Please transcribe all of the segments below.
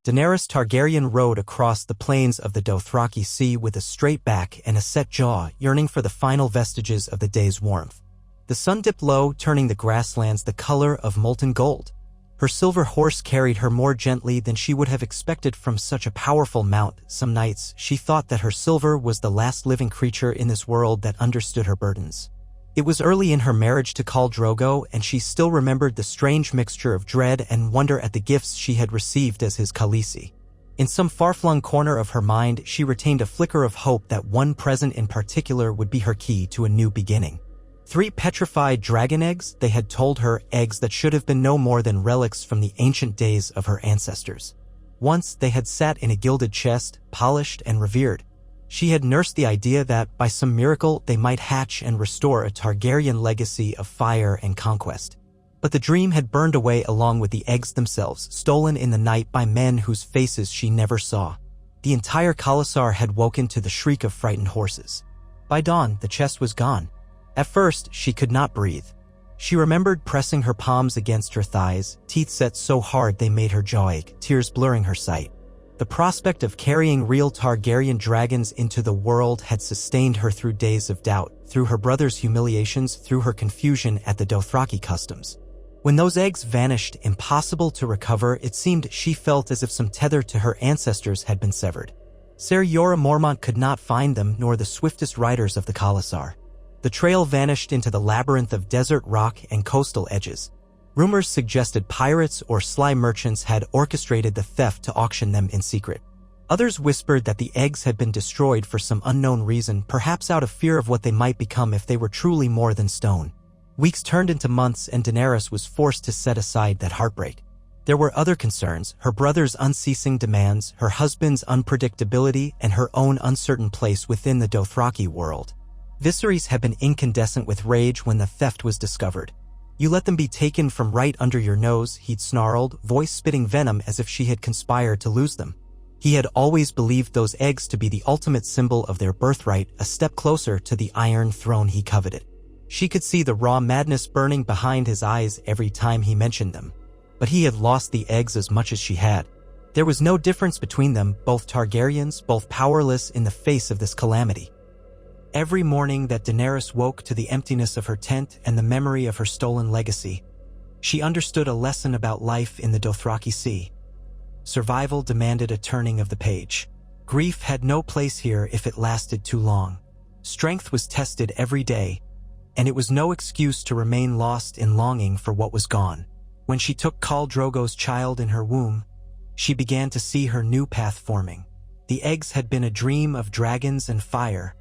Daenerys Targaryen rode across the plains of the Dothraki Sea with a straight back and a set jaw, yearning for the final vestiges of the day's warmth. The sun dipped low, turning the grasslands the color of molten gold. Her silver horse carried her more gently than she would have expected from such a powerful mount. Some nights, she thought that her silver was the last living creature in this world that understood her burdens. It was early in her marriage to Khal Drogo, and she still remembered the strange mixture of dread and wonder at the gifts she had received as his Khaleesi. In some far-flung corner of her mind, she retained a flicker of hope that one present in particular would be her key to a new beginning. 3 petrified dragon eggs, they had told her, eggs that should have been no more than relics from the ancient days of her ancestors. Once they had sat in a gilded chest, polished and revered. She had nursed the idea that, by some miracle, they might hatch and restore a Targaryen legacy of fire and conquest. But the dream had burned away along with the eggs themselves, stolen in the night by men whose faces she never saw. The entire Khalasar had woken to the shriek of frightened horses. By dawn, the chest was gone. At first, she could not breathe. She remembered pressing her palms against her thighs, teeth set so hard they made her jaw ache, tears blurring her sight. The prospect of carrying real Targaryen dragons into the world had sustained her through days of doubt, through her brother's humiliations, through her confusion at the Dothraki customs. When those eggs vanished, impossible to recover, it seemed she felt as if some tether to her ancestors had been severed. Ser Jorah Mormont could not find them, nor the swiftest riders of the Khalasar. The trail vanished into the labyrinth of desert rock and coastal edges. Rumors suggested pirates or sly merchants had orchestrated the theft to auction them in secret. Others whispered that the eggs had been destroyed for some unknown reason, perhaps out of fear of what they might become if they were truly more than stone. Weeks turned into months, and Daenerys was forced to set aside that heartbreak. There were other concerns: her brother's unceasing demands, her husband's unpredictability, and her own uncertain place within the Dothraki world. Viserys had been incandescent with rage when the theft was discovered. "You let them be taken from right under your nose," he'd snarled, voice spitting venom as if she had conspired to lose them. He had always believed those eggs to be the ultimate symbol of their birthright, a step closer to the Iron Throne he coveted. She could see the raw madness burning behind his eyes every time he mentioned them. But he had lost the eggs as much as she had. There was no difference between them, both Targaryens, both powerless in the face of this calamity. Every morning that Daenerys woke to the emptiness of her tent and the memory of her stolen legacy, she understood a lesson about life in the Dothraki Sea. Survival demanded a turning of the page. Grief had no place here if it lasted too long. Strength was tested every day, and it was no excuse to remain lost in longing for what was gone. When she took Khal Drogo's child in her womb, she began to see her new path forming. The eggs had been a dream of dragons and fire,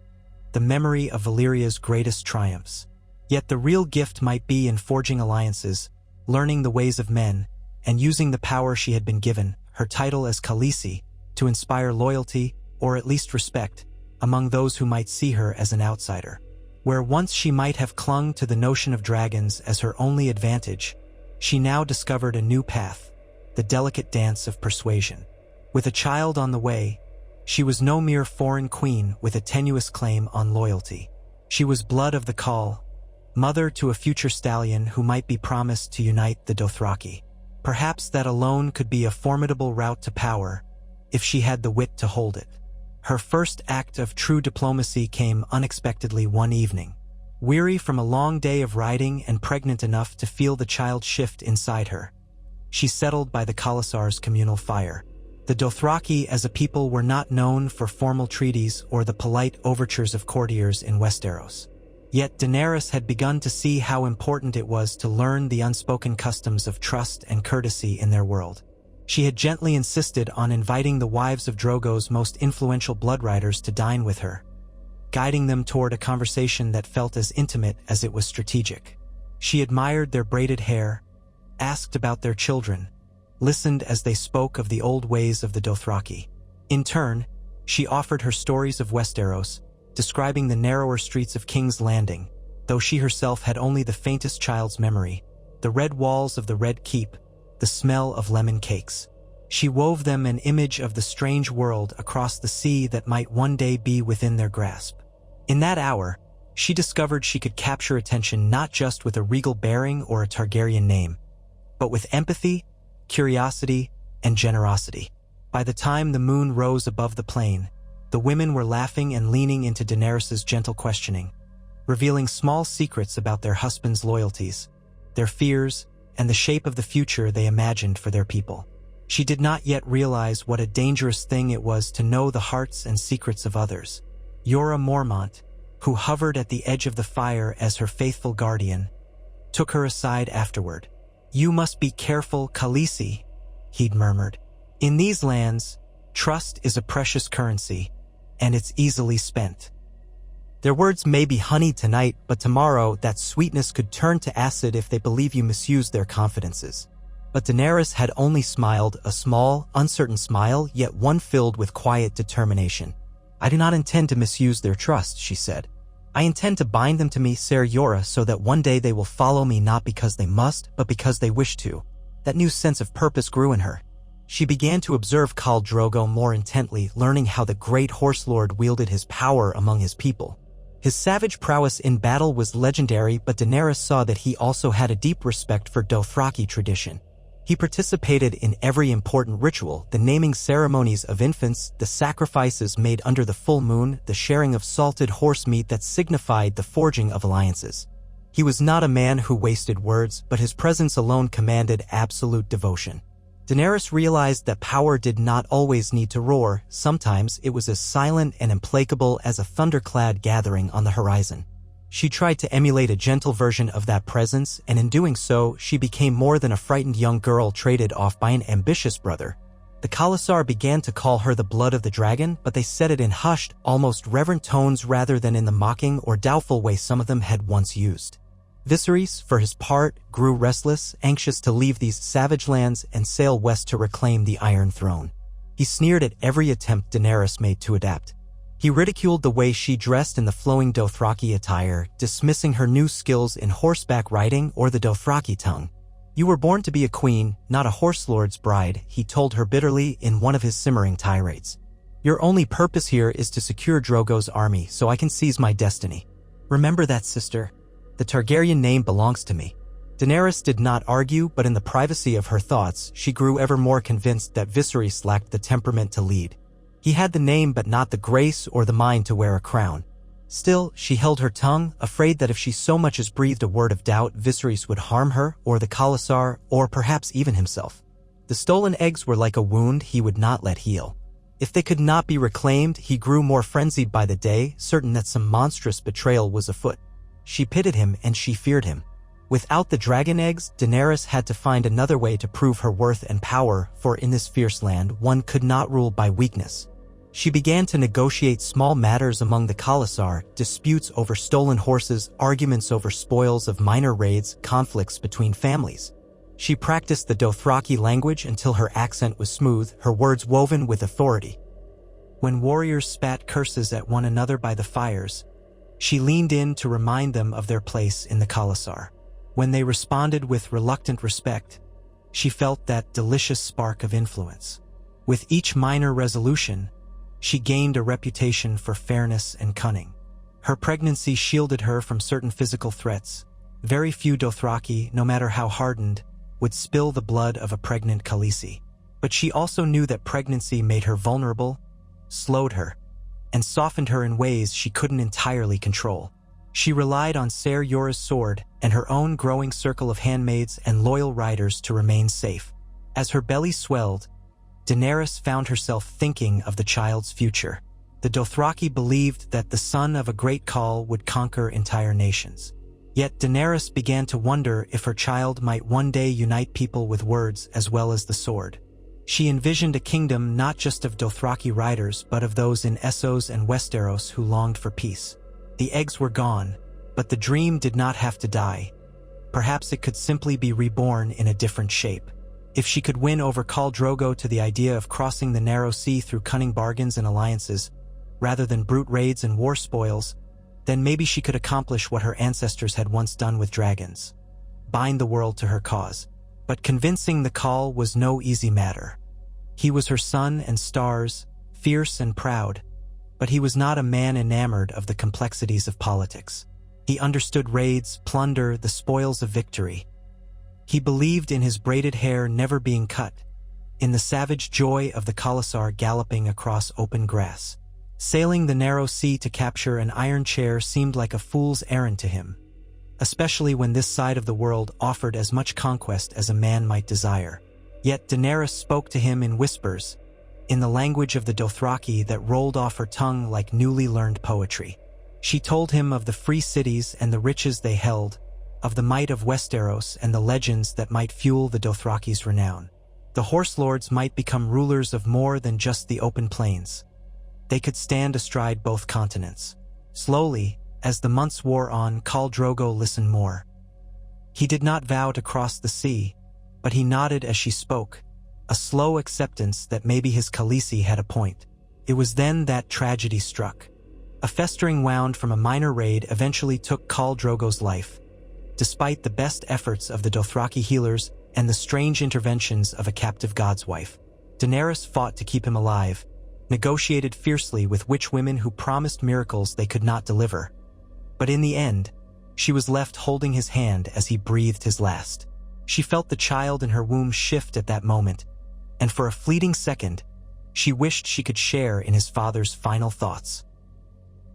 the memory of Valyria's greatest triumphs. Yet the real gift might be in forging alliances, learning the ways of men, and using the power she had been given, her title as Khaleesi, to inspire loyalty, or at least respect, among those who might see her as an outsider. Where once she might have clung to the notion of dragons as her only advantage, she now discovered a new path, the delicate dance of persuasion. With a child on the way, she was no mere foreign queen with a tenuous claim on loyalty. She was blood of the Khal, mother to a future stallion who might be promised to unite the Dothraki. Perhaps that alone could be a formidable route to power, if she had the wit to hold it. Her first act of true diplomacy came unexpectedly one evening. Weary from a long day of riding and pregnant enough to feel the child shift inside her, she settled by the Khalasar's communal fire. The Dothraki as a people were not known for formal treaties or the polite overtures of courtiers in Westeros. Yet Daenerys had begun to see how important it was to learn the unspoken customs of trust and courtesy in their world. She had gently insisted on inviting the wives of Drogo's most influential bloodriders to dine with her, guiding them toward a conversation that felt as intimate as it was strategic. She admired their braided hair, asked about their children, listened as they spoke of the old ways of the Dothraki. In turn, she offered her stories of Westeros, describing the narrower streets of King's Landing, though she herself had only the faintest child's memory, the red walls of the Red Keep, the smell of lemon cakes. She wove them an image of the strange world across the sea that might one day be within their grasp. In that hour, she discovered she could capture attention not just with a regal bearing or a Targaryen name, but with empathy, curiosity, and generosity. By the time the moon rose above the plain, the women were laughing and leaning into Daenerys's gentle questioning, revealing small secrets about their husbands' loyalties, their fears, and the shape of the future they imagined for their people. She did not yet realize what a dangerous thing it was to know the hearts and secrets of others. Jorah Mormont, who hovered at the edge of the fire as her faithful guardian, took her aside afterward. "You must be careful, Khaleesi," he'd murmured. "In these lands, trust is a precious currency, and it's easily spent. Their words may be honey tonight, but tomorrow that sweetness could turn to acid if they believe you misuse their confidences." But Daenerys had only smiled, a small, uncertain smile, yet one filled with quiet determination. "I do not intend to misuse their trust," she said. "I intend to bind them to me, Ser Jorah, so that one day they will follow me not because they must, but because they wish to." That new sense of purpose grew in her. She began to observe Khal Drogo more intently, learning how the great Horse Lord wielded his power among his people. His savage prowess in battle was legendary, but Daenerys saw that he also had a deep respect for Dothraki tradition. He participated in every important ritual, the naming ceremonies of infants, the sacrifices made under the full moon, the sharing of salted horse meat that signified the forging of alliances. He was not a man who wasted words, but his presence alone commanded absolute devotion. Daenerys realized that power did not always need to roar. Sometimes it was as silent and implacable as a thunderclad gathering on the horizon. She tried to emulate a gentle version of that presence, and in doing so, she became more than a frightened young girl traded off by an ambitious brother. The Khalasar began to call her the blood of the dragon, but they said it in hushed, almost reverent tones rather than in the mocking or doubtful way some of them had once used. Viserys, for his part, grew restless, anxious to leave these savage lands and sail west to reclaim the Iron Throne. He sneered at every attempt Daenerys made to adapt. He ridiculed the way she dressed in the flowing Dothraki attire, dismissing her new skills in horseback riding or the Dothraki tongue. "You were born to be a queen, not a horse lord's bride," he told her bitterly in one of his simmering tirades. "Your only purpose here is to secure Drogo's army so I can seize my destiny. Remember that, sister. The Targaryen name belongs to me." Daenerys did not argue, but in the privacy of her thoughts, she grew ever more convinced that Viserys lacked the temperament to lead. He had the name but not the grace or the mind to wear a crown. Still, she held her tongue, afraid that if she so much as breathed a word of doubt, Viserys would harm her, or the Khalasar, or perhaps even himself. The stolen eggs were like a wound he would not let heal. If they could not be reclaimed, he grew more frenzied by the day, certain that some monstrous betrayal was afoot. She pitied him and she feared him. Without the dragon eggs, Daenerys had to find another way to prove her worth and power, for in this fierce land, one could not rule by weakness. She began to negotiate small matters among the Khalasar, disputes over stolen horses, arguments over spoils of minor raids, conflicts between families. She practiced the Dothraki language until her accent was smooth, her words woven with authority. When warriors spat curses at one another by the fires, she leaned in to remind them of their place in the Khalasar. When they responded with reluctant respect, she felt that delicious spark of influence. With each minor resolution, she gained a reputation for fairness and cunning. Her pregnancy shielded her from certain physical threats. Very few Dothraki, no matter how hardened, would spill the blood of a pregnant Khaleesi. But she also knew that pregnancy made her vulnerable, slowed her, and softened her in ways she couldn't entirely control. She relied on Ser Jorah's sword and her own growing circle of handmaids and loyal riders to remain safe. As her belly swelled, Daenerys found herself thinking of the child's future. The Dothraki believed that the son of a great Khal would conquer entire nations. Yet Daenerys began to wonder if her child might one day unite people with words as well as the sword. She envisioned a kingdom not just of Dothraki riders, but of those in Essos and Westeros who longed for peace. The eggs were gone, but the dream did not have to die. Perhaps it could simply be reborn in a different shape. If she could win over Khal Drogo to the idea of crossing the narrow sea through cunning bargains and alliances, rather than brute raids and war spoils, then maybe she could accomplish what her ancestors had once done with dragons. Bind the world to her cause. But convincing the Khal was no easy matter. He was her son and stars, fierce and proud, but he was not a man enamored of the complexities of politics. He understood raids, plunder, the spoils of victory. He believed in his braided hair never being cut, in the savage joy of the Khalasar galloping across open grass. Sailing the narrow sea to capture an iron chair seemed like a fool's errand to him, especially when this side of the world offered as much conquest as a man might desire. Yet Daenerys spoke to him in whispers, in the language of the Dothraki that rolled off her tongue like newly learned poetry. She told him of the free cities and the riches they held, of the might of Westeros and the legends that might fuel the Dothraki's renown. The Horse Lords might become rulers of more than just the open plains. They could stand astride both continents. Slowly, as the months wore on, Khal Drogo listened more. He did not vow to cross the sea, but he nodded as she spoke, a slow acceptance that maybe his Khaleesi had a point. It was then that tragedy struck. A festering wound from a minor raid eventually took Khal Drogo's life. Despite the best efforts of the Dothraki healers and the strange interventions of a captive god's wife, Daenerys fought to keep him alive, negotiated fiercely with witch women who promised miracles they could not deliver. But in the end, she was left holding his hand as he breathed his last. She felt the child in her womb shift at that moment, and for a fleeting second, she wished she could share in his father's final thoughts.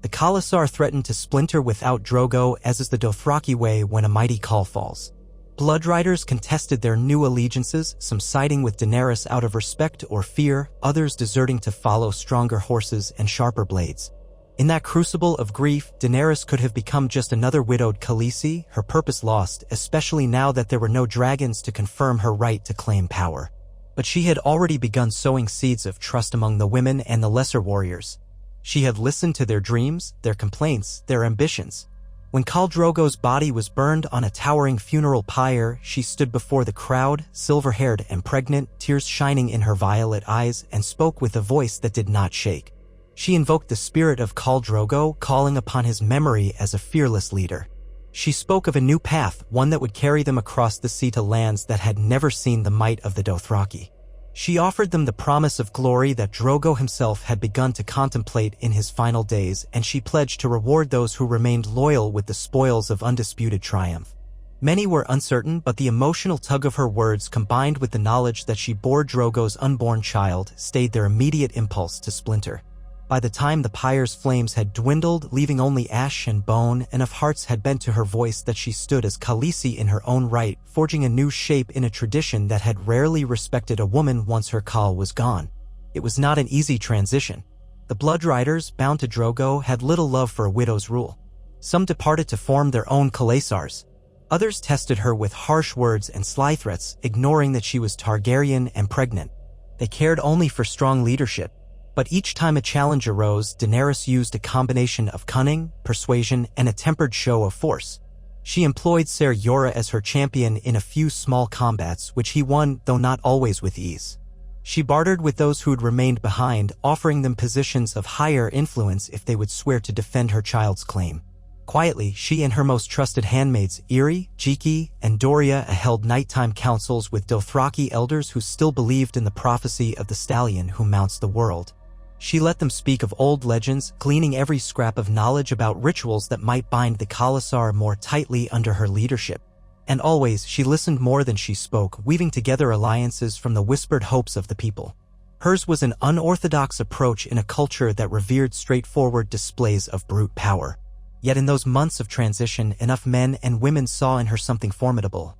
The Khalasar threatened to splinter without Drogo, as is the Dothraki way when a mighty call falls. Bloodriders contested their new allegiances, some siding with Daenerys out of respect or fear, others deserting to follow stronger horses and sharper blades. In that crucible of grief, Daenerys could have become just another widowed Khaleesi, her purpose lost, especially now that there were no dragons to confirm her right to claim power. But she had already begun sowing seeds of trust among the women and the lesser warriors. She had listened to their dreams, their complaints, their ambitions. When Khal Drogo's body was burned on a towering funeral pyre, she stood before the crowd, silver-haired and pregnant, tears shining in her violet eyes, and spoke with a voice that did not shake. She invoked the spirit of Khal Drogo, calling upon his memory as a fearless leader. She spoke of a new path, one that would carry them across the sea to lands that had never seen the might of the Dothraki. She offered them the promise of glory that Drogo himself had begun to contemplate in his final days, and she pledged to reward those who remained loyal with the spoils of undisputed triumph. Many were uncertain, but the emotional tug of her words, combined with the knowledge that she bore Drogo's unborn child, stayed their immediate impulse to splinter. By the time the pyre's flames had dwindled, leaving only ash and bone, enough hearts had bent to her voice that she stood as Khaleesi in her own right, forging a new shape in a tradition that had rarely respected a woman once her Khal was gone. It was not an easy transition. The Bloodriders, bound to Drogo, had little love for a widow's rule. Some departed to form their own Khalasars. Others tested her with harsh words and sly threats, ignoring that she was Targaryen and pregnant. They cared only for strong leadership. But each time a challenge arose, Daenerys used a combination of cunning, persuasion, and a tempered show of force. She employed Ser Jorah as her champion in a few small combats, which he won, though not always with ease. She bartered with those who had remained behind, offering them positions of higher influence if they would swear to defend her child's claim. Quietly, she and her most trusted handmaids, Irri, Jiki, and Doria, held nighttime councils with Dothraki elders who still believed in the prophecy of the stallion who mounts the world. She let them speak of old legends, gleaning every scrap of knowledge about rituals that might bind the Khalasar more tightly under her leadership. And always, she listened more than she spoke, weaving together alliances from the whispered hopes of the people. Hers was an unorthodox approach in a culture that revered straightforward displays of brute power. Yet in those months of transition, enough men and women saw in her something formidable.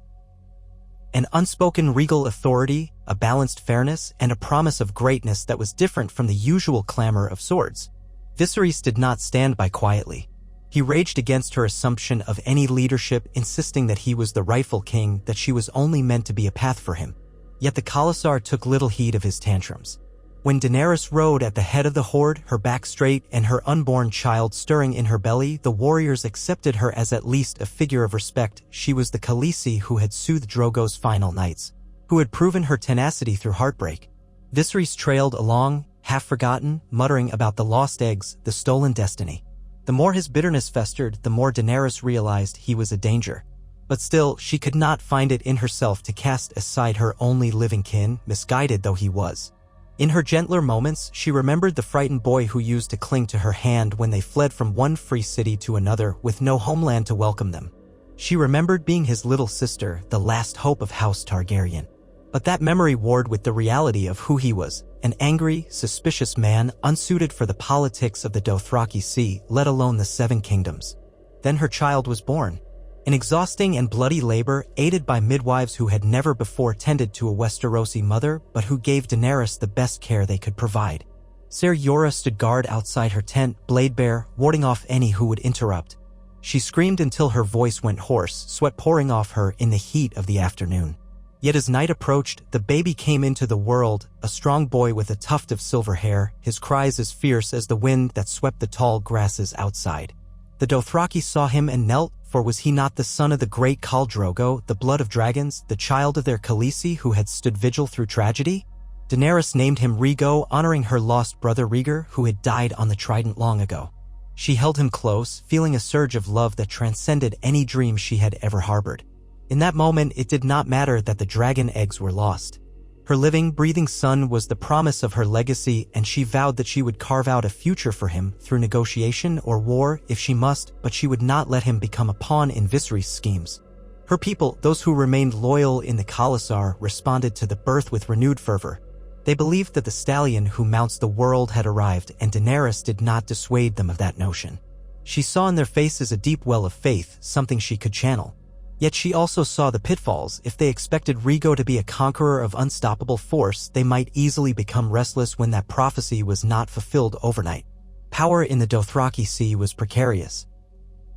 An unspoken regal authority, a balanced fairness, and a promise of greatness that was different from the usual clamor of swords. Viserys did not stand by quietly. He raged against her assumption of any leadership, insisting that he was the rightful king, that she was only meant to be a path for him. Yet the Khalasar took little heed of his tantrums. When Daenerys rode at the head of the horde, her back straight and her unborn child stirring in her belly, the warriors accepted her as at least a figure of respect. She was the Khaleesi who had soothed Drogo's final nights, who had proven her tenacity through heartbreak. Viserys trailed along, half forgotten, muttering about the lost eggs, the stolen destiny. The more his bitterness festered, the more Daenerys realized he was a danger. But still, she could not find it in herself to cast aside her only living kin, misguided though he was. In her gentler moments, she remembered the frightened boy who used to cling to her hand when they fled from one free city to another with no homeland to welcome them. She remembered being his little sister, the last hope of House Targaryen. But that memory warred with the reality of who he was, an angry, suspicious man unsuited for the politics of the Dothraki Sea, let alone the Seven Kingdoms. Then her child was born. An exhausting and bloody labor aided by midwives who had never before tended to a Westerosi mother but who gave Daenerys the best care they could provide. Ser Jorah stood guard outside her tent, blade bare, warding off any who would interrupt. She screamed until her voice went hoarse, sweat pouring off her in the heat of the afternoon. Yet as night approached, the baby came into the world, a strong boy with a tuft of silver hair, his cries as fierce as the wind that swept the tall grasses outside. The Dothraki saw him and knelt, for was he not the son of the great Khal Drogo, the blood of dragons, the child of their Khaleesi who had stood vigil through tragedy? Daenerys named him Rhaego, honoring her lost brother Rhaegar, who had died on the Trident long ago. She held him close, feeling a surge of love that transcended any dream she had ever harbored. In that moment, it did not matter that the dragon eggs were lost. Her living, breathing son was the promise of her legacy, and she vowed that she would carve out a future for him through negotiation or war if she must, but she would not let him become a pawn in Viserys' schemes. Her people, those who remained loyal in the Khalasar, responded to the birth with renewed fervor. They believed that the stallion who mounts the world had arrived, and Daenerys did not dissuade them of that notion. She saw in their faces a deep well of faith, something she could channel. Yet she also saw the pitfalls. If they expected Rhaego to be a conqueror of unstoppable force, they might easily become restless when that prophecy was not fulfilled overnight. Power in the Dothraki Sea was precarious.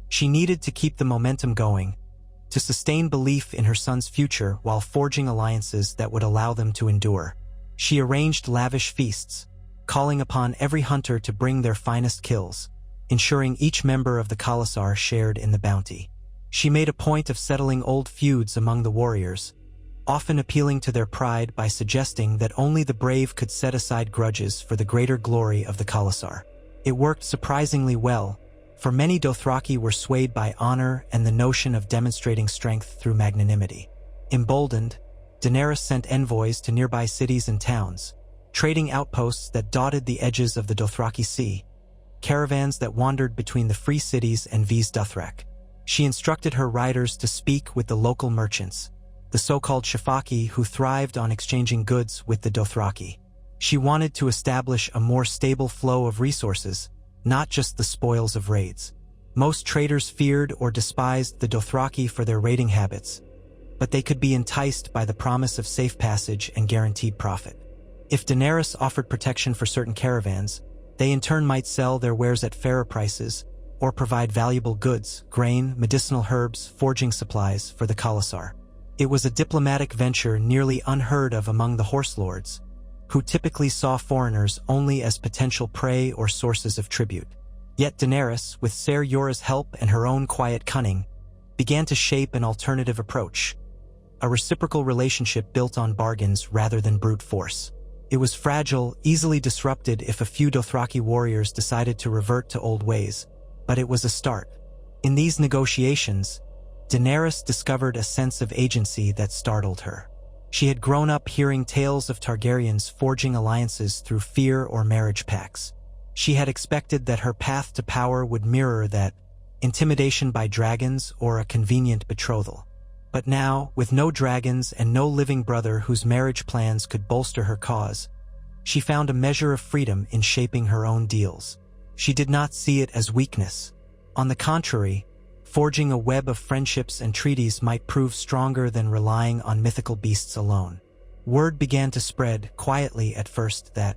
She needed to keep the momentum going, to sustain belief in her son's future while forging alliances that would allow them to endure. She arranged lavish feasts, calling upon every hunter to bring their finest kills, ensuring each member of the Khalasar shared in the bounty. She made a point of settling old feuds among the warriors, often appealing to their pride by suggesting that only the brave could set aside grudges for the greater glory of the Khalasar. It worked surprisingly well, for many Dothraki were swayed by honor and the notion of demonstrating strength through magnanimity. Emboldened, Daenerys sent envoys to nearby cities and towns, trading outposts that dotted the edges of the Dothraki Sea, caravans that wandered between the free cities and Vis Dothrak. She instructed her riders to speak with the local merchants, the so-called Shafaki who thrived on exchanging goods with the Dothraki. She wanted to establish a more stable flow of resources, not just the spoils of raids. Most traders feared or despised the Dothraki for their raiding habits, but they could be enticed by the promise of safe passage and guaranteed profit. If Daenerys offered protection for certain caravans, they in turn might sell their wares at fairer prices, or provide valuable goods, grain, medicinal herbs, forging supplies for the Khalasar. It was a diplomatic venture nearly unheard of among the horse lords, who typically saw foreigners only as potential prey or sources of tribute. Yet Daenerys, with Ser Jorah's help and her own quiet cunning, began to shape an alternative approach, a reciprocal relationship built on bargains rather than brute force. It was fragile, easily disrupted if a few Dothraki warriors decided to revert to old ways, but it was a start. In these negotiations, Daenerys discovered a sense of agency that startled her. She had grown up hearing tales of Targaryens forging alliances through fear or marriage pacts. She had expected that her path to power would mirror that, intimidation by dragons or a convenient betrothal. But now, with no dragons and no living brother whose marriage plans could bolster her cause, she found a measure of freedom in shaping her own deals. She did not see it as weakness. On the contrary, forging a web of friendships and treaties might prove stronger than relying on mythical beasts alone. Word began to spread, quietly at first, that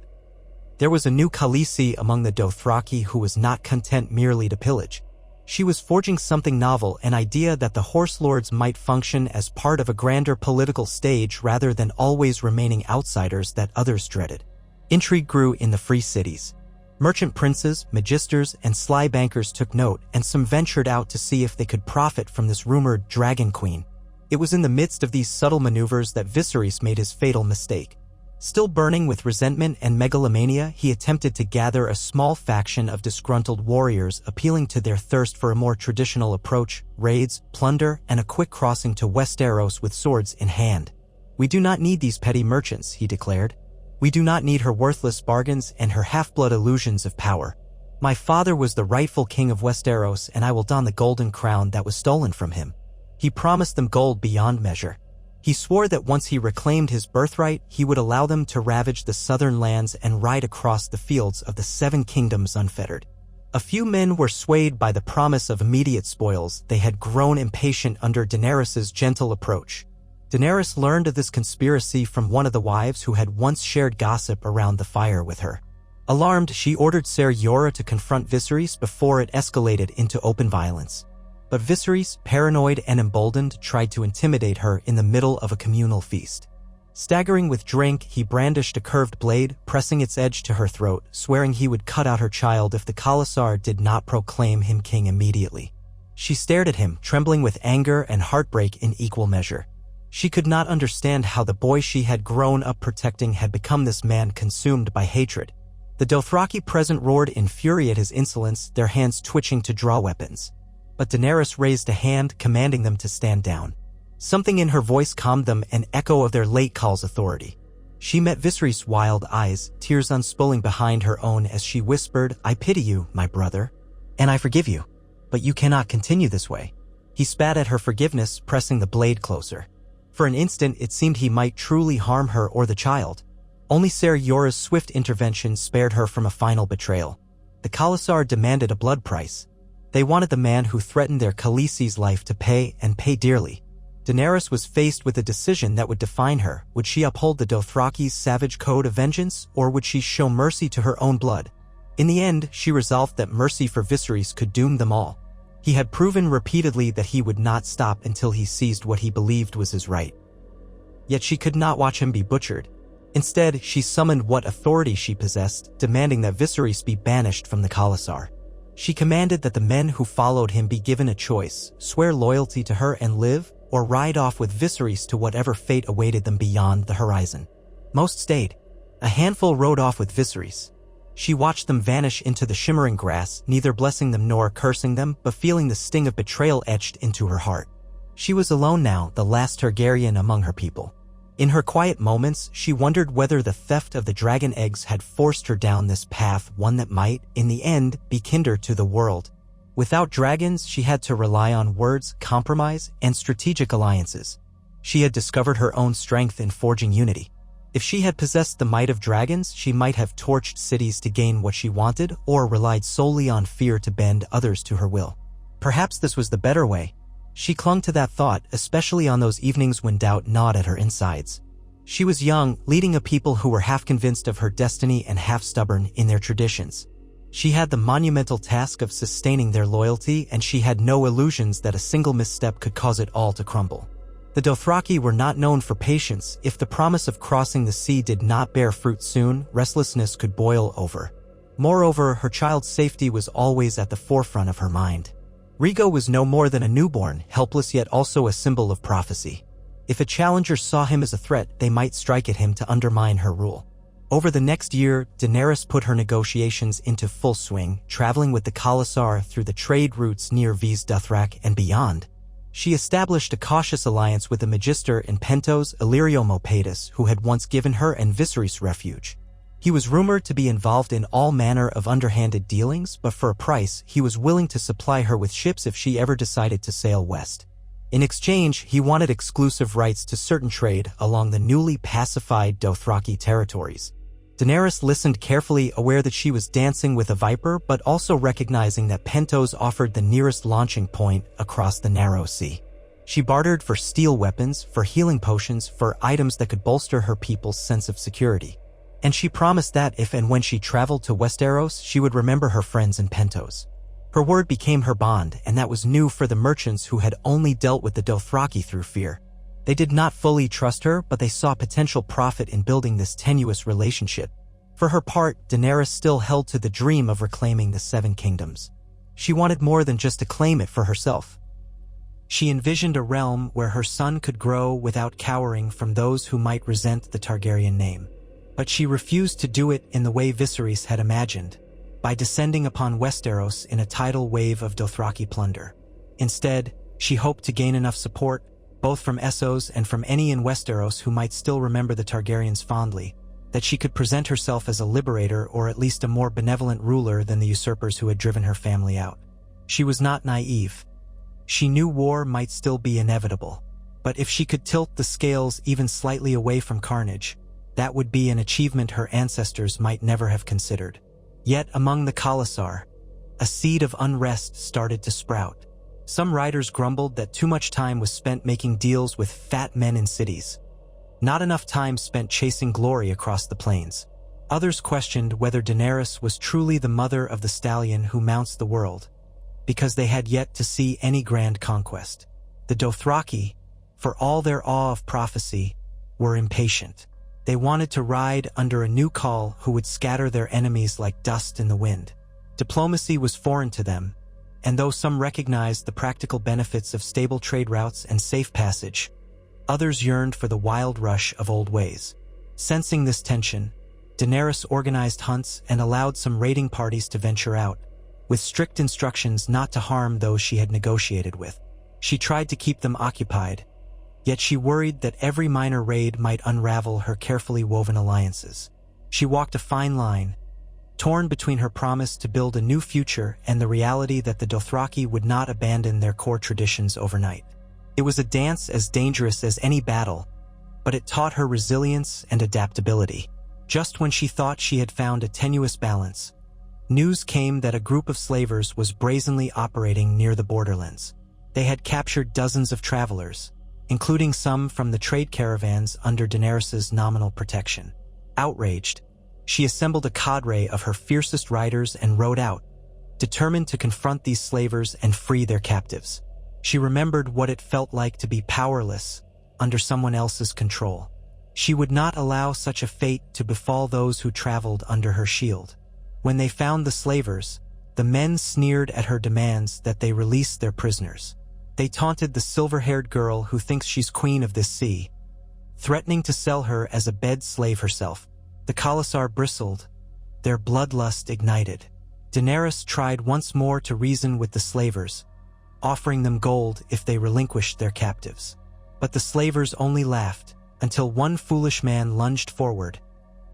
there was a new Khaleesi among the Dothraki who was not content merely to pillage. She was forging something novel, an idea that the horse lords might function as part of a grander political stage rather than always remaining outsiders that others dreaded. Intrigue grew in the free cities. Merchant princes, magisters, and sly bankers took note, and some ventured out to see if they could profit from this rumored dragon queen. It was in the midst of these subtle maneuvers that Viserys made his fatal mistake. Still burning with resentment and megalomania, he attempted to gather a small faction of disgruntled warriors, appealing to their thirst for a more traditional approach, raids, plunder, and a quick crossing to Westeros with swords in hand. "We do not need these petty merchants," he declared. "We do not need her worthless bargains and her half-blood illusions of power. My father was the rightful king of Westeros, and I will don the golden crown that was stolen from him." He promised them gold beyond measure. He swore that once he reclaimed his birthright, he would allow them to ravage the southern lands and ride across the fields of the Seven Kingdoms unfettered. A few men were swayed by the promise of immediate spoils. They had grown impatient under Daenerys's gentle approach. Daenerys learned of this conspiracy from one of the wives who had once shared gossip around the fire with her. Alarmed, she ordered Ser Jorah to confront Viserys before it escalated into open violence. But Viserys, paranoid and emboldened, tried to intimidate her in the middle of a communal feast. Staggering with drink, he brandished a curved blade, pressing its edge to her throat, swearing he would cut out her child if the Khalasar did not proclaim him king immediately. She stared at him, trembling with anger and heartbreak in equal measure. She could not understand how the boy she had grown up protecting had become this man consumed by hatred. The Dothraki present roared in fury at his insolence, their hands twitching to draw weapons. But Daenerys raised a hand, commanding them to stand down. Something in her voice calmed them, an echo of their late call's authority. She met Viserys' wild eyes, tears unspooling behind her own as she whispered, "I pity you, my brother, and I forgive you. But you cannot continue this way." He spat at her forgiveness, pressing the blade closer. For an instant, it seemed he might truly harm her or the child. Only Ser Jorah's swift intervention spared her from a final betrayal. The Khalasar demanded a blood price. They wanted the man who threatened their Khaleesi's life to pay, and pay dearly. Daenerys was faced with a decision that would define her. Would she uphold the Dothraki's savage code of vengeance, or would she show mercy to her own blood? In the end, she resolved that mercy for Viserys could doom them all. He had proven repeatedly that he would not stop until he seized what he believed was his right. Yet she could not watch him be butchered. Instead, she summoned what authority she possessed, demanding that Viserys be banished from the Khalasar. She commanded that the men who followed him be given a choice: swear loyalty to her and live, or ride off with Viserys to whatever fate awaited them beyond the horizon. Most stayed. A handful rode off with Viserys. She watched them vanish into the shimmering grass, neither blessing them nor cursing them, but feeling the sting of betrayal etched into her heart. She was alone now, the last Targaryen among her people. In her quiet moments, she wondered whether the theft of the dragon eggs had forced her down this path, one that might, in the end, be kinder to the world. Without dragons, she had to rely on words, compromise, and strategic alliances. She had discovered her own strength in forging unity. If she had possessed the might of dragons, she might have torched cities to gain what she wanted, or relied solely on fear to bend others to her will. Perhaps this was the better way. She clung to that thought, especially on those evenings when doubt gnawed at her insides. She was young, leading a people who were half convinced of her destiny and half stubborn in their traditions. She had the monumental task of sustaining their loyalty, and she had no illusions that a single misstep could cause it all to crumble. The Dothraki were not known for patience. If the promise of crossing the sea did not bear fruit soon, restlessness could boil over. Moreover, her child's safety was always at the forefront of her mind. Rhaego was no more than a newborn, helpless yet also a symbol of prophecy. If a challenger saw him as a threat, they might strike at him to undermine her rule. Over the next year, Daenerys put her negotiations into full swing, traveling with the Khalasar through the trade routes near Vis Dothrak and beyond. She established a cautious alliance with the Magister in Pentos, Illyrio Mopatis, who had once given her and Viserys refuge. He was rumored to be involved in all manner of underhanded dealings, but for a price, he was willing to supply her with ships if she ever decided to sail west. In exchange, he wanted exclusive rights to certain trade along the newly pacified Dothraki territories. Daenerys listened carefully, aware that she was dancing with a viper, but also recognizing that Pentos offered the nearest launching point across the narrow sea. She bartered for steel weapons, for healing potions, for items that could bolster her people's sense of security. And she promised that if and when she traveled to Westeros, she would remember her friends in Pentos. Her word became her bond, and that was new for the merchants who had only dealt with the Dothraki through fear. They did not fully trust her, but they saw potential profit in building this tenuous relationship. For her part, Daenerys still held to the dream of reclaiming the Seven Kingdoms. She wanted more than just to claim it for herself. She envisioned a realm where her son could grow without cowering from those who might resent the Targaryen name. But she refused to do it in the way Viserys had imagined, by descending upon Westeros in a tidal wave of Dothraki plunder. Instead, she hoped to gain enough support, both from Essos and from any in Westeros who might still remember the Targaryens fondly, that she could present herself as a liberator or at least a more benevolent ruler than the usurpers who had driven her family out. She was not naive. She knew war might still be inevitable, But if she could tilt the scales even slightly away from carnage, that would be an achievement her ancestors might never have considered. Yet among the Khalasar, a seed of unrest started to sprout. Some riders grumbled that too much time was spent making deals with fat men in cities. Not enough time spent chasing glory across the plains. Others questioned whether Daenerys was truly the mother of the stallion who mounts the world, because they had yet to see any grand conquest. The Dothraki, for all their awe of prophecy, were impatient. They wanted to ride under a new Khal who would scatter their enemies like dust in the wind. Diplomacy was foreign to them, and though some recognized the practical benefits of stable trade routes and safe passage, others yearned for the wild rush of old ways. Sensing this tension, Daenerys organized hunts and allowed some raiding parties to venture out, with strict instructions not to harm those she had negotiated with. She tried to keep them occupied, yet she worried that every minor raid might unravel her carefully woven alliances. She walked a fine line, torn between her promise to build a new future and the reality that the Dothraki would not abandon their core traditions overnight. It was a dance as dangerous as any battle, but it taught her resilience and adaptability. Just when she thought she had found a tenuous balance, news came that a group of slavers was brazenly operating near the borderlands. They had captured dozens of travelers, including some from the trade caravans under Daenerys' nominal protection. Outraged, she assembled a cadre of her fiercest riders and rode out, determined to confront these slavers and free their captives. She remembered what it felt like to be powerless under someone else's control. She would not allow such a fate to befall those who traveled under her shield. When they found the slavers, the men sneered at her demands that they release their prisoners. They taunted the silver-haired girl who thinks she's queen of this sea, threatening to sell her as a bed slave herself. The Khalasar bristled, their bloodlust ignited. Daenerys tried once more to reason with the slavers, offering them gold if they relinquished their captives. But the slavers only laughed, until one foolish man lunged forward,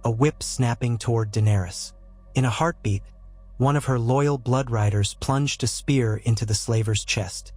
a whip snapping toward Daenerys. In a heartbeat, one of her loyal blood riders plunged a spear into the slaver's chest.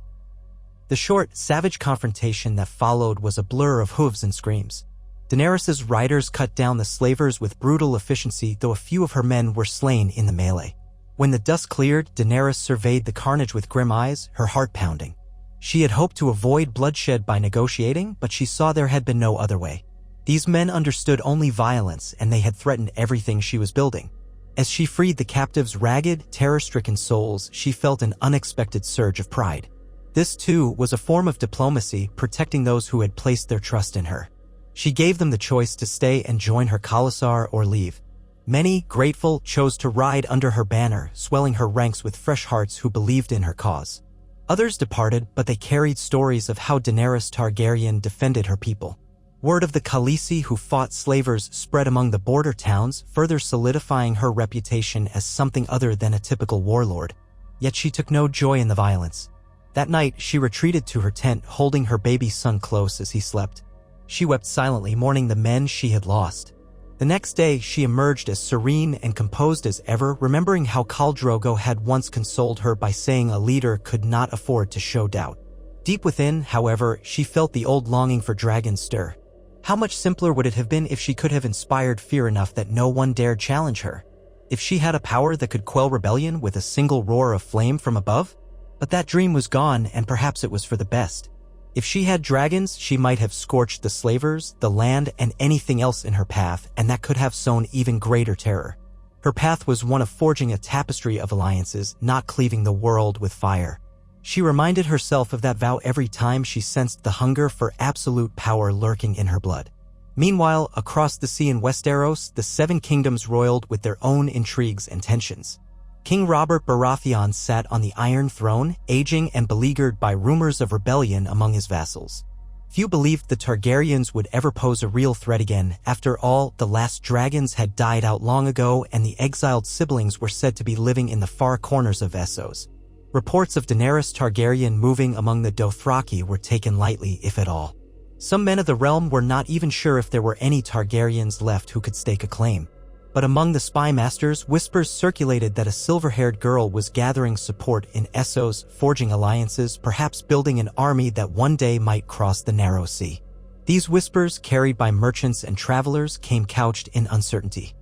The short, savage confrontation that followed was a blur of hooves and screams. Daenerys' riders cut down the slavers with brutal efficiency, though a few of her men were slain in the melee. When the dust cleared, Daenerys surveyed the carnage with grim eyes, her heart pounding. She had hoped to avoid bloodshed by negotiating, but she saw there had been no other way. These men understood only violence, and they had threatened everything she was building. As she freed the captives' ragged, terror-stricken souls, she felt an unexpected surge of pride. This, too, was a form of diplomacy, protecting those who had placed their trust in her. She gave them the choice to stay and join her Khalasar or leave. Many, grateful, chose to ride under her banner, swelling her ranks with fresh hearts who believed in her cause. Others departed, but they carried stories of how Daenerys Targaryen defended her people. Word of the Khaleesi who fought slavers spread among the border towns, further solidifying her reputation as something other than a typical warlord. Yet she took no joy in the violence. That night, she retreated to her tent, holding her baby son close as he slept. She wept silently, mourning the men she had lost. The next day, she emerged as serene and composed as ever, remembering how Khal Drogo had once consoled her by saying a leader could not afford to show doubt. Deep within, however, she felt the old longing for dragons stir. How much simpler would it have been if she could have inspired fear enough that no one dared challenge her? If she had a power that could quell rebellion with a single roar of flame from above? But that dream was gone, and perhaps it was for the best. If she had dragons, she might have scorched the slavers, the land, and anything else in her path, and that could have sown even greater terror. Her path was one of forging a tapestry of alliances, not cleaving the world with fire. She reminded herself of that vow every time she sensed the hunger for absolute power lurking in her blood. Meanwhile, across the sea in Westeros, the Seven Kingdoms roiled with their own intrigues and tensions. King Robert Baratheon sat on the Iron Throne, aging and beleaguered by rumors of rebellion among his vassals. Few believed the Targaryens would ever pose a real threat again. After all, the last dragons had died out long ago, and the exiled siblings were said to be living in the far corners of Essos. Reports of Daenerys Targaryen moving among the Dothraki were taken lightly, if at all. Some men of the realm were not even sure if there were any Targaryens left who could stake a claim. But among the spy masters, whispers circulated that a silver-haired girl was gathering support in Essos, forging alliances, perhaps building an army that one day might cross the narrow sea. These whispers, carried by merchants and travelers, came couched in uncertainty.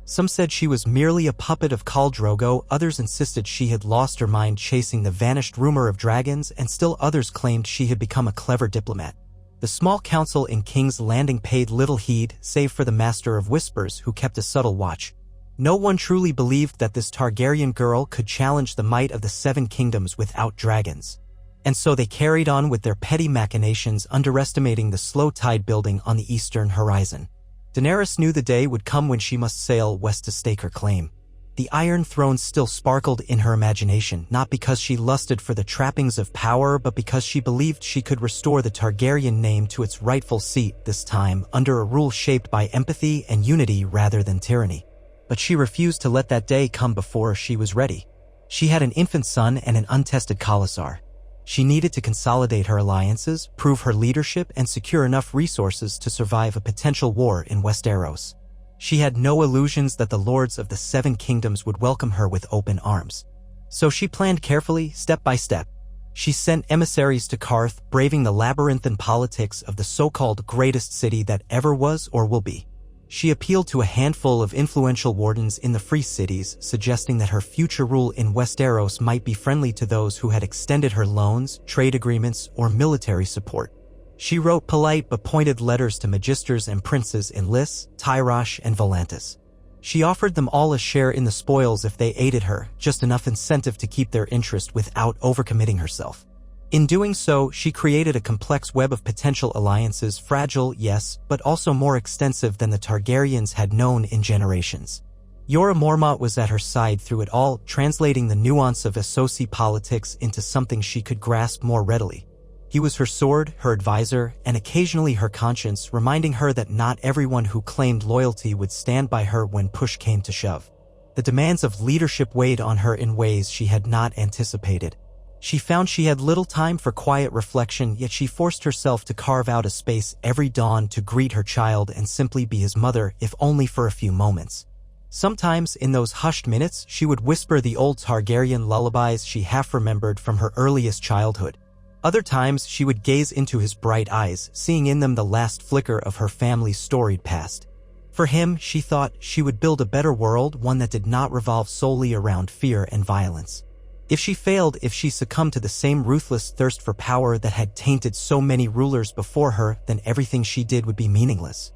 Some said she was merely a puppet of Khal Drogo, others insisted she had lost her mind chasing the vanished rumor of dragons, and still others claimed she had become a clever diplomat. The small council in King's Landing paid little heed, save for the Master of Whispers, who kept a subtle watch. No one truly believed that this Targaryen girl could challenge the might of the Seven Kingdoms without dragons. And so they carried on with their petty machinations, underestimating the slow tide building on the eastern horizon. Daenerys knew the day would come when she must sail west to stake her claim. The Iron Throne still sparkled in her imagination, not because she lusted for the trappings of power, but because she believed she could restore the Targaryen name to its rightful seat, this time under a rule shaped by empathy and unity rather than tyranny. But she refused to let that day come before she was ready. She had an infant son and an untested khalasar. She needed to consolidate her alliances, prove her leadership, and secure enough resources to survive a potential war in Westeros. She had no illusions that the lords of the Seven Kingdoms would welcome her with open arms. So she planned carefully, step by step. She sent emissaries to Qarth, braving the labyrinthine politics of the so-called greatest city that ever was or will be. She appealed to a handful of influential wardens in the free cities, suggesting that her future rule in Westeros might be friendly to those who had extended her loans, trade agreements, or military support. She wrote polite but pointed letters to magisters and princes in Lys, Tyrosh, and Volantis. She offered them all a share in the spoils if they aided her, just enough incentive to keep their interest without overcommitting herself. In doing so, she created a complex web of potential alliances, fragile, yes, but also more extensive than the Targaryens had known in generations. Jorah Mormont was at her side through it all, translating the nuance of Essosi politics into something she could grasp more readily. He was her sword, her advisor, and occasionally her conscience, reminding her that not everyone who claimed loyalty would stand by her when push came to shove. The demands of leadership weighed on her in ways she had not anticipated. She found she had little time for quiet reflection, yet she forced herself to carve out a space every dawn to greet her child and simply be his mother, if only for a few moments. Sometimes, in those hushed minutes, she would whisper the old Targaryen lullabies she half-remembered from her earliest childhood. Other times, she would gaze into his bright eyes, seeing in them the last flicker of her family's storied past. For him, she thought, she would build a better world, one that did not revolve solely around fear and violence. If she failed, if she succumbed to the same ruthless thirst for power that had tainted so many rulers before her, then everything she did would be meaningless.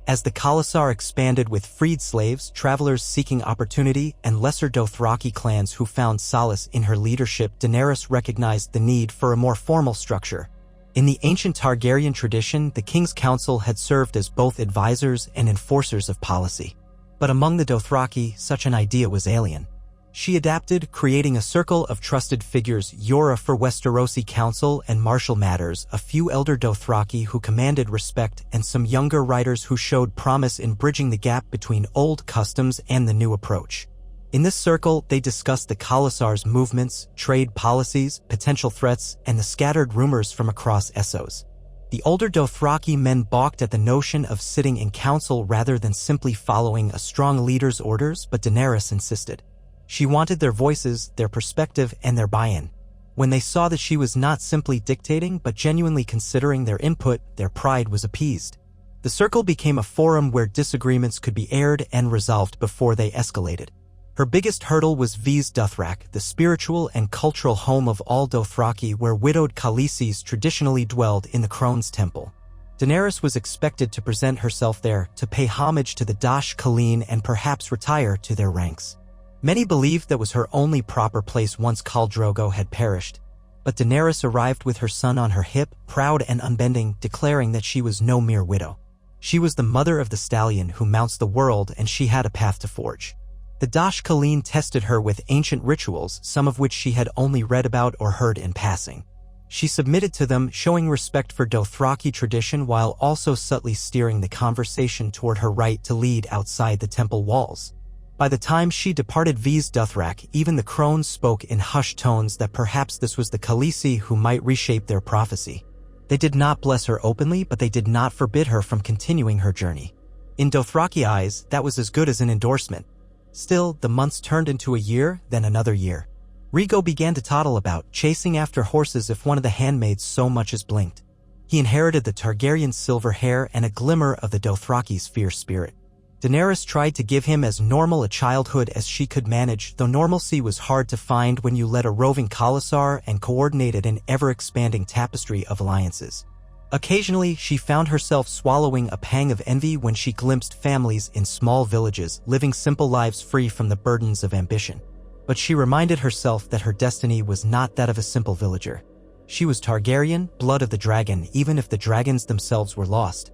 As the khalasar expanded with freed slaves, travelers seeking opportunity, and lesser Dothraki clans who found solace in her leadership, Daenerys recognized the need for a more formal structure. In the ancient Targaryen tradition, the King's Council had served as both advisors and enforcers of policy. But among the Dothraki, such an idea was alien. She adapted, creating a circle of trusted figures, Jorah for Westerosi counsel and martial matters, a few elder Dothraki who commanded respect, and some younger riders who showed promise in bridging the gap between old customs and the new approach. In this circle, they discussed the khalasar's movements, trade policies, potential threats, and the scattered rumors from across Essos. The older Dothraki men balked at the notion of sitting in council rather than simply following a strong leader's orders, but Daenerys insisted. She wanted their voices, their perspective, and their buy-in. When they saw that she was not simply dictating but genuinely considering their input, their pride was appeased. The circle became a forum where disagreements could be aired and resolved before they escalated. Her biggest hurdle was Vis Dothrak, the spiritual and cultural home of all Dothraki, where widowed Khaleesi's traditionally dwelled in the Crone's Temple. Daenerys was expected to present herself there, to pay homage to the Dash Khaleen and perhaps retire to their ranks. Many believed that was her only proper place once Khal Drogo had perished. But Daenerys arrived with her son on her hip, proud and unbending, declaring that she was no mere widow. She was the mother of the stallion who mounts the world, and she had a path to forge. The Dash Khaleen tested her with ancient rituals, some of which she had only read about or heard in passing. She submitted to them, showing respect for Dothraki tradition while also subtly steering the conversation toward her right to lead outside the temple walls. By the time she departed Vis Dothrak, even the crones spoke in hushed tones that perhaps this was the Khaleesi who might reshape their prophecy. They did not bless her openly, but they did not forbid her from continuing her journey. In Dothraki eyes, that was as good as an endorsement. Still, the months turned into a year, then another year. Rigo began to toddle about, chasing after horses if one of the handmaids so much as blinked. He inherited the Targaryen's silver hair and a glimmer of the Dothraki's fierce spirit. Daenerys tried to give him as normal a childhood as she could manage, though normalcy was hard to find when you led a roving Khalasar and coordinated an ever-expanding tapestry of alliances. Occasionally, she found herself swallowing a pang of envy when she glimpsed families in small villages living simple lives free from the burdens of ambition. But she reminded herself that her destiny was not that of a simple villager. She was Targaryen, blood of the dragon, even if the dragons themselves were lost.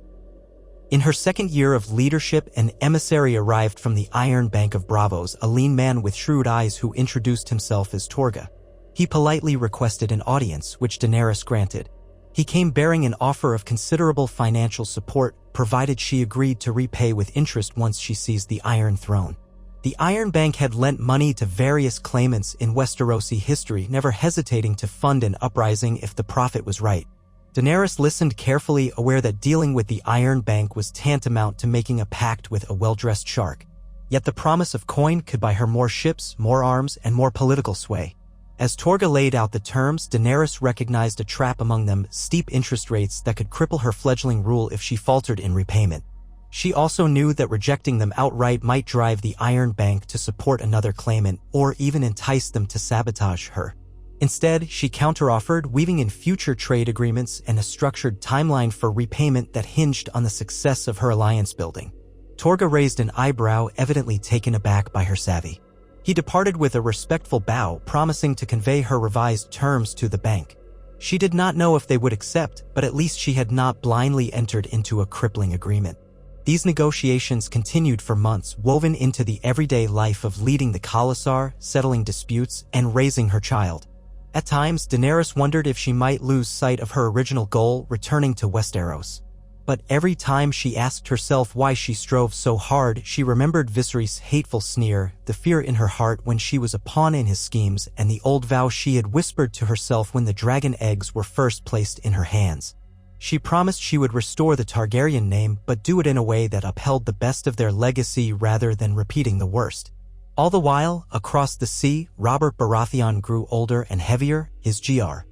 In her second year of leadership, an emissary arrived from the Iron Bank of Bravos, a lean man with shrewd eyes who introduced himself as Torga. He politely requested an audience, which Daenerys granted. He came bearing an offer of considerable financial support, provided she agreed to repay with interest once she seized the Iron Throne. The Iron Bank had lent money to various claimants in Westerosi history, never hesitating to fund an uprising if the profit was right. Daenerys listened carefully, aware that dealing with the Iron Bank was tantamount to making a pact with a well-dressed shark. Yet the promise of coin could buy her more ships, more arms, and more political sway. As Torga laid out the terms, Daenerys recognized a trap among them: steep interest rates that could cripple her fledgling rule if she faltered in repayment. She also knew that rejecting them outright might drive the Iron Bank to support another claimant, or even entice them to sabotage her. Instead, she counteroffered, weaving in future trade agreements and a structured timeline for repayment that hinged on the success of her alliance building. Torga raised an eyebrow, evidently taken aback by her savvy. He departed with a respectful bow, promising to convey her revised terms to the bank. She did not know if they would accept, but at least she had not blindly entered into a crippling agreement. These negotiations continued for months, woven into the everyday life of leading the Khalasar, settling disputes, and raising her child. At times, Daenerys wondered if she might lose sight of her original goal, returning to Westeros. But every time she asked herself why she strove so hard, she remembered Viserys' hateful sneer, the fear in her heart when she was a pawn in his schemes, and the old vow she had whispered to herself when the dragon eggs were first placed in her hands. She promised she would restore the Targaryen name, but do it in a way that upheld the best of their legacy rather than repeating the worst. All the while, across the sea, Robert Baratheon grew older and heavier, his grip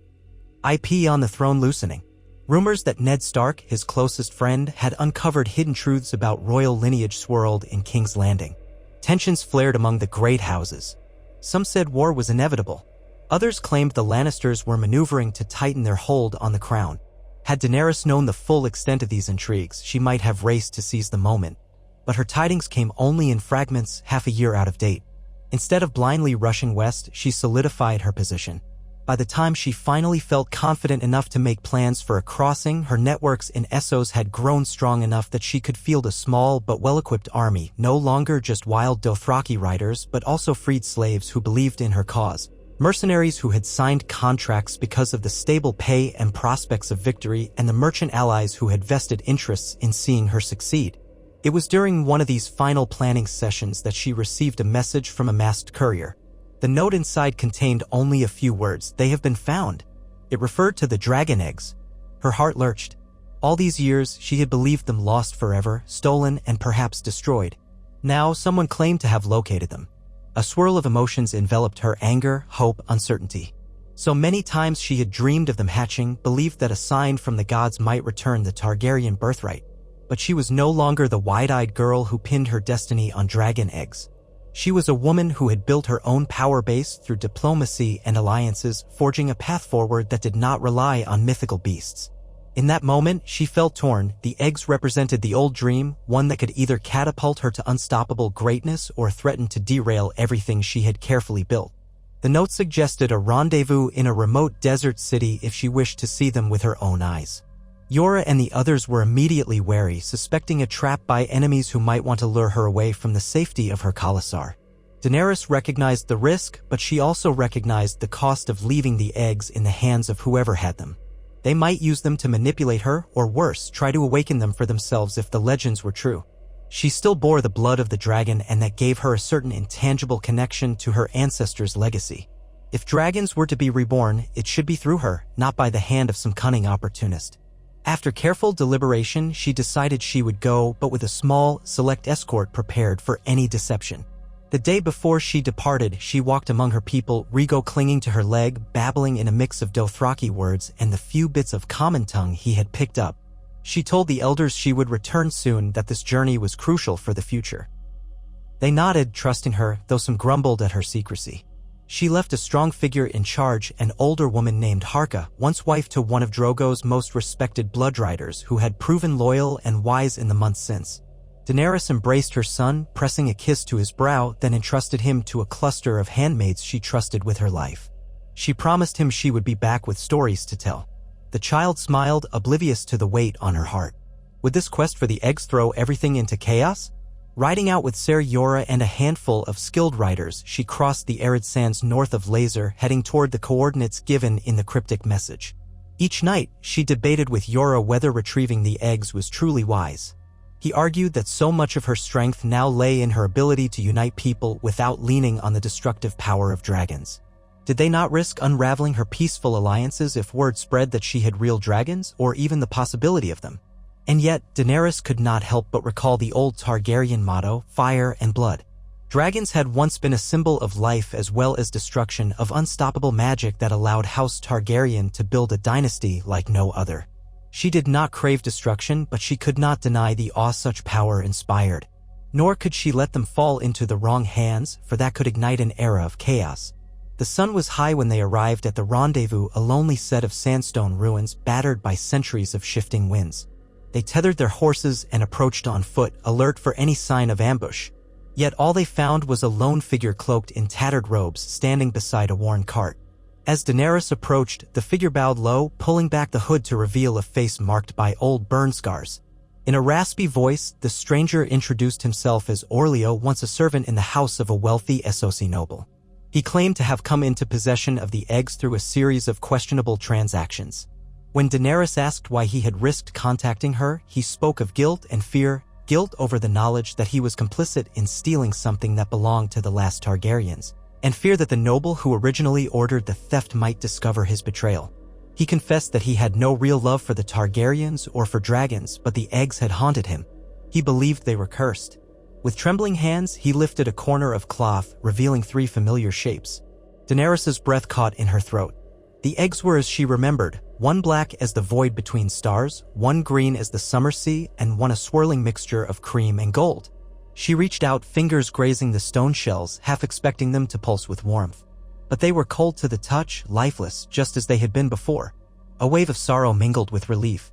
on the throne loosening. Rumors that Ned Stark, his closest friend, had uncovered hidden truths about royal lineage swirled in King's Landing. Tensions flared among the great houses. Some said war was inevitable. Others claimed the Lannisters were maneuvering to tighten their hold on the crown. Had Daenerys known the full extent of these intrigues, she might have raced to seize the moment. But her tidings came only in fragments, half a year out of date. Instead of blindly rushing west, she solidified her position. By the time she finally felt confident enough to make plans for a crossing, her networks in Essos had grown strong enough that she could field a small but well-equipped army, no longer just wild Dothraki riders, but also freed slaves who believed in her cause. Mercenaries who had signed contracts because of the stable pay and prospects of victory, and the merchant allies who had vested interests in seeing her succeed. It was during one of these final planning sessions that she received a message from a masked courier. The note inside contained only a few words: "They have been found." It referred to the dragon eggs. Her heart lurched. All these years, she had believed them lost forever, stolen, and perhaps destroyed. Now, someone claimed to have located them. A swirl of emotions enveloped her: anger, hope, uncertainty. So many times she had dreamed of them hatching, believed that a sign from the gods might return the Targaryen birthright. But she was no longer the wide-eyed girl who pinned her destiny on dragon eggs. She was a woman who had built her own power base through diplomacy and alliances, forging a path forward that did not rely on mythical beasts. In that moment, she felt torn. The eggs represented the old dream, one that could either catapult her to unstoppable greatness or threaten to derail everything she had carefully built. The note suggested a rendezvous in a remote desert city if she wished to see them with her own eyes. Yora and the others were immediately wary, suspecting a trap by enemies who might want to lure her away from the safety of her Khalasar. Daenerys recognized the risk, but she also recognized the cost of leaving the eggs in the hands of whoever had them. They might use them to manipulate her, or worse, try to awaken them for themselves if the legends were true. She still bore the blood of the dragon, and that gave her a certain intangible connection to her ancestors' legacy. If dragons were to be reborn, it should be through her, not by the hand of some cunning opportunist. After careful deliberation, she decided she would go, but with a small, select escort prepared for any deception. The day before she departed, she walked among her people, Rigo clinging to her leg, babbling in a mix of Dothraki words and the few bits of common tongue he had picked up. She told the elders she would return soon, that this journey was crucial for the future. They nodded, trusting her, though some grumbled at her secrecy. She left a strong figure in charge, an older woman named Harka, once wife to one of Drogo's most respected bloodriders, who had proven loyal and wise in the months since. Daenerys embraced her son, pressing a kiss to his brow, then entrusted him to a cluster of handmaids she trusted with her life. She promised him she would be back with stories to tell. The child smiled, oblivious to the weight on her heart. Would this quest for the eggs throw everything into chaos? Riding out with Ser Jorah and a handful of skilled riders, she crossed the arid sands north of Lazer, heading toward the coordinates given in the cryptic message. Each night, she debated with Jorah whether retrieving the eggs was truly wise. He argued that so much of her strength now lay in her ability to unite people without leaning on the destructive power of dragons. Did they not risk unraveling her peaceful alliances if word spread that she had real dragons, or even the possibility of them? And yet, Daenerys could not help but recall the old Targaryen motto, fire and blood. Dragons had once been a symbol of life as well as destruction, of unstoppable magic that allowed House Targaryen to build a dynasty like no other. She did not crave destruction, but she could not deny the awe such power inspired. Nor could she let them fall into the wrong hands, for that could ignite an era of chaos. The sun was high when they arrived at the rendezvous, a lonely set of sandstone ruins battered by centuries of shifting winds. They tethered their horses and approached on foot, alert for any sign of ambush. Yet all they found was a lone figure cloaked in tattered robes standing beside a worn cart. As Daenerys approached, the figure bowed low, pulling back the hood to reveal a face marked by old burn scars. In a raspy voice, the stranger introduced himself as Orleo, once a servant in the house of a wealthy Essosi noble. He claimed to have come into possession of the eggs through a series of questionable transactions. When Daenerys asked why he had risked contacting her, he spoke of guilt and fear, guilt over the knowledge that he was complicit in stealing something that belonged to the last Targaryens, and fear that the noble who originally ordered the theft might discover his betrayal. He confessed that he had no real love for the Targaryens or for dragons, but the eggs had haunted him. He believed they were cursed. With trembling hands, he lifted a corner of cloth, revealing 3 familiar shapes. Daenerys's breath caught in her throat. The eggs were as she remembered, one black as the void between stars, one green as the summer sea, and one a swirling mixture of cream and gold. She reached out, fingers grazing the stone shells, half expecting them to pulse with warmth. But they were cold to the touch, lifeless, just as they had been before. A wave of sorrow mingled with relief.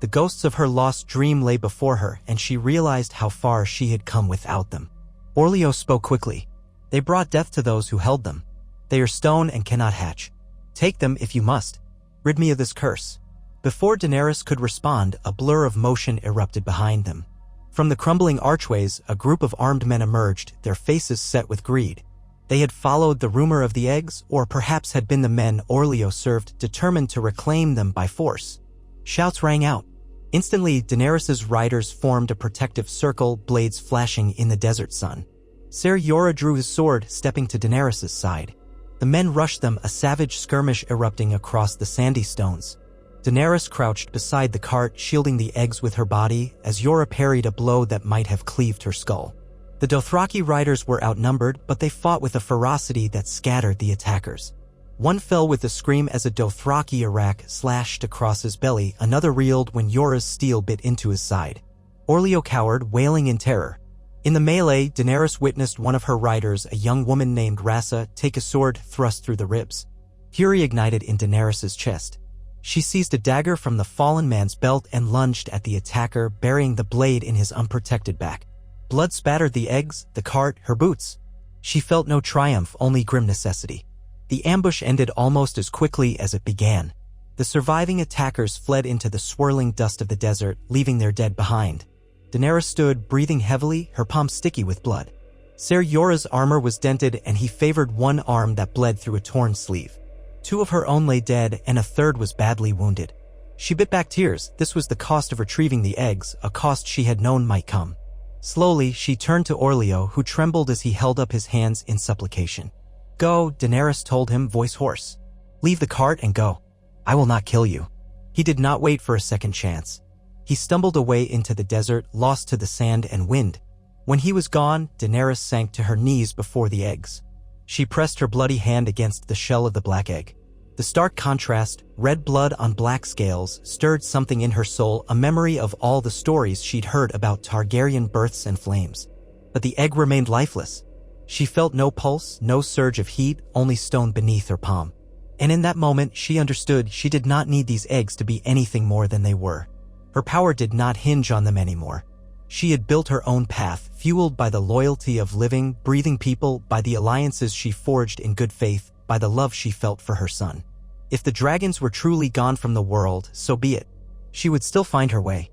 The ghosts of her lost dream lay before her, and she realized how far she had come without them. Orleo spoke quickly. They brought death to those who held them. They are stone and cannot hatch. Take them if you must. Rid me of this curse. Before Daenerys could respond, a blur of motion erupted behind them. From the crumbling archways, a group of armed men emerged, their faces set with greed. They had followed the rumor of the eggs, or perhaps had been the men Orleo served, determined to reclaim them by force. Shouts rang out. Instantly, Daenerys's riders formed a protective circle, blades flashing in the desert sun. Ser Jorah drew his sword, stepping to Daenerys's side. The men rushed them, a savage skirmish erupting across the sandy stones. Daenerys crouched beside the cart, shielding the eggs with her body, as Jorah parried a blow that might have cleaved her skull. The Dothraki riders were outnumbered, but they fought with a ferocity that scattered the attackers. One fell with a scream as a Dothraki arak slashed across his belly, another reeled when Jorah's steel bit into his side. Orleo cowered, wailing in terror. In the melee, Daenerys witnessed one of her riders, a young woman named Rassa, take a sword thrust through the ribs. Fury ignited in Daenerys's chest. She seized a dagger from the fallen man's belt and lunged at the attacker, burying the blade in his unprotected back. Blood spattered the eggs, the cart, her boots. She felt no triumph, only grim necessity. The ambush ended almost as quickly as it began. The surviving attackers fled into the swirling dust of the desert, leaving their dead behind. Daenerys stood, breathing heavily, her palms sticky with blood. Ser Jorah's armor was dented, and he favored one arm that bled through a torn sleeve. 2 of her own lay dead, and a third was badly wounded. She bit back tears. This was the cost of retrieving the eggs, a cost she had known might come. Slowly, she turned to Orleo, who trembled as he held up his hands in supplication. "Go," Daenerys told him, voice hoarse. "Leave the cart and go. I will not kill you." He did not wait for a second chance. He stumbled away into the desert, lost to the sand and wind. When he was gone, Daenerys sank to her knees before the eggs. She pressed her bloody hand against the shell of the black egg. The stark contrast, red blood on black scales, stirred something in her soul, a memory of all the stories she'd heard about Targaryen births and flames. But the egg remained lifeless. She felt no pulse, no surge of heat, only stone beneath her palm. And in that moment, she understood she did not need these eggs to be anything more than they were. Her power did not hinge on them anymore. She had built her own path, fueled by the loyalty of living, breathing people, by the alliances she forged in good faith, by the love she felt for her son. If the dragons were truly gone from the world, so be it. She would still find her way.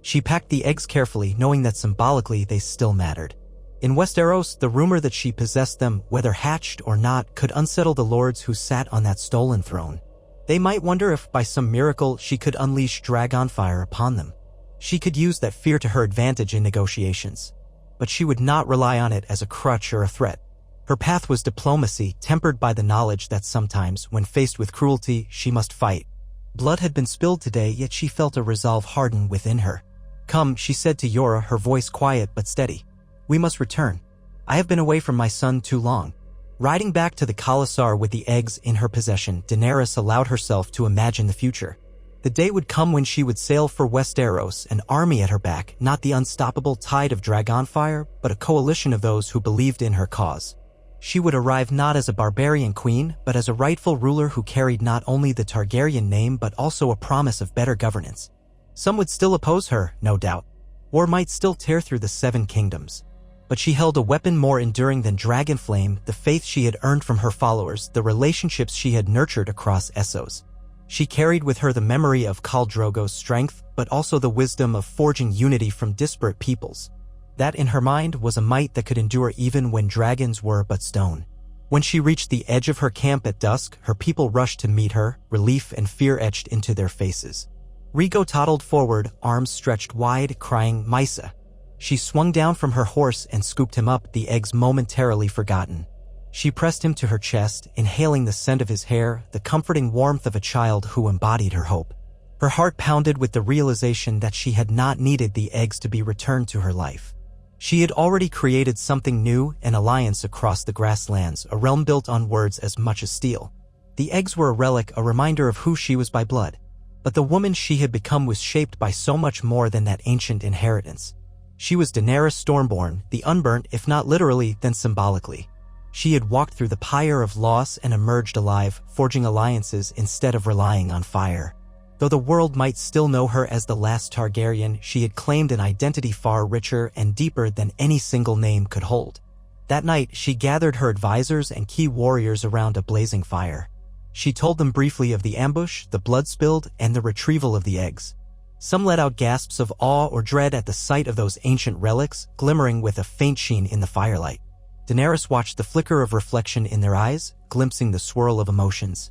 She packed the eggs carefully, knowing that symbolically they still mattered. In Westeros, the rumor that she possessed them, whether hatched or not, could unsettle the lords who sat on that stolen throne. They might wonder if, by some miracle, she could unleash dragon fire upon them. She could use that fear to her advantage in negotiations. But she would not rely on it as a crutch or a threat. Her path was diplomacy, tempered by the knowledge that sometimes, when faced with cruelty, she must fight. Blood had been spilled today, yet she felt a resolve harden within her. "Come," she said to Yora, her voice quiet but steady. "We must return. I have been away from my son too long." Riding back to the Khalasar with the eggs in her possession, Daenerys allowed herself to imagine the future. The day would come when she would sail for Westeros, an army at her back, not the unstoppable tide of dragonfire, but a coalition of those who believed in her cause. She would arrive not as a barbarian queen, but as a rightful ruler who carried not only the Targaryen name but also a promise of better governance. Some would still oppose her, no doubt. War might still tear through the Seven Kingdoms. But she held a weapon more enduring than Dragonflame, the faith she had earned from her followers, the relationships she had nurtured across Essos. She carried with her the memory of Khal Drogo's strength, but also the wisdom of forging unity from disparate peoples. That in her mind was a might that could endure even when dragons were but stone. When she reached the edge of her camp at dusk, her people rushed to meet her, relief and fear etched into their faces. Rhaego toddled forward, arms stretched wide, crying, "Mysa." She swung down from her horse and scooped him up, the eggs momentarily forgotten. She pressed him to her chest, inhaling the scent of his hair, the comforting warmth of a child who embodied her hope. Her heart pounded with the realization that she had not needed the eggs to be returned to her life. She had already created something new, an alliance across the grasslands, a realm built on words as much as steel. The eggs were a relic, a reminder of who she was by blood. But the woman she had become was shaped by so much more than that ancient inheritance. She was Daenerys Stormborn, the unburnt, if not literally, then symbolically. She had walked through the pyre of loss and emerged alive, forging alliances instead of relying on fire. Though the world might still know her as the last Targaryen, she had claimed an identity far richer and deeper than any single name could hold. That night, she gathered her advisors and key warriors around a blazing fire. She told them briefly of the ambush, the blood spilled, and the retrieval of the eggs. Some let out gasps of awe or dread at the sight of those ancient relics, glimmering with a faint sheen in the firelight. Daenerys watched the flicker of reflection in their eyes, glimpsing the swirl of emotions.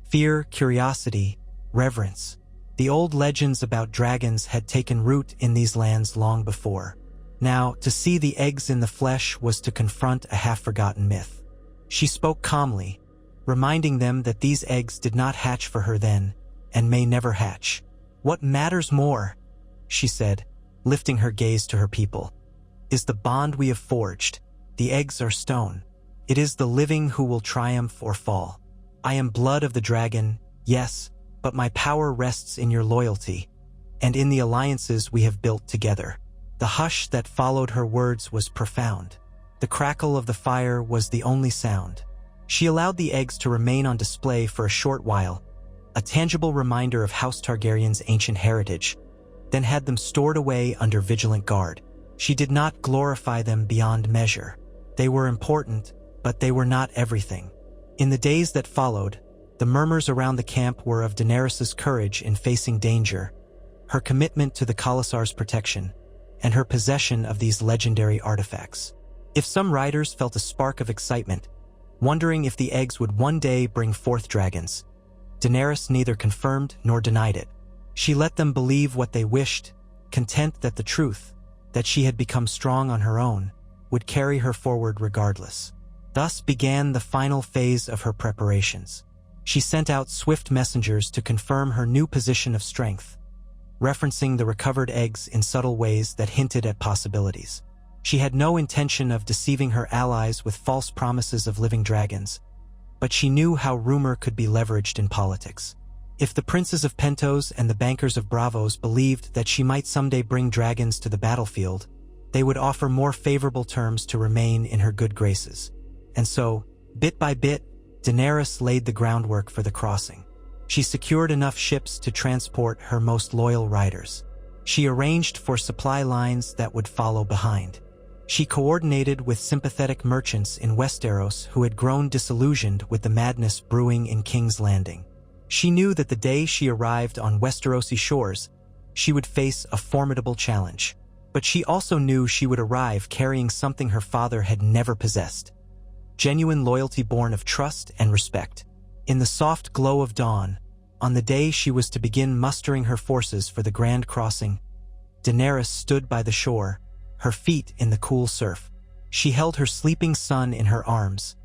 Fear, curiosity, reverence. The old legends about dragons had taken root in these lands long before. Now, to see the eggs in the flesh was to confront a half-forgotten myth. She spoke calmly, reminding them that these eggs did not hatch for her then, and may never hatch. "What matters more," she said, lifting her gaze to her people, "is the bond we have forged. The eggs are stone. It is the living who will triumph or fall. I am blood of the dragon, yes, but my power rests in your loyalty, and in the alliances we have built together." The hush that followed her words was profound. The crackle of the fire was the only sound. She allowed the eggs to remain on display for a short while, a tangible reminder of House Targaryen's ancient heritage, then had them stored away under vigilant guard. She did not glorify them beyond measure. They were important, but they were not everything. In the days that followed, the murmurs around the camp were of Daenerys' courage in facing danger, her commitment to the Khalasar's protection, and her possession of these legendary artifacts. If some riders felt a spark of excitement, wondering if the eggs would one day bring forth dragons, Daenerys neither confirmed nor denied it. She let them believe what they wished, content that the truth, that she had become strong on her own, would carry her forward regardless. Thus began the final phase of her preparations. She sent out swift messengers to confirm her new position of strength, referencing the recovered eggs in subtle ways that hinted at possibilities. She had no intention of deceiving her allies with false promises of living dragons, but she knew how rumor could be leveraged in politics. If the princes of Pentos and the bankers of Bravos believed that she might someday bring dragons to the battlefield, they would offer more favorable terms to remain in her good graces. And so, bit by bit, Daenerys laid the groundwork for the crossing. She secured enough ships to transport her most loyal riders. She arranged for supply lines that would follow behind. She coordinated with sympathetic merchants in Westeros who had grown disillusioned with the madness brewing in King's Landing. She knew that the day she arrived on Westerosi shores, she would face a formidable challenge. But she also knew she would arrive carrying something her father had never possessed: genuine loyalty born of trust and respect. In the soft glow of dawn, on the day she was to begin mustering her forces for the grand crossing, Daenerys stood by the shore, her feet in the cool surf. She held her sleeping son in her arms,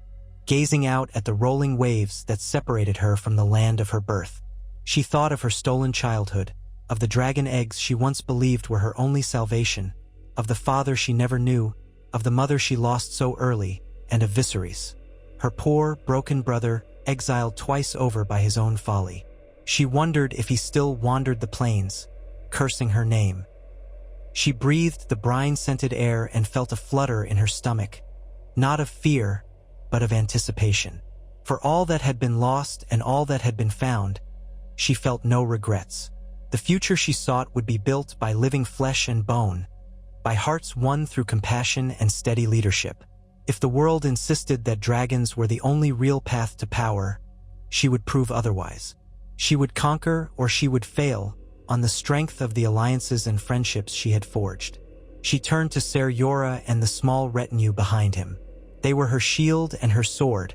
gazing out at the rolling waves that separated her from the land of her birth. She thought of her stolen childhood, of the dragon eggs she once believed were her only salvation, of the father she never knew, of the mother she lost so early, and of Viserys, her poor, broken brother, exiled twice over by his own folly. She wondered if he still wandered the plains, cursing her name. She breathed the brine-scented air and felt a flutter in her stomach, not of fear, but of anticipation. For all that had been lost and all that had been found, she felt no regrets. The future she sought would be built by living flesh and bone, by hearts won through compassion and steady leadership. If the world insisted that dragons were the only real path to power, she would prove otherwise. She would conquer or she would fail, on the strength of the alliances and friendships she had forged. She turned to Ser Jorah and the small retinue behind him. They were her shield and her sword,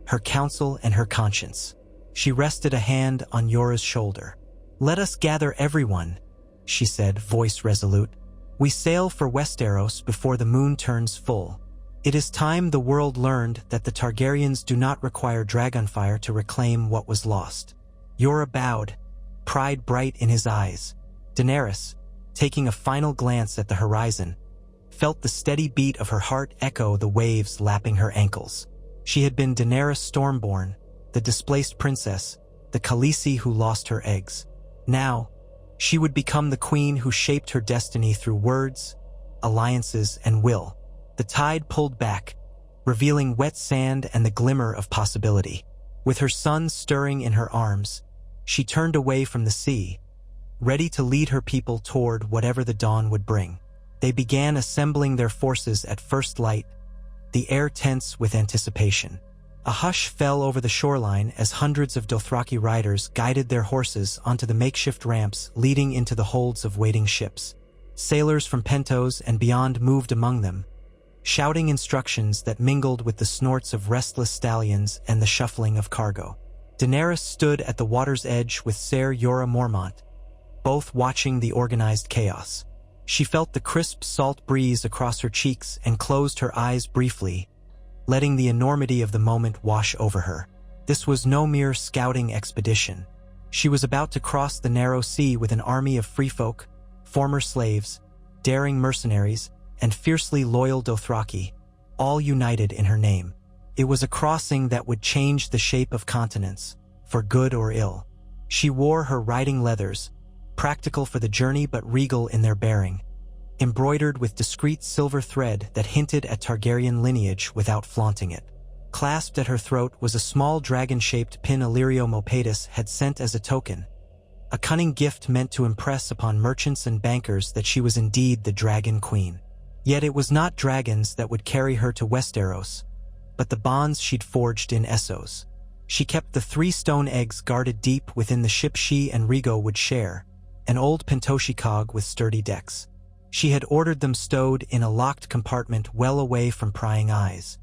her counsel and her conscience. She rested a hand on Jorah's shoulder. "Let us gather everyone," she said, voice resolute. "We sail for Westeros before the moon turns full. It is time the world learned that the Targaryens do not require dragonfire to reclaim what was lost." Jorah bowed, pride bright in his eyes. Daenerys, taking a final glance at the horizon, felt the steady beat of her heart echo the waves lapping her ankles. She had been Daenerys Stormborn, the displaced princess, the Khaleesi who lost her eggs. Now, she would become the queen who shaped her destiny through words, alliances, and will. The tide pulled back, revealing wet sand and the glimmer of possibility. With her son stirring in her arms, she turned away from the sea, ready to lead her people toward whatever the dawn would bring. They began assembling their forces at first light, the air tense with anticipation. A hush fell over the shoreline as hundreds of Dothraki riders guided their horses onto the makeshift ramps leading into the holds of waiting ships. Sailors from Pentos and beyond moved among them, shouting instructions that mingled with the snorts of restless stallions and the shuffling of cargo. Daenerys stood at the water's edge with Ser Jorah Mormont, both watching the organized chaos. She felt the crisp salt breeze across her cheeks and closed her eyes briefly, letting the enormity of the moment wash over her. This was no mere scouting expedition. She was about to cross the narrow sea with an army of free folk, former slaves, daring mercenaries, and fiercely loyal Dothraki, all united in her name. It was a crossing that would change the shape of continents, for good or ill. She wore her riding leathers, practical for the journey but regal in their bearing, embroidered with discreet silver thread that hinted at Targaryen lineage without flaunting it. Clasped at her throat was a small dragon-shaped pin Illyrio Mopatis had sent as a token, a cunning gift meant to impress upon merchants and bankers that she was indeed the Dragon Queen. Yet it was not dragons that would carry her to Westeros, but the bonds she'd forged in Essos. She kept the 3 stone eggs guarded deep within the ship she and Rhaego would share, an old Pentoshi cog with sturdy decks. She had ordered them stowed in a locked compartment well away from prying eyes.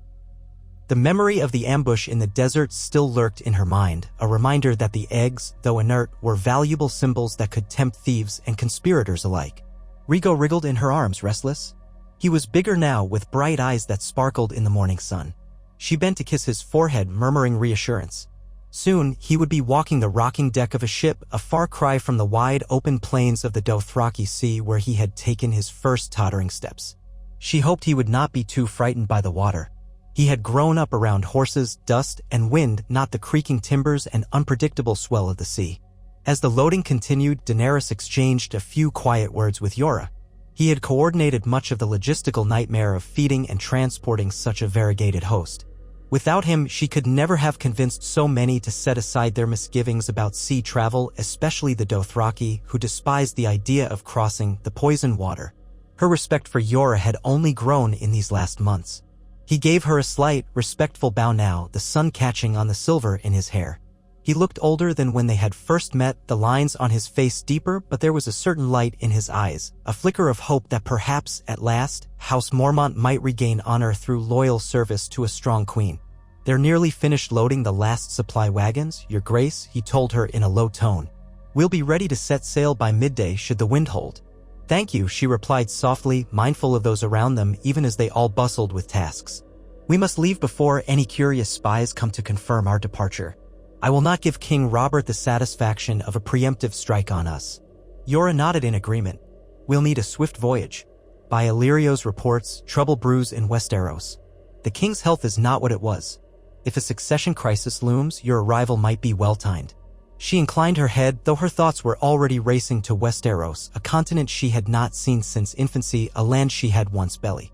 The memory of the ambush in the desert still lurked in her mind, a reminder that the eggs, though inert, were valuable symbols that could tempt thieves and conspirators alike. Rhaego wriggled in her arms, restless. He was bigger now, with bright eyes that sparkled in the morning sun. She bent to kiss his forehead, murmuring reassurance. Soon, he would be walking the rocking deck of a ship, a far cry from the wide open plains of the Dothraki Sea where he had taken his first tottering steps. She hoped he would not be too frightened by the water. He had grown up around horses, dust, and wind, not the creaking timbers and unpredictable swell of the sea. As the loading continued, Daenerys exchanged a few quiet words with Yora. He had coordinated much of the logistical nightmare of feeding and transporting such a variegated host. Without him, she could never have convinced so many to set aside their misgivings about sea travel, especially the Dothraki, who despised the idea of crossing the poison water. Her respect for Yora had only grown in these last months. He gave her a slight, respectful bow now, the sun catching on the silver in his hair. He looked older than when they had first met, the lines on his face deeper, but there was a certain light in his eyes, a flicker of hope that perhaps, at last, House Mormont might regain honor through loyal service to a strong queen. "They're nearly finished loading the last supply wagons, Your Grace," he told her in a low tone. "We'll be ready to set sail by midday should the wind hold." "Thank you," she replied softly, mindful of those around them even as they all bustled with tasks. "We must leave before any curious spies come to confirm our departure. I will not give King Robert the satisfaction of a preemptive strike on us." Yora nodded in agreement. "We'll need a swift voyage. By Illyrio's reports, trouble brews in Westeros. The king's health is not what it was. If a succession crisis looms, your arrival might be well-timed." She inclined her head, though her thoughts were already racing to Westeros, a continent she had not seen since infancy, a land she had once belly.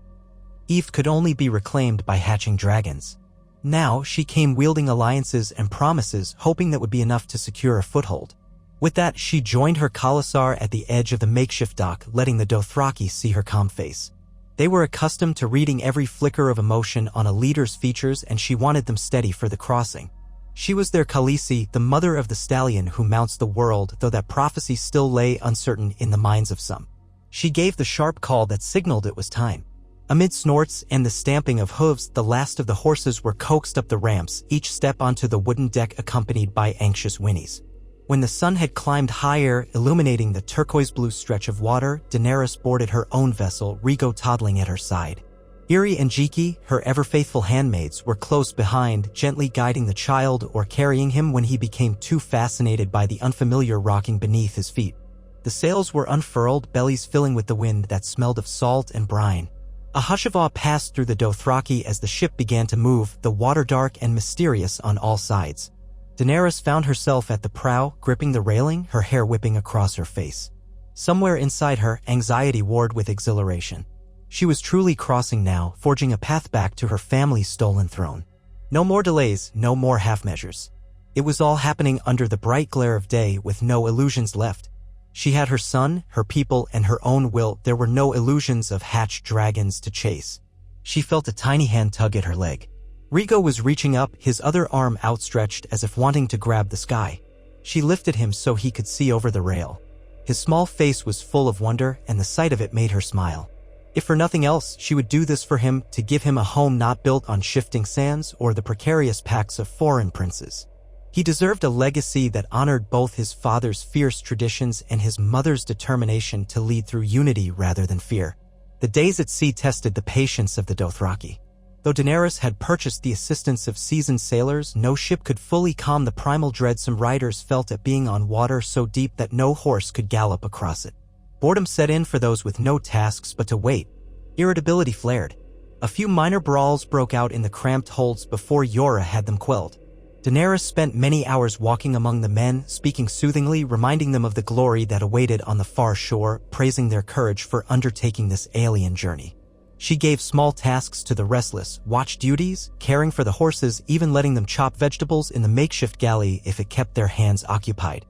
Eve could only be reclaimed by hatching dragons. Now, she came wielding alliances and promises, hoping that would be enough to secure a foothold. With that, she joined her Khalasar at the edge of the makeshift dock, letting the Dothraki see her calm face. They were accustomed to reading every flicker of emotion on a leader's features, and she wanted them steady for the crossing. She was their Khaleesi, the mother of the stallion who mounts the world, though that prophecy still lay uncertain in the minds of some. She gave the sharp call that signaled it was time. Amid snorts and the stamping of hooves, the last of the horses were coaxed up the ramps, each step onto the wooden deck accompanied by anxious whinnies. When the sun had climbed higher, illuminating the turquoise-blue stretch of water, Daenerys boarded her own vessel, Rigo toddling at her side. Irri and Jiki, her ever-faithful handmaids, were close behind, gently guiding the child or carrying him when he became too fascinated by the unfamiliar rocking beneath his feet. The sails were unfurled, bellies filling with the wind that smelled of salt and brine. A hush of awe passed through the Dothraki as the ship began to move, the water dark and mysterious on all sides. Daenerys found herself at the prow, gripping the railing, her hair whipping across her face. Somewhere inside her, anxiety warred with exhilaration. She was truly crossing now, forging a path back to her family's stolen throne. No more delays, no more half-measures. It was all happening under the bright glare of day, with no illusions left. She had her son, her people, and her own will. There were no illusions of hatched dragons to chase. She felt a tiny hand tug at her leg. Rigo was reaching up, his other arm outstretched as if wanting to grab the sky. She lifted him so he could see over the rail. His small face was full of wonder, and the sight of it made her smile. If for nothing else, she would do this for him, to give him a home not built on shifting sands or the precarious pacts of foreign princes. He deserved a legacy that honored both his father's fierce traditions and his mother's determination to lead through unity rather than fear. The days at sea tested the patience of the Dothraki. Though Daenerys had purchased the assistance of seasoned sailors, no ship could fully calm the primal dread some riders felt at being on water so deep that no horse could gallop across it. Boredom set in for those with no tasks but to wait. Irritability flared. A few minor brawls broke out in the cramped holds before Yora had them quelled. Daenerys spent many hours walking among the men, speaking soothingly, reminding them of the glory that awaited on the far shore, praising their courage for undertaking this alien journey. She gave small tasks to the restless, watch duties, caring for the horses, even letting them chop vegetables in the makeshift galley if it kept their hands occupied.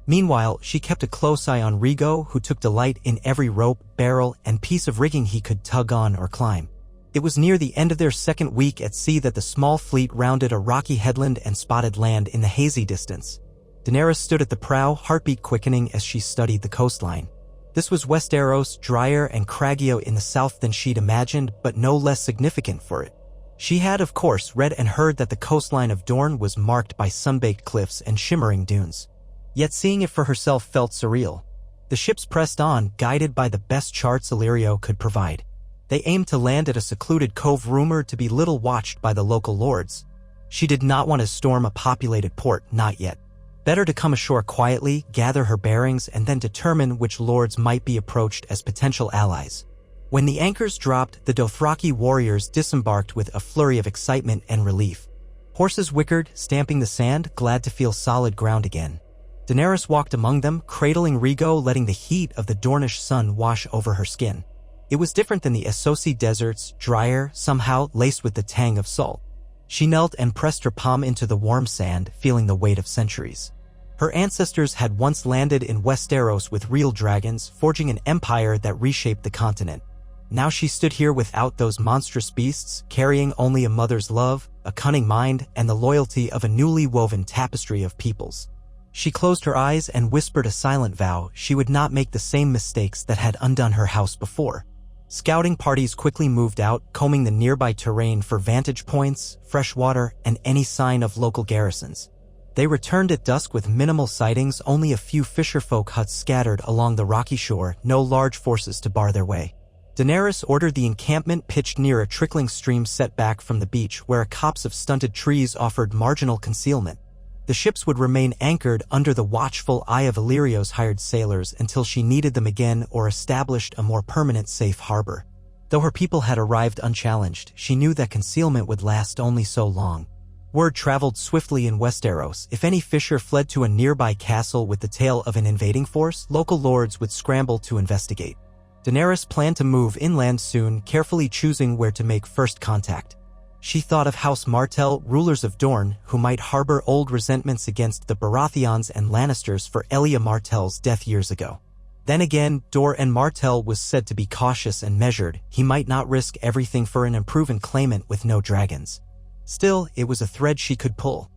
Meanwhile, she kept a close eye on Rigo, who took delight in every rope, barrel, and piece of rigging he could tug on or climb. It was near the end of their second week at sea that the small fleet rounded a rocky headland and spotted land in the hazy distance. Daenerys stood at the prow, heartbeat quickening as she studied the coastline. This was Westeros, drier and craggier in the south than she'd imagined, but no less significant for it. She had, of course, read and heard that the coastline of Dorne was marked by sun-baked cliffs and shimmering dunes. Yet seeing it for herself felt surreal. The ships pressed on, guided by the best charts Illyrio could provide. They aimed to land at a secluded cove rumored to be little watched by the local lords. She did not want to storm a populated port, not yet. Better to come ashore quietly, gather her bearings, and then determine which lords might be approached as potential allies. When the anchors dropped, the Dothraki warriors disembarked with a flurry of excitement and relief. Horses whickered, stamping the sand, glad to feel solid ground again. Daenerys walked among them, cradling Rhaego, letting the heat of the Dornish sun wash over her skin. It was different than the Essosi deserts, drier, somehow laced with the tang of salt. She knelt and pressed her palm into the warm sand, feeling the weight of centuries. Her ancestors had once landed in Westeros with real dragons, forging an empire that reshaped the continent. Now she stood here without those monstrous beasts, carrying only a mother's love, a cunning mind, and the loyalty of a newly woven tapestry of peoples. She closed her eyes and whispered a silent vow she would not make the same mistakes that had undone her house before. Scouting parties quickly moved out, combing the nearby terrain for vantage points, fresh water, and any sign of local garrisons. They returned at dusk with minimal sightings, only a few fisherfolk huts scattered along the rocky shore, no large forces to bar their way. Daenerys ordered the encampment pitched near a trickling stream set back from the beach where a copse of stunted trees offered marginal concealment. The ships would remain anchored under the watchful eye of Illyrio's hired sailors until she needed them again or established a more permanent safe harbor. Though her people had arrived unchallenged, she knew that concealment would last only so long. Word traveled swiftly in Westeros. If any fisher fled to a nearby castle with the tale of an invading force, local lords would scramble to investigate. Daenerys planned to move inland soon, carefully choosing where to make first contact. She thought of House Martell, rulers of Dorne, who might harbor old resentments against the Baratheons and Lannisters for Elia Martell's death years ago. Then again, Doran Martell was said to be cautious and measured. He might not risk everything for an unproven claimant with no dragons. Still, it was a thread she could pull.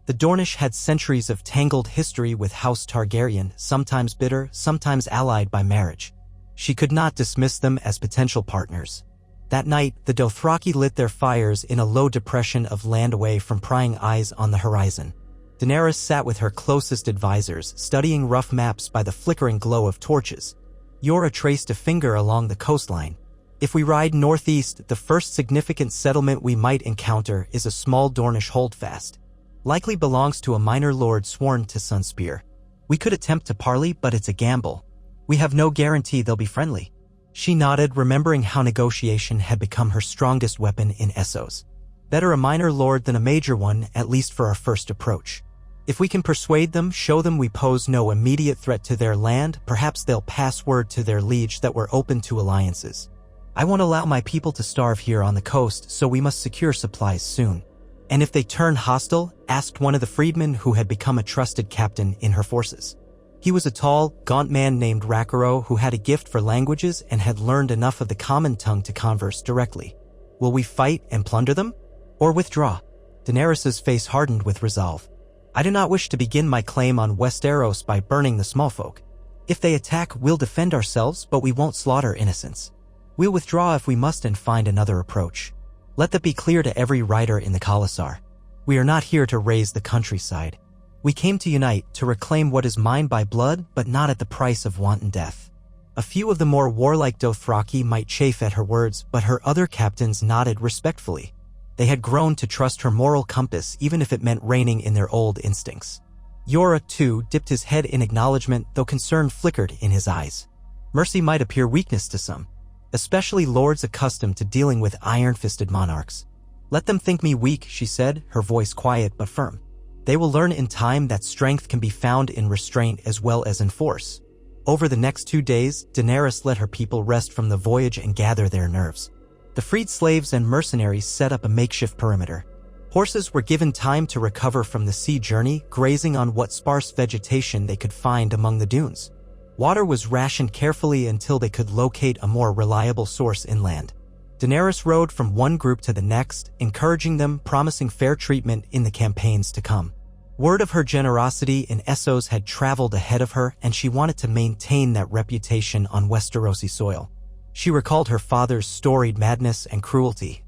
The Dornish had centuries of tangled history with House Targaryen, sometimes bitter, sometimes allied by marriage. She could not dismiss them as potential partners. That night, the Dothraki lit their fires in a low depression of land away from prying eyes on the horizon. Daenerys sat with her closest advisors, studying rough maps by the flickering glow of torches. Yora traced a finger along the coastline. If we ride northeast, the first significant settlement we might encounter is a small Dornish holdfast. Likely belongs to a minor lord sworn to Sunspear. We could attempt to parley, but it's a gamble. We have no guarantee they'll be friendly. She nodded, remembering how negotiation had become her strongest weapon in Essos. Better a minor lord than a major one, at least for our first approach. If we can persuade them, show them we pose no immediate threat to their land, perhaps they'll pass word to their liege that we're open to alliances. I won't allow my people to starve here on the coast, so we must secure supplies soon. And if they turn hostile, asked one of the freedmen who had become a trusted captain in her forces. He was a tall, gaunt man named Rakuro who had a gift for languages and had learned enough of the common tongue to converse directly. Will we fight and plunder them? Or withdraw? Daenerys's face hardened with resolve. I do not wish to begin my claim on Westeros by burning the small folk. If they attack, we'll defend ourselves, but we won't slaughter innocents. We'll withdraw if we must and find another approach. Let that be clear to every rider in the Khalasar. We are not here to raise the countryside. We came to unite, to reclaim what is mine by blood, but not at the price of wanton death. A few of the more warlike Dothraki might chafe at her words, but her other captains nodded respectfully. They had grown to trust her moral compass, even if it meant reining in their old instincts. Yora, too, dipped his head in acknowledgement, though concern flickered in his eyes. Mercy might appear weakness to some, especially lords accustomed to dealing with iron-fisted monarchs. Let them think me weak, she said, her voice quiet but firm. They will learn in time that strength can be found in restraint as well as in force. Over the next 2 days, Daenerys let her people rest from the voyage and gather their nerves. The freed slaves and mercenaries set up a makeshift perimeter. Horses were given time to recover from the sea journey, grazing on what sparse vegetation they could find among the dunes. Water was rationed carefully until they could locate a more reliable source inland. Daenerys rode from one group to the next, encouraging them, promising fair treatment in the campaigns to come. Word of her generosity in Essos had traveled ahead of her, and she wanted to maintain that reputation on Westerosi soil. She recalled her father's storied madness and cruelty,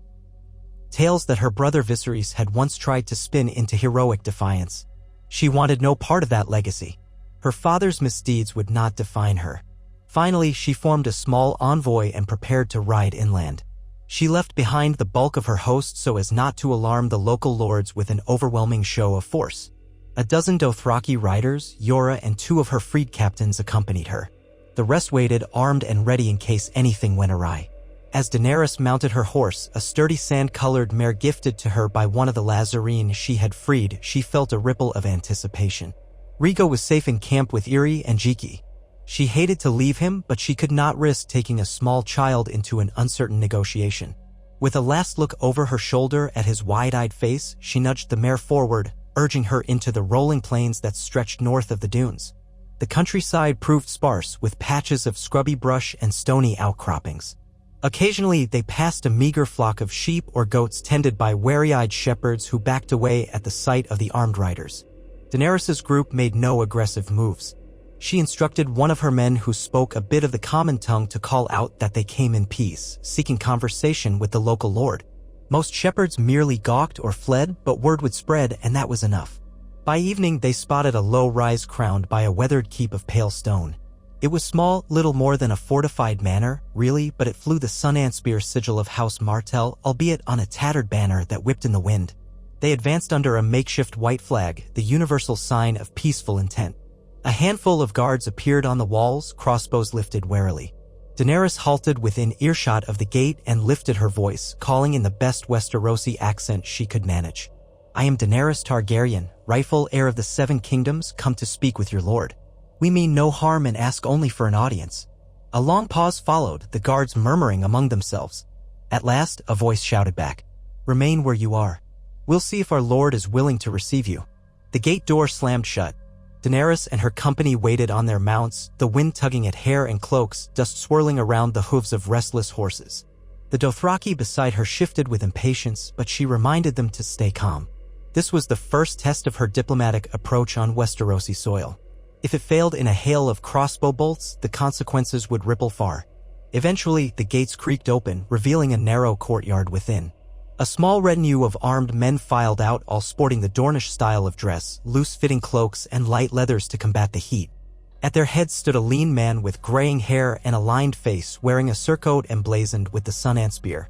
tales that her brother Viserys had once tried to spin into heroic defiance. She wanted no part of that legacy. Her father's misdeeds would not define her. Finally, she formed a small envoy and prepared to ride inland. She left behind the bulk of her host so as not to alarm the local lords with an overwhelming show of force. A dozen Dothraki riders, Yora and 2 of her freed captains accompanied her. The rest waited, armed and ready in case anything went awry. As Daenerys mounted her horse, a sturdy sand-colored mare gifted to her by one of the Lazarene she had freed, she felt a ripple of anticipation. Rhaego was safe in camp with Irri and Jiki. She hated to leave him, but she could not risk taking a small child into an uncertain negotiation. With a last look over her shoulder at his wide-eyed face, she nudged the mare forward, urging her into the rolling plains that stretched north of the dunes. The countryside proved sparse, with patches of scrubby brush and stony outcroppings. Occasionally, they passed a meager flock of sheep or goats tended by wary-eyed shepherds who backed away at the sight of the armed riders. Daenerys's group made no aggressive moves. She instructed one of her men who spoke a bit of the common tongue to call out that they came in peace, seeking conversation with the local lord. Most shepherds merely gawked or fled, but word would spread, and that was enough. By evening, they spotted a low rise crowned by a weathered keep of pale stone. It was small, little more than a fortified manor, really, but it flew the sun-and-spear sigil of House Martell, albeit on a tattered banner that whipped in the wind. They advanced under a makeshift white flag, the universal sign of peaceful intent. A handful of guards appeared on the walls, crossbows lifted warily. Daenerys halted within earshot of the gate and lifted her voice, calling in the best Westerosi accent she could manage. "I am Daenerys Targaryen, rightful heir of the 7 kingdoms, come to speak with your lord. We mean no harm and ask only for an audience." A long pause followed, the guards murmuring among themselves. At last, a voice shouted back, "Remain where you are. We'll see if our lord is willing to receive you." The gate door slammed shut. Daenerys and her company waited on their mounts, the wind tugging at hair and cloaks, dust swirling around the hooves of restless horses. The Dothraki beside her shifted with impatience, but she reminded them to stay calm. This was the first test of her diplomatic approach on Westerosi soil. If it failed in a hail of crossbow bolts, the consequences would ripple far. Eventually, the gates creaked open, revealing a narrow courtyard within. A small retinue of armed men filed out, all sporting the Dornish style of dress, loose-fitting cloaks and light leathers to combat the heat. At their heads stood a lean man with graying hair and a lined face, wearing a surcoat emblazoned with the sun-and-spear.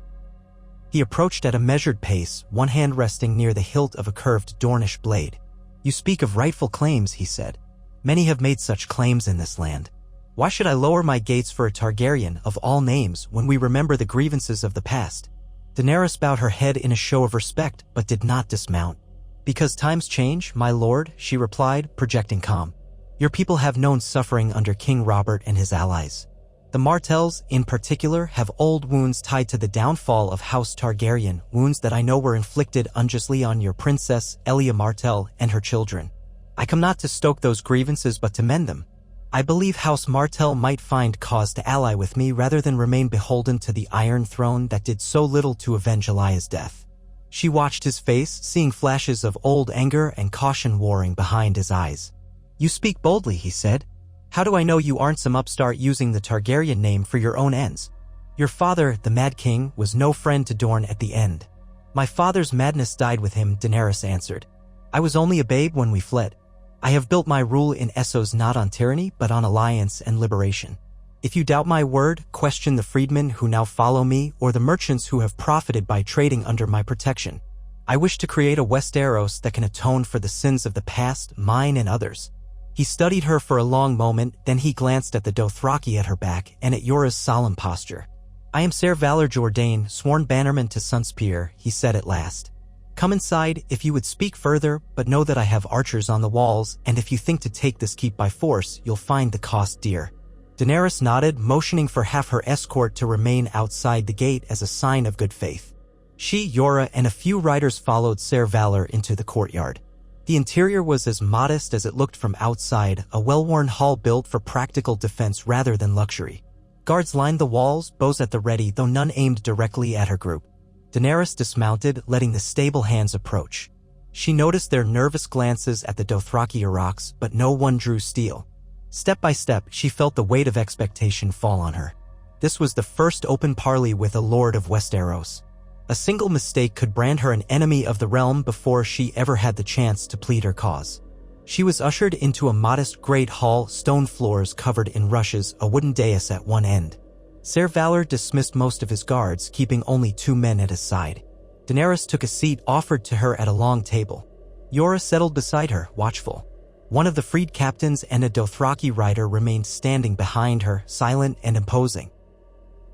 He approached at a measured pace, one hand resting near the hilt of a curved Dornish blade. "You speak of rightful claims," he said. "Many have made such claims in this land. Why should I lower my gates for a Targaryen of all names when we remember the grievances of the past?" Daenerys bowed her head in a show of respect, but did not dismount. "Because times change, my lord," she replied, projecting calm. "Your people have known suffering under King Robert and his allies. The Martells, in particular, have old wounds tied to the downfall of House Targaryen, wounds that I know were inflicted unjustly on your princess, Elia Martell, and her children. I come not to stoke those grievances but to mend them. I believe House Martell might find cause to ally with me rather than remain beholden to the Iron Throne that did so little to avenge Elia's death." She watched his face, seeing flashes of old anger and caution warring behind his eyes. "You speak boldly," he said. "How do I know you aren't some upstart using the Targaryen name for your own ends? Your father, the Mad King, was no friend to Dorne at the end." "My father's madness died with him," Daenerys answered. "I was only a babe when we fled. I have built my rule in Essos not on tyranny, but on alliance and liberation. If you doubt my word, question the freedmen who now follow me or the merchants who have profited by trading under my protection. I wish to create a Westeros that can atone for the sins of the past, mine and others." He studied her for a long moment, then he glanced at the Dothraki at her back and at Yora's solemn posture. "I am Ser Valor Jordain, sworn bannerman to Sunspear," he said at last. "Come inside if you would speak further, but know that I have archers on the walls, and if you think to take this keep by force, you'll find the cost dear." Daenerys nodded, motioning for half her escort to remain outside the gate as a sign of good faith. She, Yora, and a few riders followed Ser Valor into the courtyard. The interior was as modest as it looked from outside, a well-worn hall built for practical defense rather than luxury. Guards lined the walls, bows at the ready, though none aimed directly at her group. Daenerys dismounted, letting the stable hands approach. She noticed their nervous glances at the Dothraki Araks, but no one drew steel. Step by step, she felt the weight of expectation fall on her. This was the first open parley with a lord of Westeros. A single mistake could brand her an enemy of the realm before she ever had the chance to plead her cause. She was ushered into a modest great hall, stone floors covered in rushes, a wooden dais at one end. Ser Valor dismissed most of his guards, keeping only 2 men at his side. Daenerys took a seat offered to her at a long table. Yora settled beside her, watchful. One of the freed captains and a Dothraki rider remained standing behind her, silent and imposing.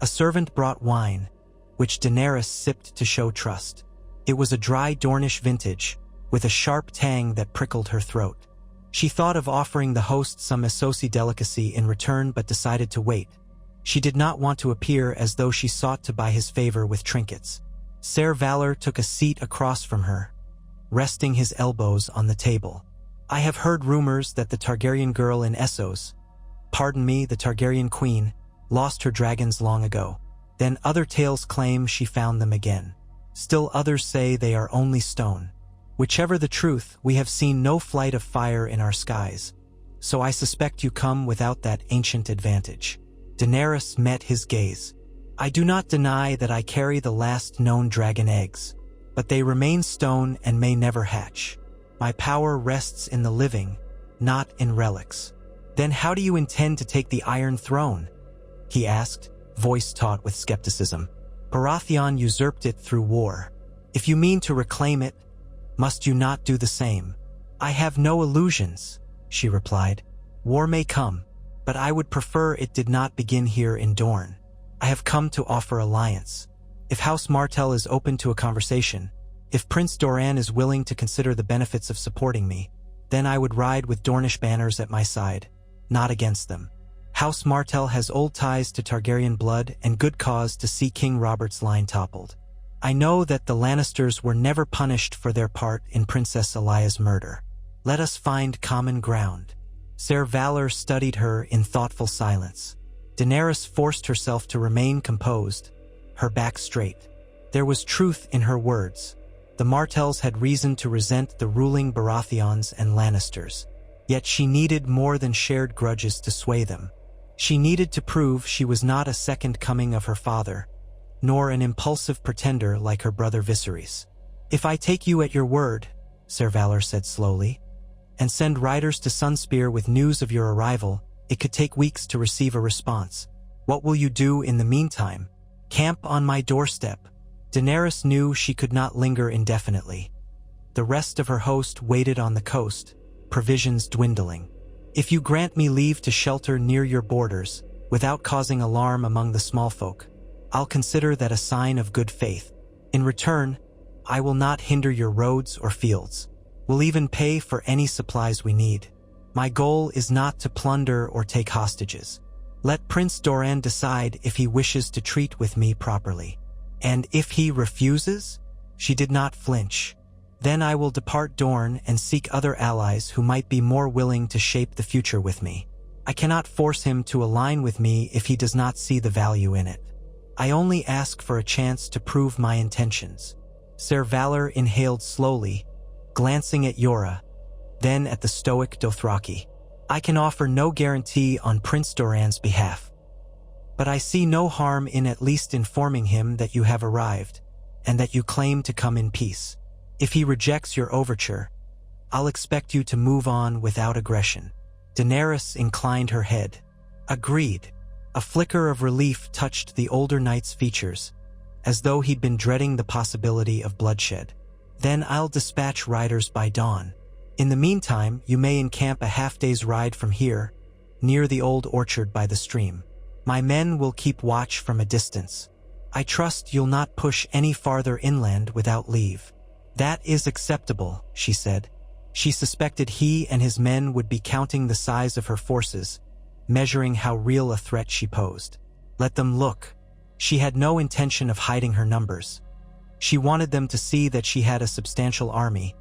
A servant brought wine, which Daenerys sipped to show trust. It was a dry Dornish vintage, with a sharp tang that prickled her throat. She thought of offering the host some Essosi delicacy in return but decided to wait. She did not want to appear as though she sought to buy his favor with trinkets. Ser Valor took a seat across from her, resting his elbows on the table. I have heard rumors that the Targaryen girl in Essos, pardon me, the Targaryen queen, lost her dragons long ago. Then other tales claim she found them again. Still others say they are only stone. Whichever the truth, we have seen no flight of fire in our skies. So I suspect you come without that ancient advantage. Daenerys met his gaze. I do not deny that I carry the last known dragon eggs, but they remain stone and may never hatch. My power rests in the living, not in relics. Then how do you intend to take the Iron Throne? He asked, voice taut with skepticism. Baratheon usurped it through war. If you mean to reclaim it, must you not do the same? I have no illusions, she replied. War may come, but I would prefer it did not begin here in Dorne. I have come to offer alliance. If House Martell is open to a conversation, if Prince Doran is willing to consider the benefits of supporting me, then I would ride with Dornish banners at my side, not against them. House Martell has old ties to Targaryen blood and good cause to see King Robert's line toppled. I know that the Lannisters were never punished for their part in Princess Alia's murder. Let us find common ground. Ser Valor studied her in thoughtful silence. Daenerys forced herself to remain composed, her back straight. There was truth in her words. The Martells had reason to resent the ruling Baratheons and Lannisters. Yet she needed more than shared grudges to sway them. She needed to prove she was not a second coming of her father, nor an impulsive pretender like her brother Viserys. If I take you at your word, Ser Valor said slowly, and send riders to Sunspear with news of your arrival, it could take weeks to receive a response. What will you do in the meantime? Camp on my doorstep. Daenerys knew she could not linger indefinitely. The rest of her host waited on the coast, provisions dwindling. If you grant me leave to shelter near your borders, without causing alarm among the small folk, I'll consider that a sign of good faith. In return, I will not hinder your roads or fields. We'll even pay for any supplies we need. My goal is not to plunder or take hostages. Let Prince Doran decide if he wishes to treat with me properly. And if he refuses, she did not flinch. Then I will depart Dorne and seek other allies who might be more willing to shape the future with me. I cannot force him to align with me if he does not see the value in it. I only ask for a chance to prove my intentions. Ser Valor inhaled slowly, glancing at Yora, then at the stoic Dothraki. I can offer no guarantee on Prince Doran's behalf, but I see no harm in at least informing him that you have arrived, and that you claim to come in peace. If he rejects your overture, I'll expect you to move on without aggression. Daenerys inclined her head. Agreed. A flicker of relief touched the older knight's features, as though he'd been dreading the possibility of bloodshed. Then I'll dispatch riders by dawn. In the meantime, you may encamp a half-day's ride from here, near the old orchard by the stream. My men will keep watch from a distance. I trust you'll not push any farther inland without leave. That is acceptable, she said. She suspected he and his men would be counting the size of her forces, measuring how real a threat she posed. Let them look. She had no intention of hiding her numbers. She wanted them to see that she had a substantial army,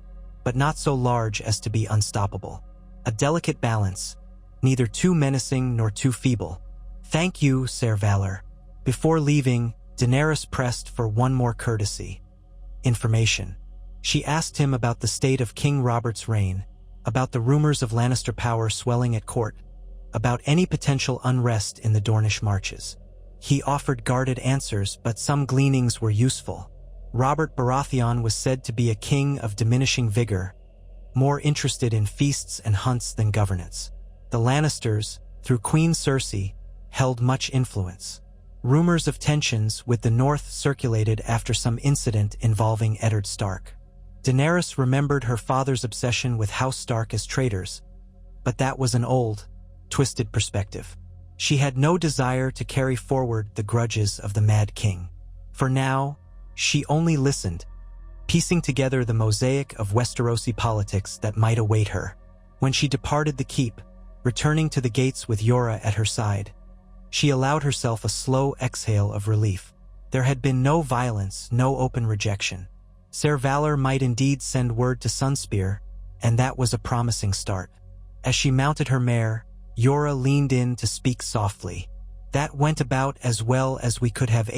but not so large as to be unstoppable. A delicate balance, neither too menacing nor too feeble. Thank you, Ser Valor. Before leaving, Daenerys pressed for one more courtesy. Information. She asked him about the state of King Robert's reign, about the rumors of Lannister power swelling at court, about any potential unrest in the Dornish marches. He offered guarded answers, but some gleanings were useful. Robert Baratheon was said to be a king of diminishing vigor, more interested in feasts and hunts than governance. The Lannisters, through Queen Cersei, held much influence. Rumors of tensions with the North circulated after some incident involving Eddard Stark. Daenerys remembered her father's obsession with House Stark as traitors, but that was an old, twisted perspective. She had no desire to carry forward the grudges of the Mad King. For now, she only listened, piecing together the mosaic of Westerosi politics that might await her. When she departed the keep, returning to the gates with Yora at her side, she allowed herself a slow exhale of relief. There had been no violence, no open rejection. Ser Valor might indeed send word to Sunspear, and that was a promising start. As she mounted her mare, Yora leaned in to speak softly. "That went about as well as we could have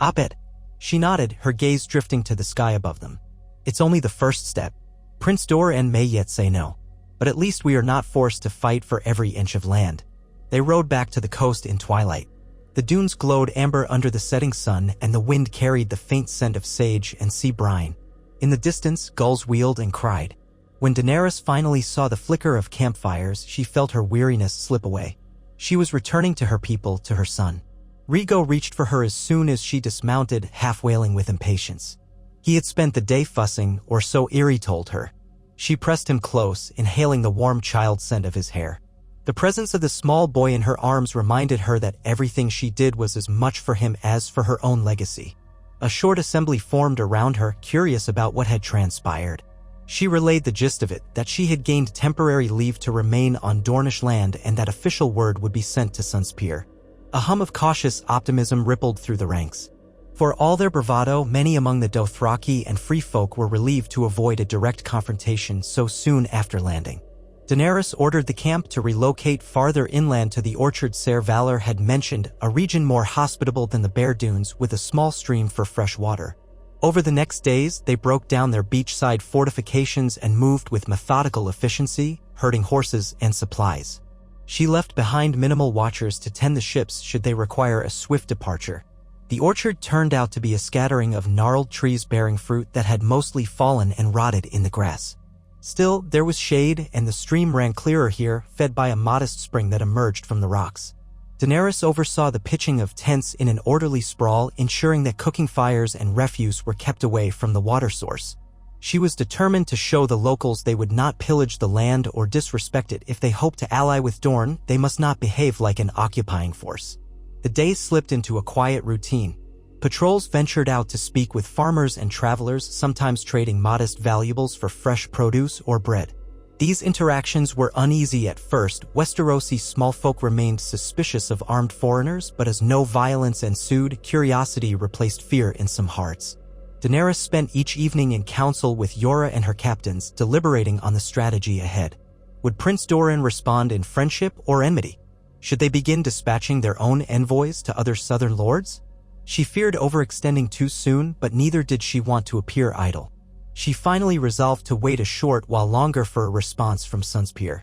Op-ed." She nodded, her gaze drifting to the sky above them. "It's only the first step. Prince Doran may yet say no, but at least we are not forced to fight for every inch of land." They rode back to the coast in twilight. The dunes glowed amber under the setting sun, and the wind carried the faint scent of sage and sea brine. In the distance, gulls wheeled and cried. When Daenerys finally saw the flicker of campfires, she felt her weariness slip away. She was returning to her people, to her son. Rhaego reached for her as soon as she dismounted, half-wailing with impatience. He had spent the day fussing, or so Irri told her. She pressed him close, inhaling the warm child scent of his hair. The presence of the small boy in her arms reminded her that everything she did was as much for him as for her own legacy. A short assembly formed around her, curious about what had transpired. She relayed the gist of it, that she had gained temporary leave to remain on Dornish land and that official word would be sent to Sunspear. A hum of cautious optimism rippled through the ranks. For all their bravado, many among the Dothraki and free folk were relieved to avoid a direct confrontation so soon after landing. Daenerys ordered the camp to relocate farther inland to the orchard Ser Valor had mentioned, a region more hospitable than the Bear Dunes with a small stream for fresh water. Over the next days, they broke down their beachside fortifications and moved with methodical efficiency, herding horses and supplies. She left behind minimal watchers to tend the ships should they require a swift departure. The orchard turned out to be a scattering of gnarled trees bearing fruit that had mostly fallen and rotted in the grass. Still, there was shade, and the stream ran clearer here, fed by a modest spring that emerged from the rocks. Daenerys oversaw the pitching of tents in an orderly sprawl, ensuring that cooking fires and refuse were kept away from the water source. She was determined to show the locals they would not pillage the land or disrespect it. If they hoped to ally with Dorne, they must not behave like an occupying force. The days slipped into a quiet routine. Patrols ventured out to speak with farmers and travelers, sometimes trading modest valuables for fresh produce or bread. These interactions were uneasy at first. Westerosi smallfolk remained suspicious of armed foreigners, but as no violence ensued, curiosity replaced fear in some hearts. Daenerys spent each evening in council with Yora and her captains, deliberating on the strategy ahead. Would Prince Doran respond in friendship or enmity? Should they begin dispatching their own envoys to other southern lords? She feared overextending too soon, but neither did she want to appear idle. She finally resolved to wait a short while longer for a response from Sunspear.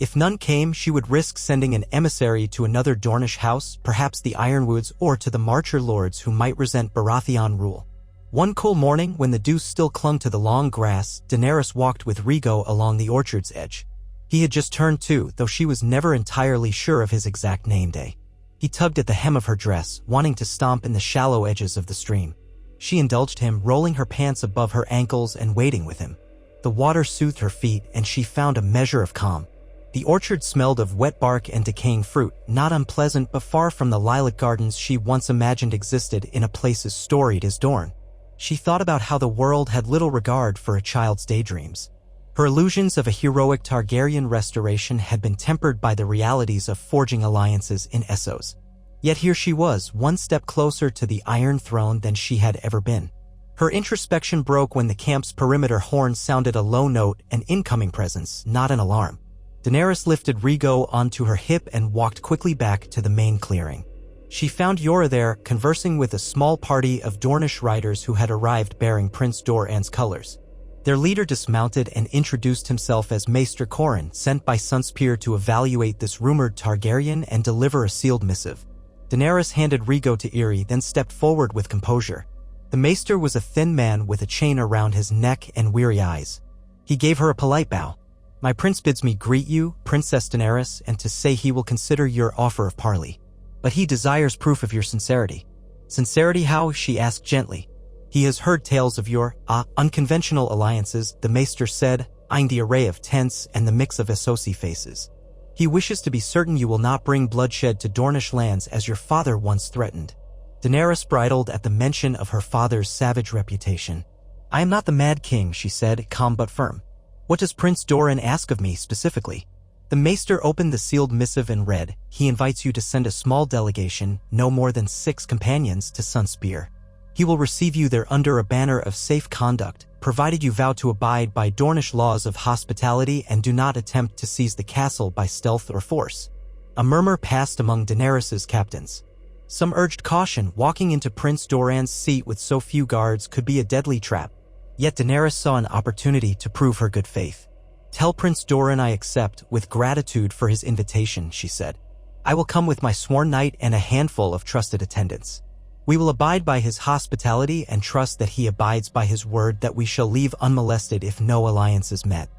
If none came, she would risk sending an emissary to another Dornish house, perhaps the Ironwoods, or to the Marcher lords who might resent Baratheon rule. One cool morning, when the dew still clung to the long grass, Daenerys walked with Rhaego along the orchard's edge. He had just turned 2, though she was never entirely sure of his exact name day. He tugged at the hem of her dress, wanting to stomp in the shallow edges of the stream. She indulged him, rolling her pants above her ankles and wading with him. The water soothed her feet, and she found a measure of calm. The orchard smelled of wet bark and decaying fruit, not unpleasant but far from the lilac gardens she once imagined existed in a place as storied as Dorne. She thought about how the world had little regard for a child's daydreams. Her illusions of a heroic Targaryen restoration had been tempered by the realities of forging alliances in Essos. Yet here she was, one step closer to the Iron Throne than she had ever been. Her introspection broke when the camp's perimeter horn sounded a low note, an incoming presence, not an alarm. Daenerys lifted Rhaego onto her hip and walked quickly back to the main clearing. She found Yora there, conversing with a small party of Dornish riders who had arrived bearing Prince Doran's colors. Their leader dismounted and introduced himself as Maester Corran, sent by Sunspear to evaluate this rumored Targaryen and deliver a sealed missive. Daenerys handed Rhaego to Irri, then stepped forward with composure. The Maester was a thin man with a chain around his neck and weary eyes. He gave her a polite bow. "My prince bids me greet you, Princess Daenerys, and to say he will consider your offer of parley." But he desires proof of your sincerity. Sincerity how? She asked gently. He has heard tales of your, unconventional alliances, the maester said, eyeing the array of tents and the mix of Essosi faces. He wishes to be certain you will not bring bloodshed to Dornish lands as your father once threatened. Daenerys bridled at the mention of her father's savage reputation. I am not the Mad King, she said, calm but firm. What does Prince Doran ask of me specifically? The maester opened the sealed missive and read, he invites you to send a small delegation, no more than 6 companions, to Sunspear. He will receive you there under a banner of safe conduct, provided you vow to abide by Dornish laws of hospitality and do not attempt to seize the castle by stealth or force. A murmur passed among Daenerys's captains. Some urged caution. Walking into Prince Doran's seat with so few guards could be a deadly trap. Yet Daenerys saw an opportunity to prove her good faith. Tell Prince Doran I accept with gratitude for his invitation, she said. I will come with my sworn knight and a handful of trusted attendants. We will abide by his hospitality and trust that he abides by his word that we shall leave unmolested if no alliance is met.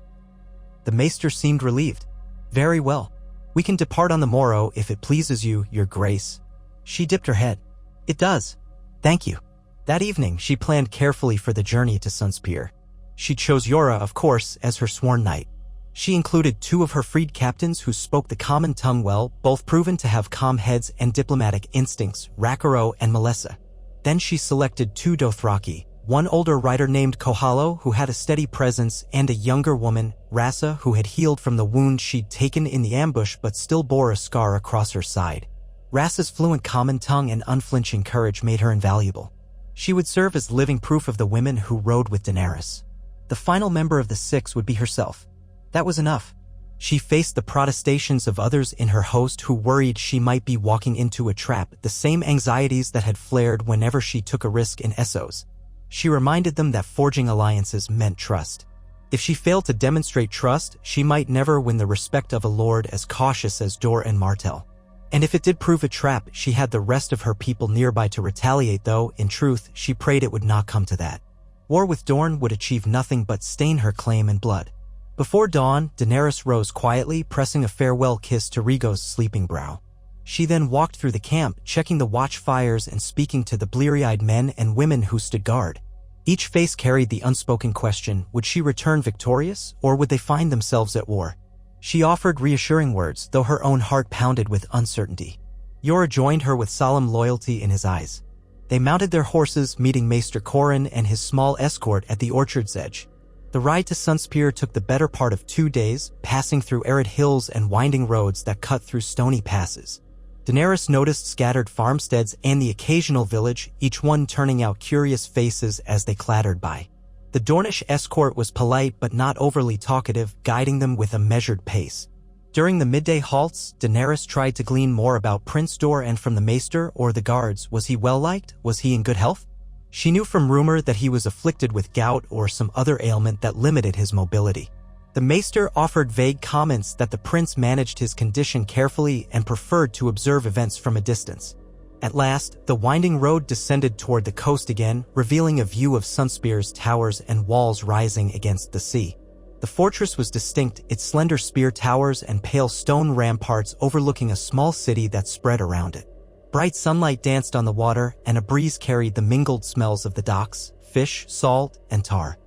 The maester seemed relieved. Very well. We can depart on the morrow if it pleases you, your grace. She dipped her head. It does. Thank you. That evening, she planned carefully for the journey to Sunspear. She chose Yora, of course, as her sworn knight. She included 2 of her freed captains who spoke the common tongue well, both proven to have calm heads and diplomatic instincts, Rakuro and Melissa. Then she selected 2 Dothraki, one older rider named Kohalo who had a steady presence and a younger woman, Rasa, who had healed from the wound she'd taken in the ambush but still bore a scar across her side. Rasa's fluent common tongue and unflinching courage made her invaluable. She would serve as living proof of the women who rode with Daenerys. The final member of the 6 would be herself. That was enough. She faced the protestations of others in her host who worried she might be walking into a trap, the same anxieties that had flared whenever she took a risk in Essos. She reminded them that forging alliances meant trust. If she failed to demonstrate trust, she might never win the respect of a lord as cautious as Dor and Martell. And if it did prove a trap, she had the rest of her people nearby to retaliate, though, in truth, she prayed it would not come to that. War with Dorne would achieve nothing but stain her claim in blood. Before dawn, Daenerys rose quietly, pressing a farewell kiss to Rhaego's sleeping brow. She then walked through the camp, checking the watchfires and speaking to the bleary-eyed men and women who stood guard. Each face carried the unspoken question, would she return victorious, or would they find themselves at war? She offered reassuring words, though her own heart pounded with uncertainty. Yora joined her with solemn loyalty in his eyes. They mounted their horses, meeting Maester Corran and his small escort at the orchard's edge. The ride to Sunspear took the better part of 2 days, passing through arid hills and winding roads that cut through stony passes. Daenerys noticed scattered farmsteads and the occasional village, each one turning out curious faces as they clattered by. The Dornish escort was polite but not overly talkative, guiding them with a measured pace. During the midday halts, Daenerys tried to glean more about Prince Doran from the maester or the guards. Was he well-liked? Was he in good health? She knew from rumor that he was afflicted with gout or some other ailment that limited his mobility. The maester offered vague comments that the prince managed his condition carefully and preferred to observe events from a distance. At last, the winding road descended toward the coast again, revealing a view of Sunspear's towers and walls rising against the sea. The fortress was distinct, its slender spear towers and pale stone ramparts overlooking a small city that spread around it. Bright sunlight danced on the water, and a breeze carried the mingled smells of the docks, fish, salt, and tar.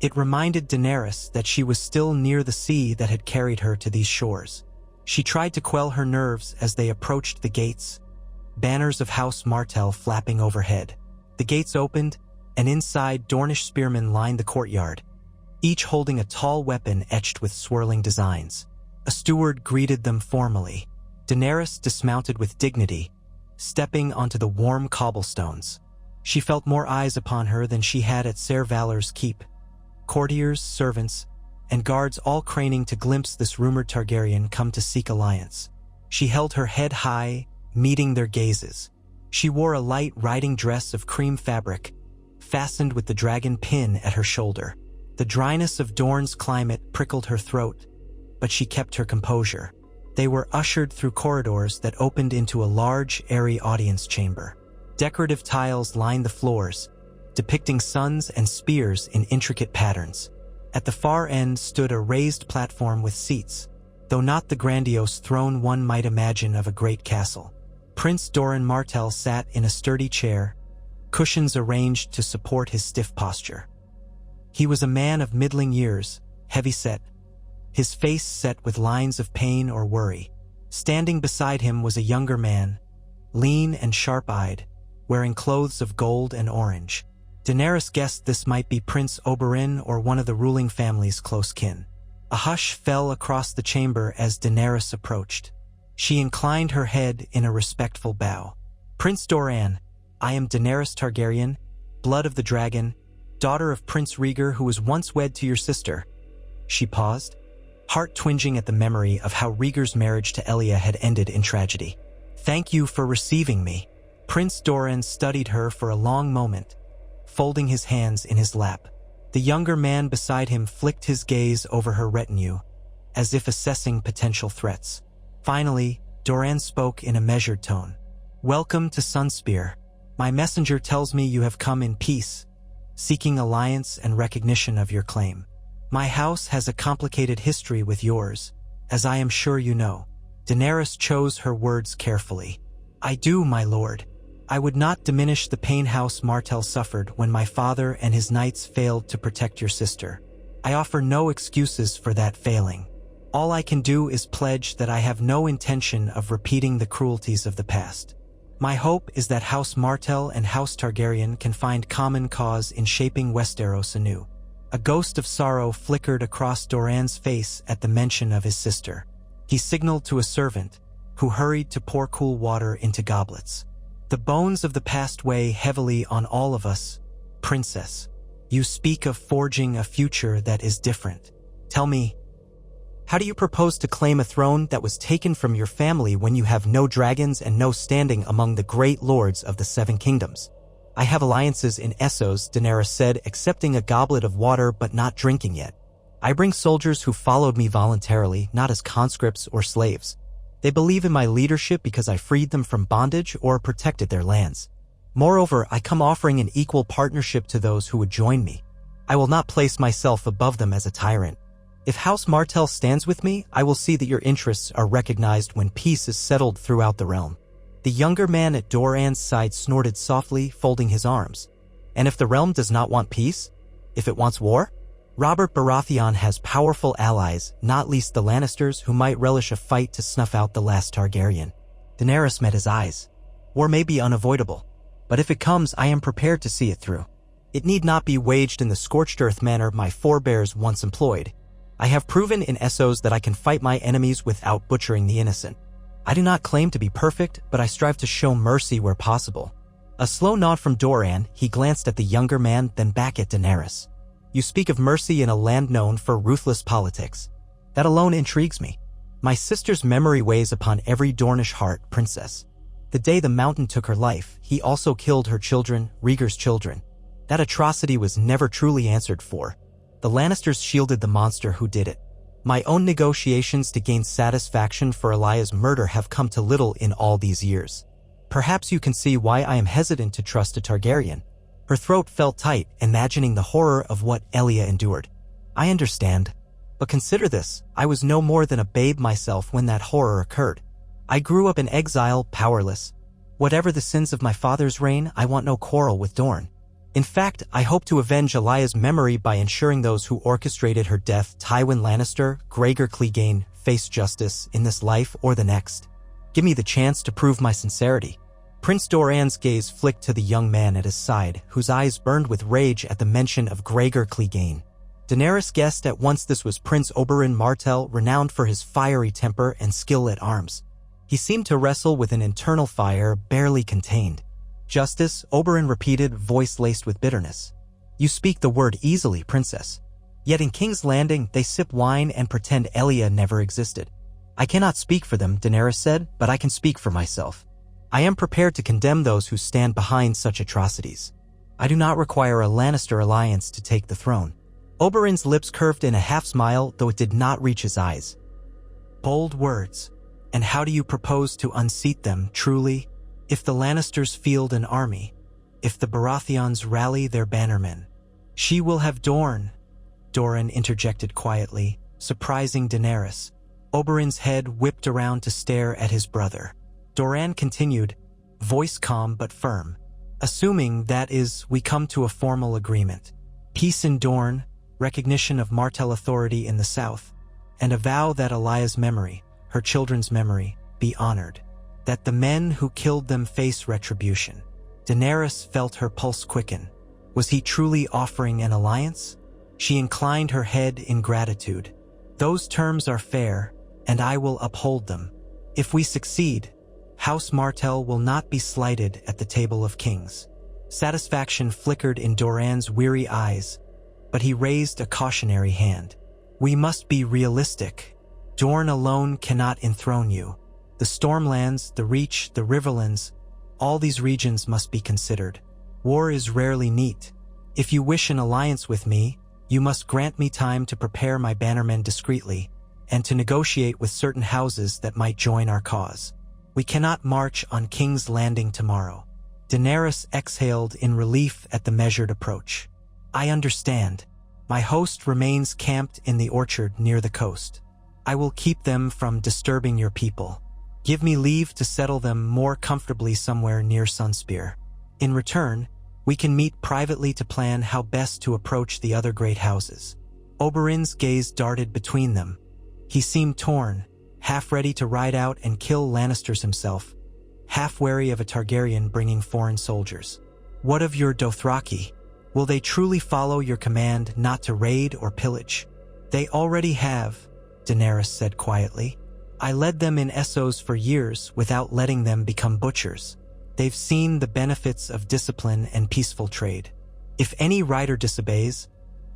It reminded Daenerys that she was still near the sea that had carried her to these shores. She tried to quell her nerves as they approached the gates, banners of House Martell flapping overhead. The gates opened, and inside Dornish spearmen lined the courtyard, each holding a tall weapon etched with swirling designs. A steward greeted them formally. Daenerys dismounted with dignity, stepping onto the warm cobblestones. She felt more eyes upon her than she had at Ser Valor's keep. Courtiers, servants, and guards all craning to glimpse this rumored Targaryen come to seek alliance. She held her head high, meeting their gazes. She wore a light riding dress of cream fabric, fastened with the dragon pin at her shoulder. The dryness of Dorne's climate prickled her throat, but she kept her composure. They were ushered through corridors that opened into a large, airy audience chamber. Decorative tiles lined the floors, depicting suns and spears in intricate patterns. At the far end stood a raised platform with seats, though not the grandiose throne one might imagine of a great castle. Prince Doran Martell sat in a sturdy chair, cushions arranged to support his stiff posture. He was a man of middling years, heavy-set, his face set with lines of pain or worry. Standing beside him was a younger man, lean and sharp-eyed, wearing clothes of gold and orange. Daenerys guessed this might be Prince Oberyn or one of the ruling family's close kin. A hush fell across the chamber as Daenerys approached. She inclined her head in a respectful bow. "Prince Doran, I am Daenerys Targaryen, blood of the dragon, daughter of Prince Rhaegar who was once wed to your sister." She paused, heart twinging at the memory of how Rhaegar's marriage to Elia had ended in tragedy. "Thank you for receiving me." Prince Doran studied her for a long moment, folding his hands in his lap. The younger man beside him flicked his gaze over her retinue, as if assessing potential threats. Finally, Doran spoke in a measured tone. "Welcome to Sunspear. My messenger tells me you have come in peace, seeking alliance and recognition of your claim. My house has a complicated history with yours, as I am sure you know." Daenerys chose her words carefully. "I do, my lord. I would not diminish the pain House Martell suffered when my father and his knights failed to protect your sister. I offer no excuses for that failing. All I can do is pledge that I have no intention of repeating the cruelties of the past. My hope is that House Martell and House Targaryen can find common cause in shaping Westeros anew." A ghost of sorrow flickered across Doran's face at the mention of his sister. He signaled to a servant, who hurried to pour cool water into goblets. "The bones of the past weigh heavily on all of us, Princess. You speak of forging a future that is different. Tell me, how do you propose to claim a throne that was taken from your family when you have no dragons and no standing among the great lords of the Seven Kingdoms?" "I have alliances in Essos," Daenerys said, accepting a goblet of water but not drinking yet. "I bring soldiers who followed me voluntarily, not as conscripts or slaves. They believe in my leadership because I freed them from bondage or protected their lands. Moreover, I come offering an equal partnership to those who would join me. I will not place myself above them as a tyrant. If House Martell stands with me, I will see that your interests are recognized when peace is settled throughout the realm." The younger man at Doran's side snorted softly, folding his arms. "And if the realm does not want peace? If it wants war? Robert Baratheon has powerful allies, not least the Lannisters, who might relish a fight to snuff out the last Targaryen." Daenerys met his eyes. "War may be unavoidable, but if it comes, I am prepared to see it through. It need not be waged in the scorched earth manner my forebears once employed. I have proven in Essos that I can fight my enemies without butchering the innocent. I do not claim to be perfect, but I strive to show mercy where possible." A slow nod from Doran, he glanced at the younger man, then back at Daenerys. "You speak of mercy in a land known for ruthless politics. That alone intrigues me. My sister's memory weighs upon every Dornish heart, Princess. The day the Mountain took her life, he also killed her children, Rhaegar's children. That atrocity was never truly answered for. The Lannisters shielded the monster who did it. My own negotiations to gain satisfaction for Elia's murder have come to little in all these years. Perhaps you can see why I am hesitant to trust a Targaryen." Her throat felt tight, imagining the horror of what Elia endured. "I understand. But consider this, I was no more than a babe myself when that horror occurred. I grew up in exile, powerless. Whatever the sins of my father's reign, I want no quarrel with Dorne. In fact, I hope to avenge Elia's memory by ensuring those who orchestrated her death, Tywin Lannister, Gregor Clegane, face justice in this life or the next. Give me the chance to prove my sincerity." Prince Doran's gaze flicked to the young man at his side, whose eyes burned with rage at the mention of Gregor Clegane. Daenerys guessed at once this was Prince Oberyn Martell, renowned for his fiery temper and skill at arms. He seemed to wrestle with an internal fire barely contained. "Justice," Oberyn repeated, voice laced with bitterness. "You speak the word easily, Princess. Yet in King's Landing, they sip wine and pretend Elia never existed." "I cannot speak for them," Daenerys said, "but I can speak for myself. I am prepared to condemn those who stand behind such atrocities. I do not require a Lannister alliance to take the throne." Oberyn's lips curved in a half-smile, though it did not reach his eyes. "Bold words. And how do you propose to unseat them, truly? If the Lannisters field an army, if the Baratheons rally their bannermen, she will have Dorne," Doran interjected quietly, surprising Daenerys. Oberyn's head whipped around to stare at his brother. Doran continued, voice calm but firm. Assuming, that is, we come to a formal agreement. Peace in Dorne, recognition of Martell authority in the south, and a vow that Elia's memory, her children's memory, be honored. That the men who killed them face retribution. Daenerys felt her pulse quicken. Was he truly offering an alliance? She inclined her head in gratitude. Those terms are fair, and I will uphold them. If we succeed, House Martell will not be slighted at the table of kings. Satisfaction flickered in Doran's weary eyes, but he raised a cautionary hand. We must be realistic. Dorne alone cannot enthrone you. The Stormlands, the Reach, the Riverlands, all these regions must be considered. War is rarely neat. If you wish an alliance with me, you must grant me time to prepare my bannermen discreetly, and to negotiate with certain houses that might join our cause. We cannot march on King's Landing tomorrow. Daenerys exhaled in relief at the measured approach. I understand. My host remains camped in the orchard near the coast. I will keep them from disturbing your people. Give me leave to settle them more comfortably somewhere near Sunspear. In return, we can meet privately to plan how best to approach the other great houses. Oberyn's gaze darted between them. He seemed torn, half ready to ride out and kill Lannisters himself, half wary of a Targaryen bringing foreign soldiers. What of your Dothraki? Will they truly follow your command not to raid or pillage? They already have, Daenerys said quietly. I led them in Essos for years without letting them become butchers. They've seen the benefits of discipline and peaceful trade. If any rider disobeys,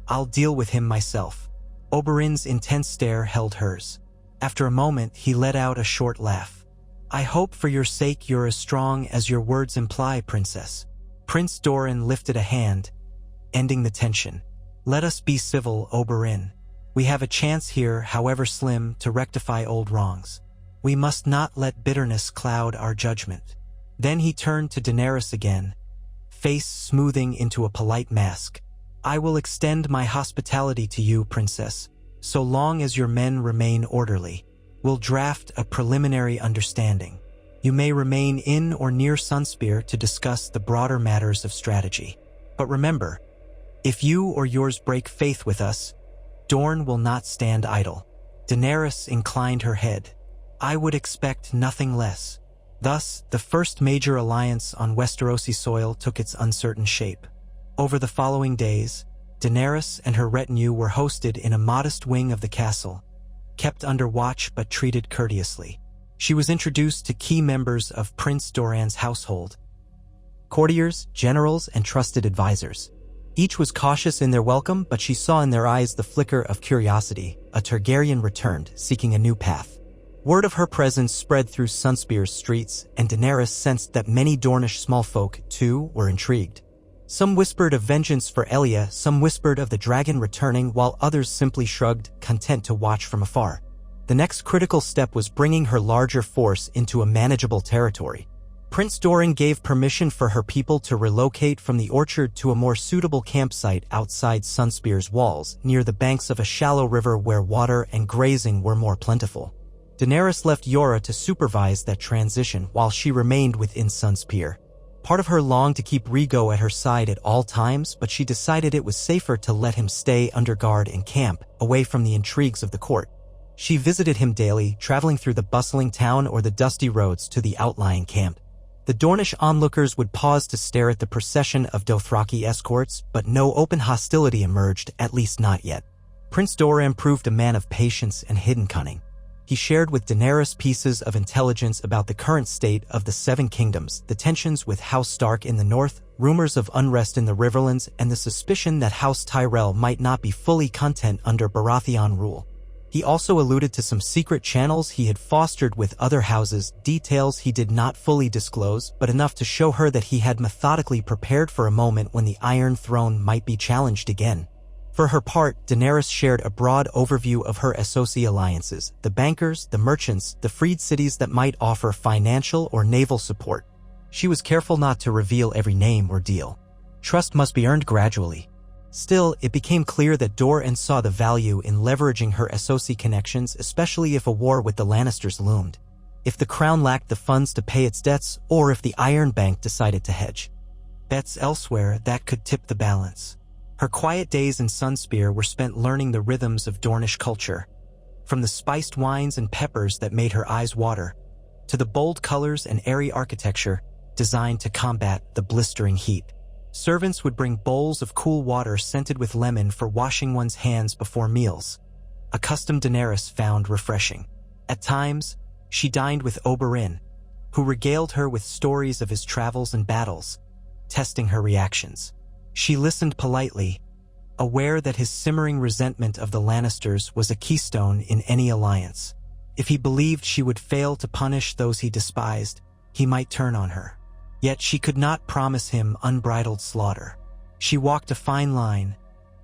I'll deal with him myself. Oberyn's intense stare held hers. After a moment, he let out a short laugh. I hope for your sake you're as strong as your words imply, Princess. Prince Doran lifted a hand, ending the tension. Let us be civil, Oberyn. We have a chance here, however slim, to rectify old wrongs. We must not let bitterness cloud our judgment. Then he turned to Daenerys again, face smoothing into a polite mask. I will extend my hospitality to you, Princess, so long as your men remain orderly. We'll draft a preliminary understanding. You may remain in or near Sunspear to discuss the broader matters of strategy. But remember, if you or yours break faith with us, Dorne will not stand idle. Daenerys inclined her head. I would expect nothing less. Thus, the first major alliance on Westerosi soil took its uncertain shape. Over the following days, Daenerys and her retinue were hosted in a modest wing of the castle, kept under watch but treated courteously. She was introduced to key members of Prince Doran's household, courtiers, generals, and trusted advisors. Each was cautious in their welcome, but she saw in their eyes the flicker of curiosity. A Targaryen returned, seeking a new path. Word of her presence spread through Sunspear's streets, and Daenerys sensed that many Dornish smallfolk, too, were intrigued. Some whispered of vengeance for Elia, some whispered of the dragon returning, while others simply shrugged, content to watch from afar. The next critical step was bringing her larger force into a manageable territory. Prince Doran gave permission for her people to relocate from the orchard to a more suitable campsite outside Sunspear's walls, near the banks of a shallow river where water and grazing were more plentiful. Daenerys left Yora to supervise that transition while she remained within Sunspear. Part of her longed to keep Rhaego at her side at all times, but she decided it was safer to let him stay under guard in camp, away from the intrigues of the court. She visited him daily, traveling through the bustling town or the dusty roads to the outlying camp. The Dornish onlookers would pause to stare at the procession of Dothraki escorts, but no open hostility emerged, at least not yet. Prince Doran proved a man of patience and hidden cunning. He shared with Daenerys pieces of intelligence about the current state of the Seven Kingdoms, the tensions with House Stark in the north, rumors of unrest in the Riverlands, and the suspicion that House Tyrell might not be fully content under Baratheon rule. He also alluded to some secret channels he had fostered with other houses, details he did not fully disclose, but enough to show her that he had methodically prepared for a moment when the Iron Throne might be challenged again. For her part, Daenerys shared a broad overview of her Essosi alliances, the bankers, the merchants, the freed cities that might offer financial or naval support. She was careful not to reveal every name or deal. Trust must be earned gradually. Still, it became clear that Doran saw the value in leveraging her Essosi connections, especially if a war with the Lannisters loomed. if the crown lacked the funds to pay its debts or if the Iron Bank decided to hedge bets elsewhere that could tip the balance. Her quiet days in Sunspear were spent learning the rhythms of Dornish culture, from the spiced wines and peppers that made her eyes water, to the bold colors and airy architecture designed to combat the blistering heat. Servants would bring bowls of cool water scented with lemon for washing one's hands before meals, a custom Daenerys found refreshing. At times, she dined with Oberyn, who regaled her with stories of his travels and battles, testing her reactions. She listened politely, aware that his simmering resentment of the Lannisters was a keystone in any alliance. If he believed she would fail to punish those he despised, he might turn on her. Yet she could not promise him unbridled slaughter. She walked a fine line,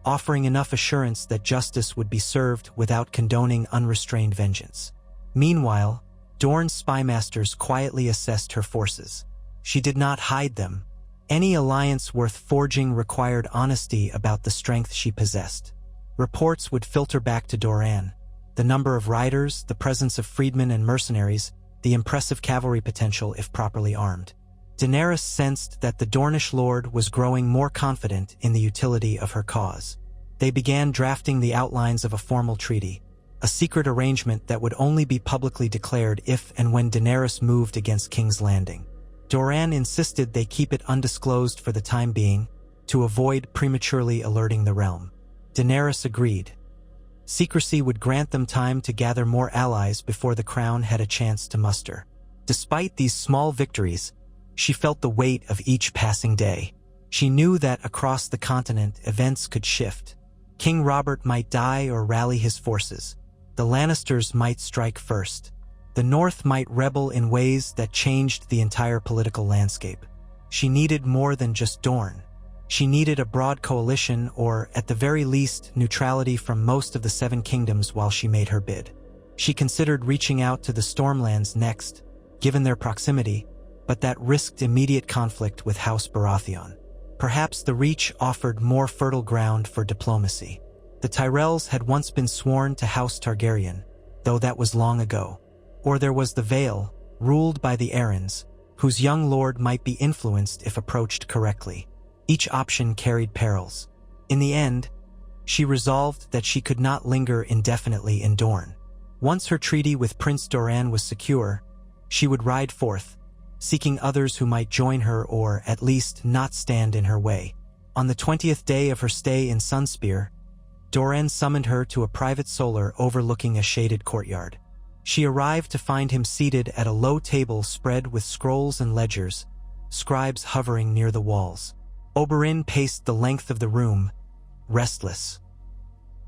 offering enough assurance that justice would be served without condoning unrestrained vengeance. Meanwhile, Dorne's spymasters quietly assessed her forces. She did not hide them. Any alliance worth forging required honesty about the strength she possessed. Reports would filter back to Doran. The number of riders, the presence of freedmen and mercenaries, the impressive cavalry potential if properly armed. Daenerys sensed that the Dornish lord was growing more confident in the utility of her cause. They began drafting the outlines of a formal treaty, a secret arrangement that would only be publicly declared if and when Daenerys moved against King's Landing. Doran insisted they keep it undisclosed for the time being, to avoid prematurely alerting the realm. Daenerys agreed. Secrecy would grant them time to gather more allies before the crown had a chance to muster. Despite these small victories, she felt the weight of each passing day. She knew that across the continent events could shift. King Robert might die or rally his forces. The Lannisters might strike first. The North might rebel in ways that changed the entire political landscape. She needed more than just Dorne. She needed a broad coalition or, at the very least, neutrality from most of the Seven Kingdoms while she made her bid. She considered reaching out to the Stormlands next, given their proximity, but that risked immediate conflict with House Baratheon. Perhaps the Reach offered more fertile ground for diplomacy. The Tyrells had once been sworn to House Targaryen, though that was long ago. Or there was the Vale, ruled by the Arryns, whose young lord might be influenced if approached correctly. Each option carried perils. In the end, she resolved that she could not linger indefinitely in Dorne. Once her treaty with Prince Doran was secure, she would ride forth, seeking others who might join her or, at least, not stand in her way. On the 20th day of her stay in Sunspear, Doran summoned her to a private solar overlooking a shaded courtyard. She arrived to find him seated at a low table spread with scrolls and ledgers, scribes hovering near the walls. Oberyn paced the length of the room, restless.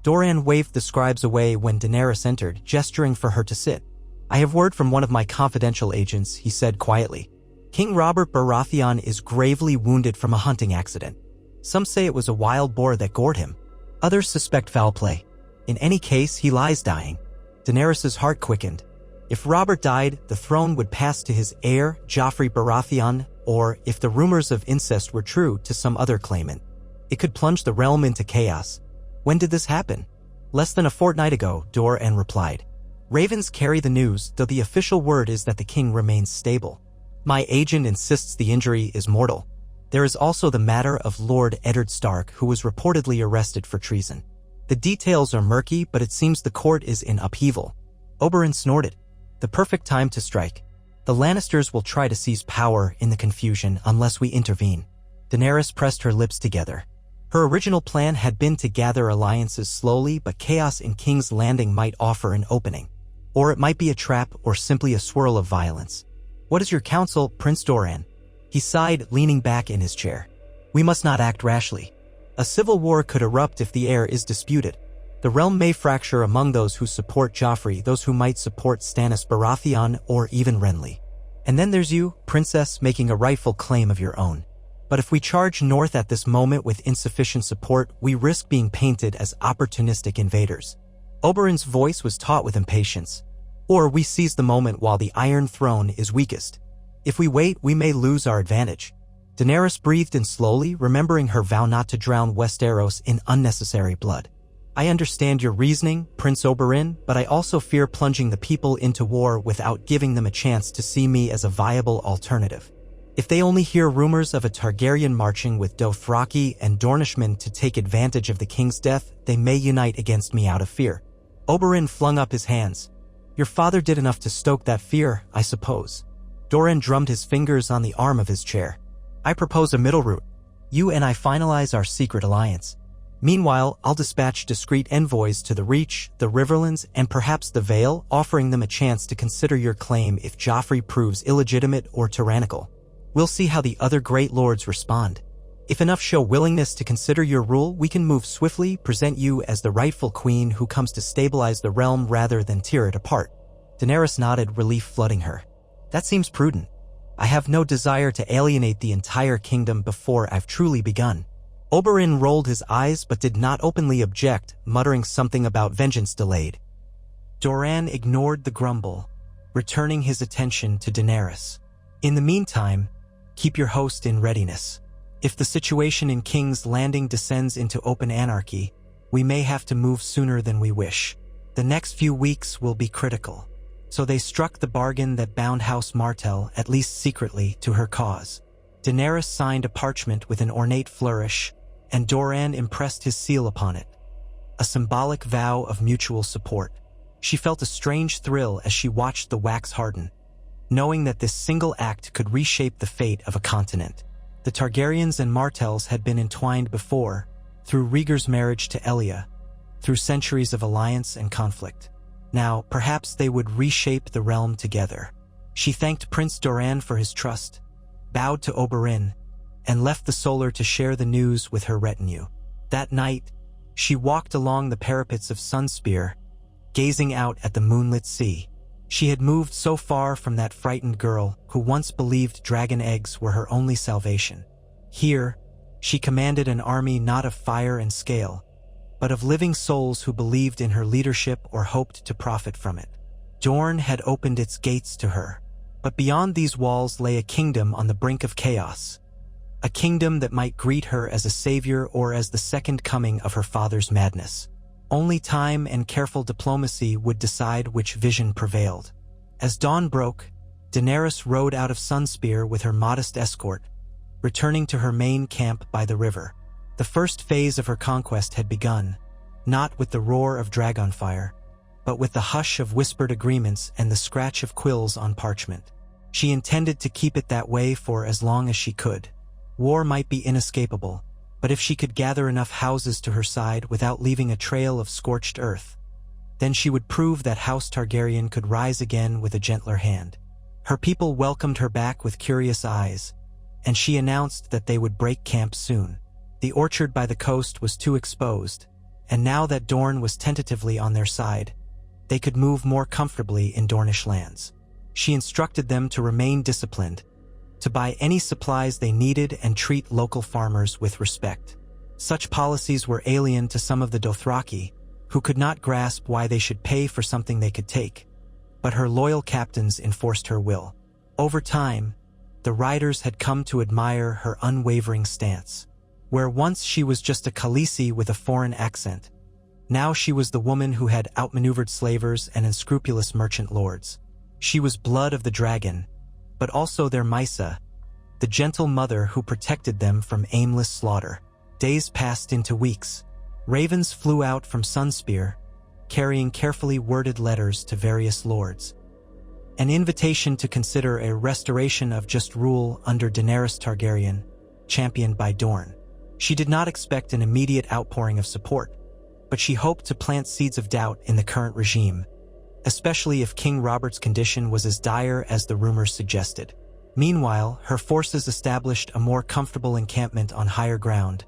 Doran waved the scribes away when Daenerys entered, gesturing for her to sit. "I have word from one of my confidential agents," he said quietly. "King Robert Baratheon is gravely wounded from a hunting accident. Some say it was a wild boar that gored him. Others suspect foul play. In any case, he lies dying." Daenerys' heart quickened. If Robert died, the throne would pass to his heir, Joffrey Baratheon, or, if the rumors of incest were true, to some other claimant. It could plunge the realm into chaos. "When did this happen?" "Less than a fortnight ago," Doran replied. "Ravens carry the news, though the official word is that the king remains stable. My agent insists the injury is mortal. There is also the matter of Lord Eddard Stark, who was reportedly arrested for treason. The details are murky, but it seems the court is in upheaval." Oberyn snorted. "The perfect time to strike. The Lannisters will try to seize power in the confusion unless we intervene." Daenerys pressed her lips together. Her original plan had been to gather alliances slowly, but chaos in King's Landing might offer an opening. Or it might be a trap or simply a swirl of violence. "What is your counsel, Prince Doran?" He sighed, leaning back in his chair. "We must not act rashly. A civil war could erupt if the heir is disputed. The realm may fracture among those who support Joffrey, those who might support Stannis Baratheon, or even Renly. And then there's you, princess, making a rightful claim of your own. But if we charge north at this moment with insufficient support, we risk being painted as opportunistic invaders." Oberyn's voice was taut with impatience. "Or we seize the moment while the Iron Throne is weakest. If we wait, we may lose our advantage." Daenerys breathed in slowly, remembering her vow not to drown Westeros in unnecessary blood. I understand your reasoning, Prince Oberyn, but I also fear plunging the people into war without giving them a chance to see me as a viable alternative. If they only hear rumors of a Targaryen marching with Dothraki and Dornishmen to take advantage of the king's death, they may unite against me out of fear. Oberyn flung up his hands. Your father did enough to stoke that fear, I suppose. Doran drummed his fingers on the arm of his chair. I propose a middle route. You and I finalize our secret alliance. Meanwhile, I'll dispatch discreet envoys to the Reach, the Riverlands, and perhaps the Vale, offering them a chance to consider your claim if Joffrey proves illegitimate or tyrannical. We'll see how the other great lords respond. If enough show willingness to consider your rule, we can move swiftly, present you as the rightful queen who comes to stabilize the realm rather than tear it apart. Daenerys nodded, relief flooding her. That seems prudent. I have no desire to alienate the entire kingdom before I've truly begun. Oberyn rolled his eyes but did not openly object, muttering something about vengeance delayed. Doran ignored the grumble, returning his attention to Daenerys. In the meantime, keep your host in readiness. If the situation in King's Landing descends into open anarchy, we may have to move sooner than we wish. The next few weeks will be critical. So they struck the bargain that bound House Martell, at least secretly, to her cause. Daenerys signed a parchment with an ornate flourish, and Doran impressed his seal upon it. A symbolic vow of mutual support. She felt a strange thrill as she watched the wax harden, knowing that this single act could reshape the fate of a continent. The Targaryens and Martells had been entwined before, through Rhaegar's marriage to Elia, through centuries of alliance and conflict. Now, perhaps they would reshape the realm together. She thanked Prince Doran for his trust, bowed to Oberyn, and left the Solar to share the news with her retinue. That night, she walked along the parapets of Sunspear, gazing out at the moonlit sea. She had moved so far from that frightened girl who once believed dragon eggs were her only salvation. Here, she commanded an army not of fire and scale, but of living souls who believed in her leadership or hoped to profit from it. Dorne had opened its gates to her, but beyond these walls lay a kingdom on the brink of chaos. A kingdom that might greet her as a savior or as the second coming of her father's madness. Only time and careful diplomacy would decide which vision prevailed. As dawn broke, Daenerys rode out of Sunspear with her modest escort, returning to her main camp by the river. The first phase of her conquest had begun, not with the roar of dragonfire, but with the hush of whispered agreements and the scratch of quills on parchment. She intended to keep it that way for as long as she could. War might be inescapable, but if she could gather enough houses to her side without leaving a trail of scorched earth, then she would prove that House Targaryen could rise again with a gentler hand. Her people welcomed her back with curious eyes, and she announced that they would break camp soon. The orchard by the coast was too exposed, and now that Dorne was tentatively on their side, they could move more comfortably in Dornish lands. She instructed them to remain disciplined, to buy any supplies they needed and treat local farmers with respect. Such policies were alien to some of the Dothraki, who could not grasp why they should pay for something they could take. But her loyal captains enforced her will. Over time, the riders had come to admire her unwavering stance. Where once she was just a Khaleesi with a foreign accent, now she was the woman who had outmaneuvered slavers and unscrupulous merchant lords. She was blood of the dragon, but also their Mysa, the gentle mother who protected them from aimless slaughter. Days passed into weeks. Ravens flew out from Sunspear, carrying carefully worded letters to various lords. An invitation to consider a restoration of just rule under Daenerys Targaryen, championed by Dorne. She did not expect an immediate outpouring of support, but she hoped to plant seeds of doubt in the current regime, especially if King Robert's condition was as dire as the rumors suggested. Meanwhile, her forces established a more comfortable encampment on higher ground,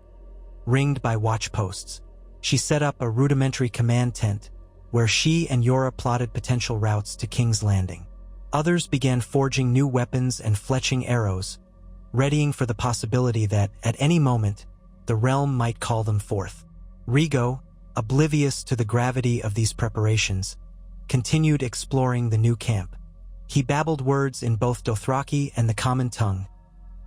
ringed by watch posts. She set up a rudimentary command tent, where she and Yora plotted potential routes to King's Landing. Others began forging new weapons and fletching arrows, readying for the possibility that, at any moment, the realm might call them forth. Rhaego, oblivious to the gravity of these preparations, continued exploring the new camp. He babbled words in both Dothraki and the common tongue,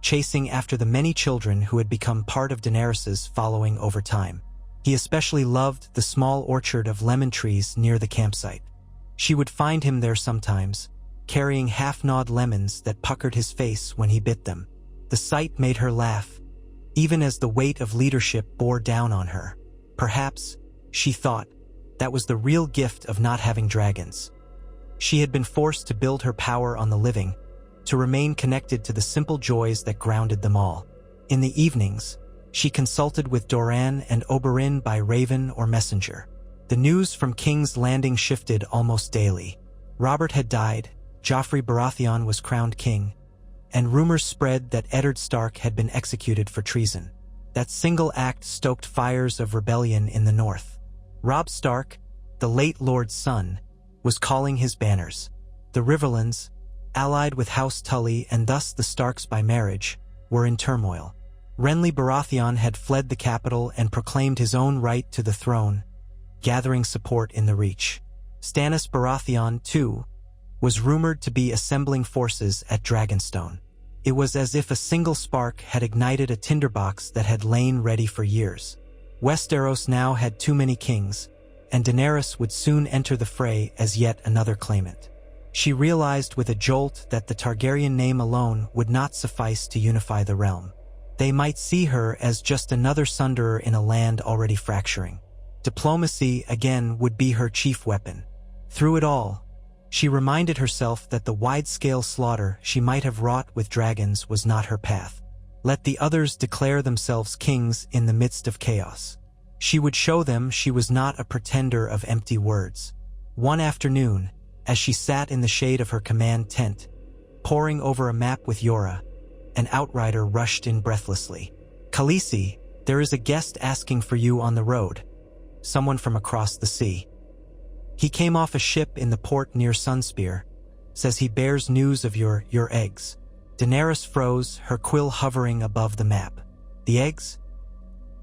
chasing after the many children who had become part of Daenerys's following over time. He especially loved the small orchard of lemon trees near the campsite. She would find him there sometimes, carrying half-gnawed lemons that puckered his face when he bit them. The sight made her laugh, even as the weight of leadership bore down on her. Perhaps, she thought, that was the real gift of not having dragons. She had been forced to build her power on the living, to remain connected to the simple joys that grounded them all. In the evenings, she consulted with Doran and Oberyn by raven or messenger. The news from King's Landing shifted almost daily. Robert had died, Joffrey Baratheon was crowned king, and rumors spread that Eddard Stark had been executed for treason. That single act stoked fires of rebellion in the north. Robb Stark, the late Lord's son, was calling his banners. The Riverlands, allied with House Tully and thus the Starks by marriage, were in turmoil. Renly Baratheon had fled the capital and proclaimed his own right to the throne, gathering support in the Reach. Stannis Baratheon, too, was rumored to be assembling forces at Dragonstone. It was as if a single spark had ignited a tinderbox that had lain ready for years. Westeros now had too many kings, and Daenerys would soon enter the fray as yet another claimant. She realized with a jolt that the Targaryen name alone would not suffice to unify the realm. They might see her as just another sunderer in a land already fracturing. Diplomacy, again, would be her chief weapon. Through it all, she reminded herself that the wide-scale slaughter she might have wrought with dragons was not her path. Let the others declare themselves kings in the midst of chaos. She would show them she was not a pretender of empty words. One afternoon, as she sat in the shade of her command tent, poring over a map with Yora, an outrider rushed in breathlessly. "Khaleesi, there is a guest asking for you on the road. Someone from across the sea. He came off a ship in the port near Sunspear. Says he bears news of your eggs." Daenerys froze, her quill hovering above the map. The eggs?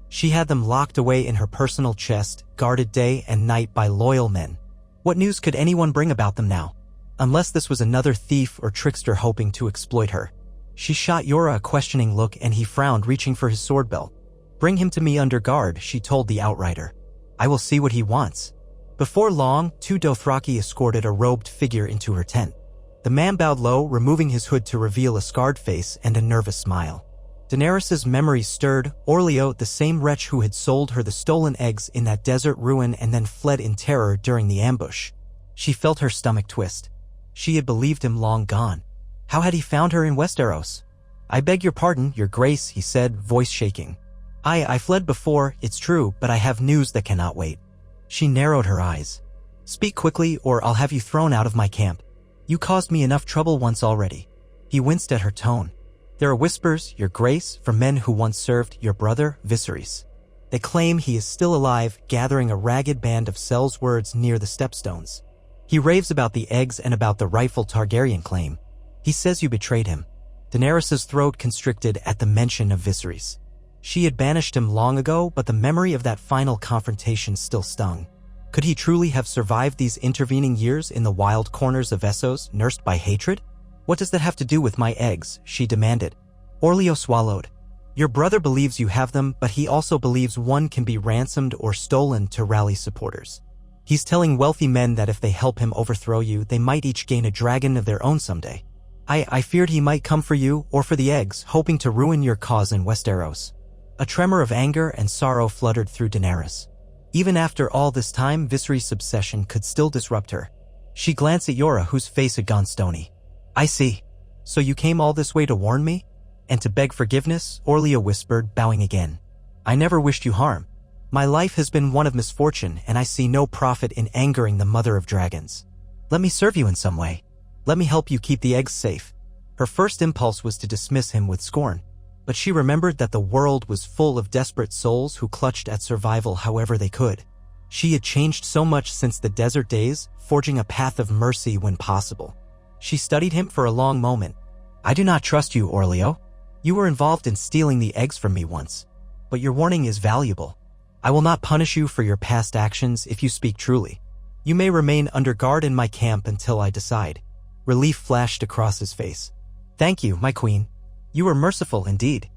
She had them locked away in her personal chest, guarded day and night by loyal men. What news could anyone bring about them now? Unless this was another thief or trickster hoping to exploit her. She shot Yora a questioning look and he frowned, reaching for his sword belt. "Bring him to me under guard," she told the outrider. "I will see what he wants." Before long, 2 Dothraki escorted a robed figure into her tent. The man bowed low, removing his hood to reveal a scarred face and a nervous smile. Daenerys's memory stirred. Orleo, the same wretch who had sold her the stolen eggs in that desert ruin and then fled in terror during the ambush. She felt her stomach twist. She had believed him long gone. How had he found her in Westeros? "I beg your pardon, your grace," he said, voice shaking. I fled before, it's true, but I have news that cannot wait." She narrowed her eyes. "Speak quickly or I'll have you thrown out of my camp. You caused me enough trouble once already." He winced at her tone. "There are whispers, your grace, from men who once served your brother, Viserys. They claim he is still alive, gathering a ragged band of Sel's words near the stepstones. He raves about the eggs and about the rightful Targaryen claim. He says you betrayed him." Daenerys's throat constricted at the mention of Viserys. She had banished him long ago, but the memory of that final confrontation still stung. Could he truly have survived these intervening years in the wild corners of Essos, nursed by hatred? "What does that have to do with my eggs?" she demanded. Orleo swallowed. "Your brother believes you have them, but he also believes one can be ransomed or stolen to rally supporters. He's telling wealthy men that if they help him overthrow you, they might each gain a dragon of their own someday. I feared he might come for you or for the eggs, hoping to ruin your cause in Westeros." A tremor of anger and sorrow fluttered through Daenerys. Even after all this time, Viserys' obsession could still disrupt her. She glanced at Yora, whose face had gone stony. "I see. So you came all this way to warn me? And to beg forgiveness?" Orleo whispered, bowing again. "I never wished you harm. My life has been one of misfortune, and I see no profit in angering the mother of dragons. Let me serve you in some way. Let me help you keep the eggs safe." Her first impulse was to dismiss him with scorn. But she remembered that the world was full of desperate souls who clutched at survival however they could. She had changed so much since the desert days, forging a path of mercy when possible. She studied him for a long moment. "I do not trust you, Orleo. You were involved in stealing the eggs from me once. But your warning is valuable. I will not punish you for your past actions if you speak truly. You may remain under guard in my camp until I decide." Relief flashed across his face. "Thank you, my queen. You are merciful indeed."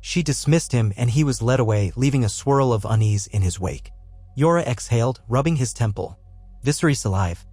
She dismissed him and he was led away, leaving a swirl of unease in his wake. Euron exhaled, rubbing his temple. Viserys alive.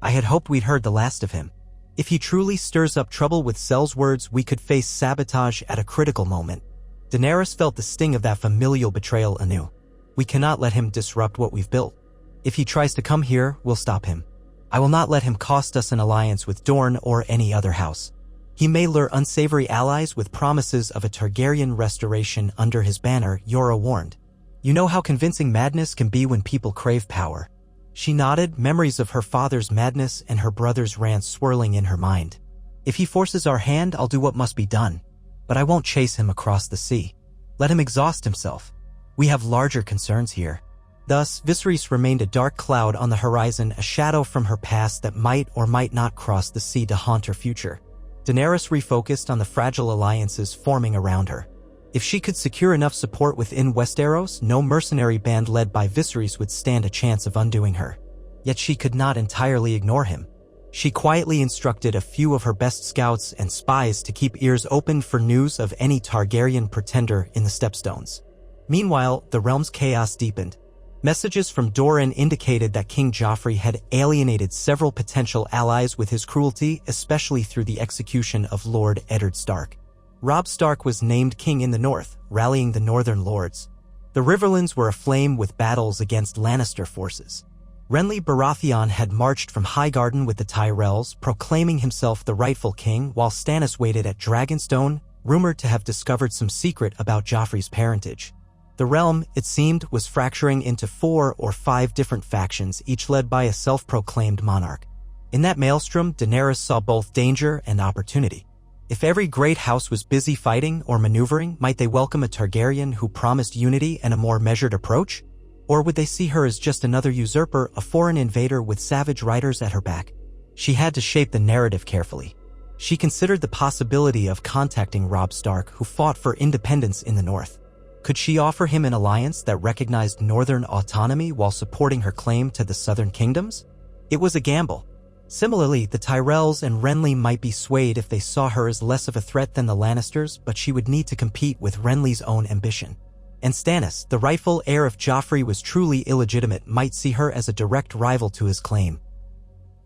I had hoped we'd heard the last of him. If he truly stirs up trouble with Sel's words, we could face sabotage at a critical moment. Daenerys felt the sting of that familial betrayal anew. We cannot let him disrupt what we've built. If he tries to come here, we'll stop him. I will not let him cost us an alliance with Dorne or any other house. He may lure unsavory allies with promises of a Targaryen restoration under his banner, Euron warned. You know how convincing madness can be when people crave power. She nodded, memories of her father's madness and her brother's rants swirling in her mind. If he forces our hand, I'll do what must be done. But I won't chase him across the sea. Let him exhaust himself. We have larger concerns here. Thus, Viserys remained a dark cloud on the horizon, a shadow from her past that might or might not cross the sea to haunt her future. Daenerys refocused on the fragile alliances forming around her. If she could secure enough support within Westeros, no mercenary band led by Viserys would stand a chance of undoing her. Yet she could not entirely ignore him. She quietly instructed a few of her best scouts and spies to keep ears open for news of any Targaryen pretender in the Stepstones. Meanwhile, the realm's chaos deepened. Messages from Doran indicated that King Joffrey had alienated several potential allies with his cruelty, especially through the execution of Lord Eddard Stark. Robb Stark was named king in the north, rallying the northern lords. The Riverlands were aflame with battles against Lannister forces. Renly Baratheon had marched from Highgarden with the Tyrells, proclaiming himself the rightful king, while Stannis waited at Dragonstone, rumored to have discovered some secret about Joffrey's parentage. The realm, it seemed, was fracturing into 4 or 5 different factions, each led by a self-proclaimed monarch. In that maelstrom, Daenerys saw both danger and opportunity. If every great house was busy fighting or maneuvering, might they welcome a Targaryen who promised unity and a more measured approach? Or would they see her as just another usurper, a foreign invader with savage riders at her back? She had to shape the narrative carefully. She considered the possibility of contacting Robb Stark, who fought for independence in the north. Could she offer him an alliance that recognized northern autonomy while supporting her claim to the southern kingdoms? It was a gamble. Similarly, the Tyrells and Renly might be swayed if they saw her as less of a threat than the Lannisters, but she would need to compete with Renly's own ambition. And Stannis, the rightful heir if Joffrey was truly illegitimate, might see her as a direct rival to his claim.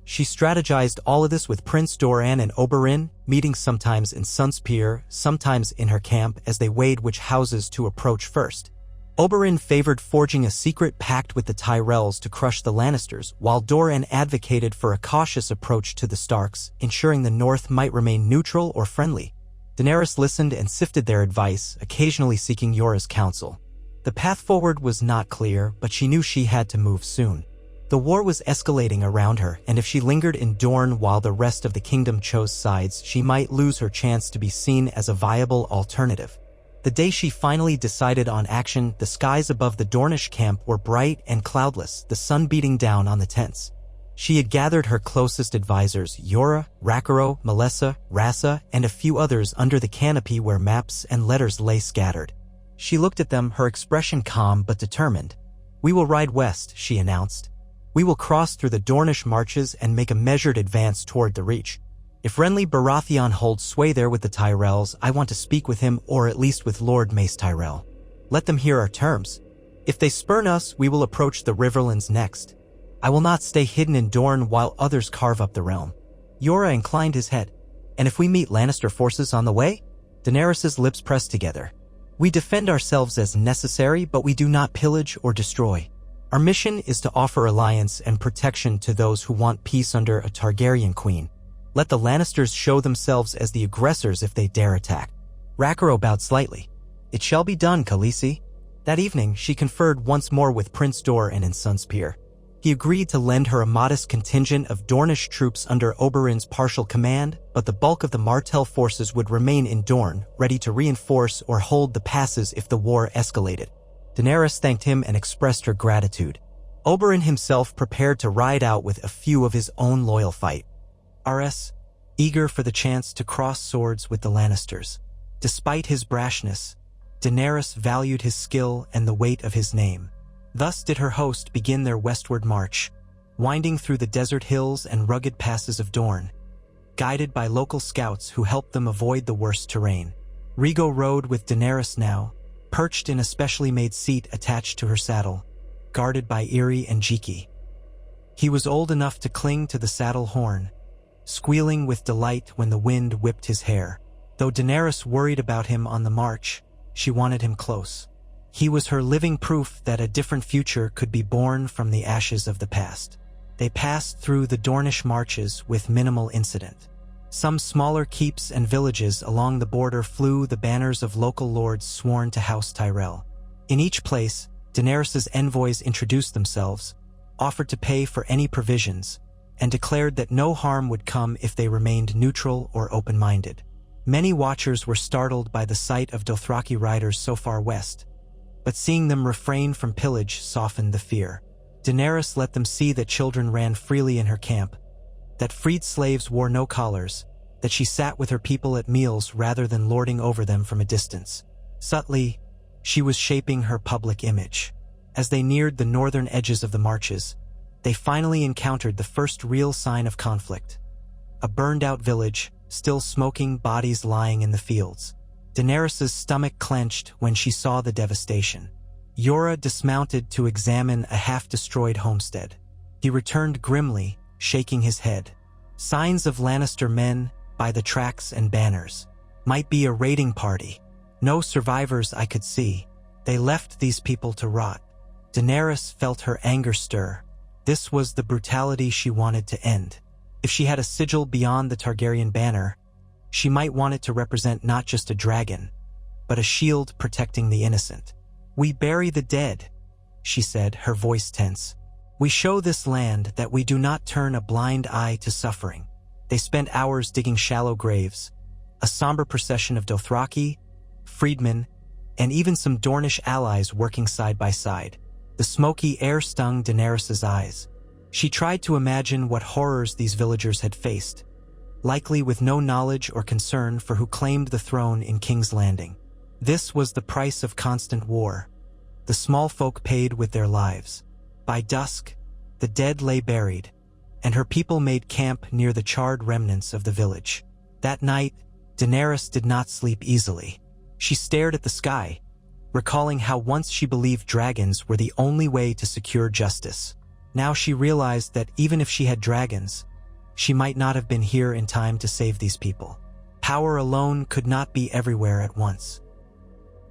She strategized all of this with Prince Doran and Oberyn, meeting sometimes in Sunspear, sometimes in her camp as they weighed which houses to approach first. Oberyn favored forging a secret pact with the Tyrells to crush the Lannisters, while Doran advocated for a cautious approach to the Starks, ensuring the North might remain neutral or friendly. Daenerys listened and sifted their advice, occasionally seeking Yora's counsel. The path forward was not clear, but she knew she had to move soon. The war was escalating around her, and if she lingered in Dorne while the rest of the kingdom chose sides, she might lose her chance to be seen as a viable alternative. The day she finally decided on action, the skies above the Dornish camp were bright and cloudless, the sun beating down on the tents. She had gathered her closest advisors, Yora, Rakero, Melissa, Rassa, and a few others under the canopy where maps and letters lay scattered. She looked at them, her expression calm but determined. "We will ride west," she announced. "We will cross through the Dornish marches and make a measured advance toward the Reach. If Renly Baratheon holds sway there with the Tyrells, I want to speak with him, or at least with Lord Mace Tyrell. Let them hear our terms. If they spurn us, we will approach the Riverlands next. I will not stay hidden in Dorne while others carve up the realm." Yora inclined his head. "And if we meet Lannister forces on the way?" Daenerys' lips pressed together. "We defend ourselves as necessary, but we do not pillage or destroy. Our mission is to offer alliance and protection to those who want peace under a Targaryen queen. Let the Lannisters show themselves as the aggressors if they dare attack." Rakero bowed slightly. "It shall be done, Khaleesi." That evening, she conferred once more with Prince Doran in Sunspear. He agreed to lend her a modest contingent of Dornish troops under Oberyn's partial command, but the bulk of the Martell forces would remain in Dorne, ready to reinforce or hold the passes if the war escalated. Daenerys thanked him and expressed her gratitude. Oberyn himself prepared to ride out with a few of his own loyal fight. R.S. eager for the chance to cross swords with the Lannisters. Despite his brashness, Daenerys valued his skill and the weight of his name. Thus did her host begin their westward march, winding through the desert hills and rugged passes of Dorne, guided by local scouts who helped them avoid the worst terrain. Rhaego rode with Daenerys now, perched in a specially made seat attached to her saddle, guarded by Irri and Jiki. He was old enough to cling to the saddle horn, squealing with delight when the wind whipped his hair. Though Daenerys worried about him on the march, she wanted him close. He was her living proof that a different future could be born from the ashes of the past. They passed through the Dornish marches with minimal incident. Some smaller keeps and villages along the border flew the banners of local lords sworn to House Tyrell. In each place, Daenerys's envoys introduced themselves, offered to pay for any provisions, and declared that no harm would come if they remained neutral or open-minded. Many watchers were startled by the sight of Dothraki riders so far west, but seeing them refrain from pillage softened the fear. Daenerys let them see that children ran freely in her camp, that freed slaves wore no collars, that she sat with her people at meals rather than lording over them from a distance. Subtly, she was shaping her public image. As they neared the northern edges of the marches, they finally encountered the first real sign of conflict. A burned-out village, still smoking, bodies lying in the fields. Daenerys' stomach clenched when she saw the devastation. Euron dismounted to examine a half-destroyed homestead. He returned grimly, shaking his head. Signs of Lannister men, by the tracks and banners. Might be a raiding party. No survivors I could see. They left these people to rot. Daenerys felt her anger stir. This was the brutality she wanted to end. If she had a sigil beyond the Targaryen banner, she might want it to represent not just a dragon, but a shield protecting the innocent. "We bury the dead," she said, her voice tense. "We show this land that we do not turn a blind eye to suffering." They spent hours digging shallow graves, a somber procession of Dothraki, freedmen, and even some Dornish allies working side by side. The smoky air stung Daenerys' eyes. She tried to imagine what horrors these villagers had faced, likely with no knowledge or concern for who claimed the throne in King's Landing. This was the price of constant war. The small folk paid with their lives. By dusk, the dead lay buried, and her people made camp near the charred remnants of the village. That night, Daenerys did not sleep easily. She stared at the sky, recalling how once she believed dragons were the only way to secure justice. Now she realized that even if she had dragons, she might not have been here in time to save these people. Power alone could not be everywhere at once.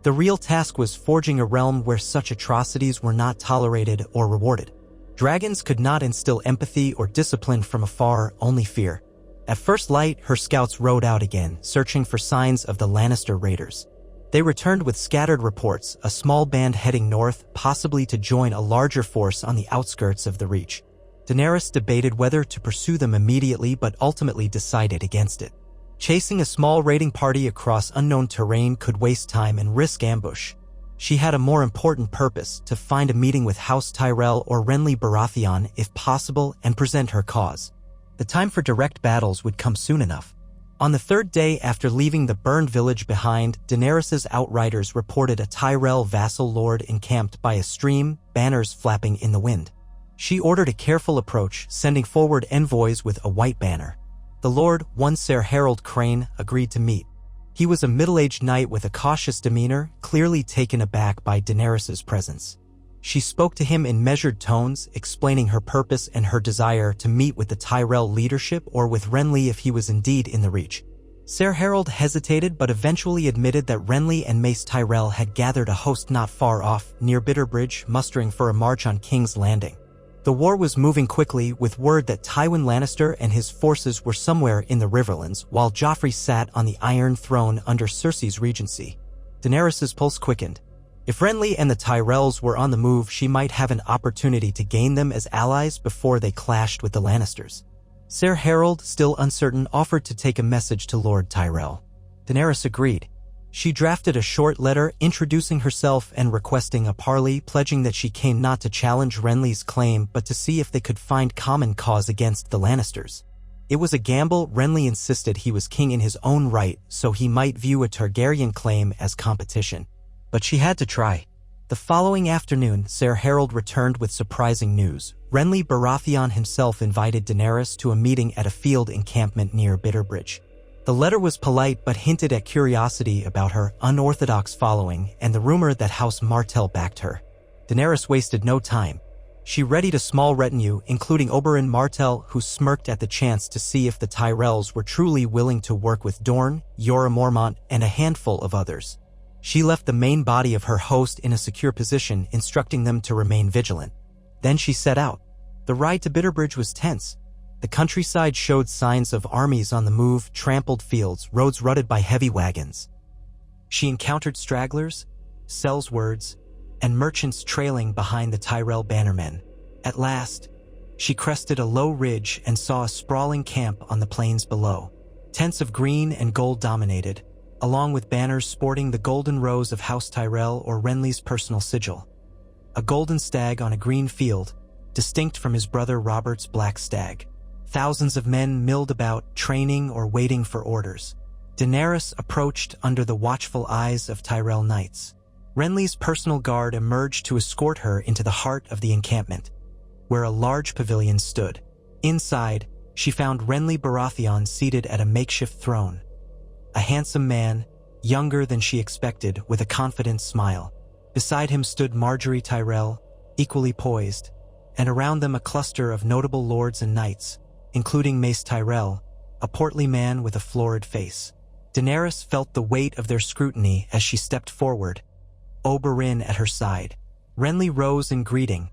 The real task was forging a realm where such atrocities were not tolerated or rewarded. Dragons could not instill empathy or discipline from afar, only fear. At first light, her scouts rode out again, searching for signs of the Lannister raiders. They returned with scattered reports, a small band heading north, possibly to join a larger force on the outskirts of the Reach. Daenerys debated whether to pursue them immediately, but ultimately decided against it. Chasing a small raiding party across unknown terrain could waste time and risk ambush. She had a more important purpose: to find a meeting with House Tyrell or Renly Baratheon if possible and present her cause. The time for direct battles would come soon enough. On the third day after leaving the burned village behind, Daenerys' outriders reported a Tyrell vassal lord encamped by a stream, banners flapping in the wind. She ordered a careful approach, sending forward envoys with a white banner. The lord, one Ser Harold Crane, agreed to meet. He was a middle-aged knight with a cautious demeanor, clearly taken aback by Daenerys' presence. She spoke to him in measured tones, explaining her purpose and her desire to meet with the Tyrell leadership or with Renly if he was indeed in the Reach. Ser Harold hesitated but eventually admitted that Renly and Mace Tyrell had gathered a host not far off, near Bitterbridge, mustering for a march on King's Landing. The war was moving quickly, with word that Tywin Lannister and his forces were somewhere in the Riverlands, while Joffrey sat on the Iron Throne under Cersei's regency. Daenerys' pulse quickened. If Renly and the Tyrells were on the move, she might have an opportunity to gain them as allies before they clashed with the Lannisters. Ser Harold, still uncertain, offered to take a message to Lord Tyrell. Daenerys agreed. She drafted a short letter introducing herself and requesting a parley, pledging that she came not to challenge Renly's claim but to see if they could find common cause against the Lannisters. It was a gamble. Renly insisted he was king in his own right, so he might view a Targaryen claim as competition. But she had to try. The following afternoon, Ser Harold returned with surprising news. Renly Baratheon himself invited Daenerys to a meeting at a field encampment near Bitterbridge. The letter was polite but hinted at curiosity about her unorthodox following and the rumor that House Martell backed her. Daenerys wasted no time. She readied a small retinue, including Oberyn Martell, who smirked at the chance to see if the Tyrells were truly willing to work with Dorne, Jorah Mormont, and a handful of others. She left the main body of her host in a secure position, instructing them to remain vigilant. Then she set out. The ride to Bitterbridge was tense. The countryside showed signs of armies on the move, trampled fields, roads rutted by heavy wagons. She encountered stragglers, sellswords, and merchants trailing behind the Tyrell bannermen. At last, she crested a low ridge and saw a sprawling camp on the plains below. Tents of green and gold dominated, along with banners sporting the golden rose of House Tyrell or Renly's personal sigil. A golden stag on a green field, distinct from his brother Robert's black stag. Thousands of men milled about, training or waiting for orders. Daenerys approached under the watchful eyes of Tyrell knights. Renly's personal guard emerged to escort her into the heart of the encampment, where a large pavilion stood. Inside, she found Renly Baratheon seated at a makeshift throne. A handsome man, younger than she expected, with a confident smile. Beside him stood Margaery Tyrell, equally poised, and around them a cluster of notable lords and knights, including Mace Tyrell, a portly man with a florid face. Daenerys felt the weight of their scrutiny as she stepped forward, Oberyn at her side. Renly rose in greeting,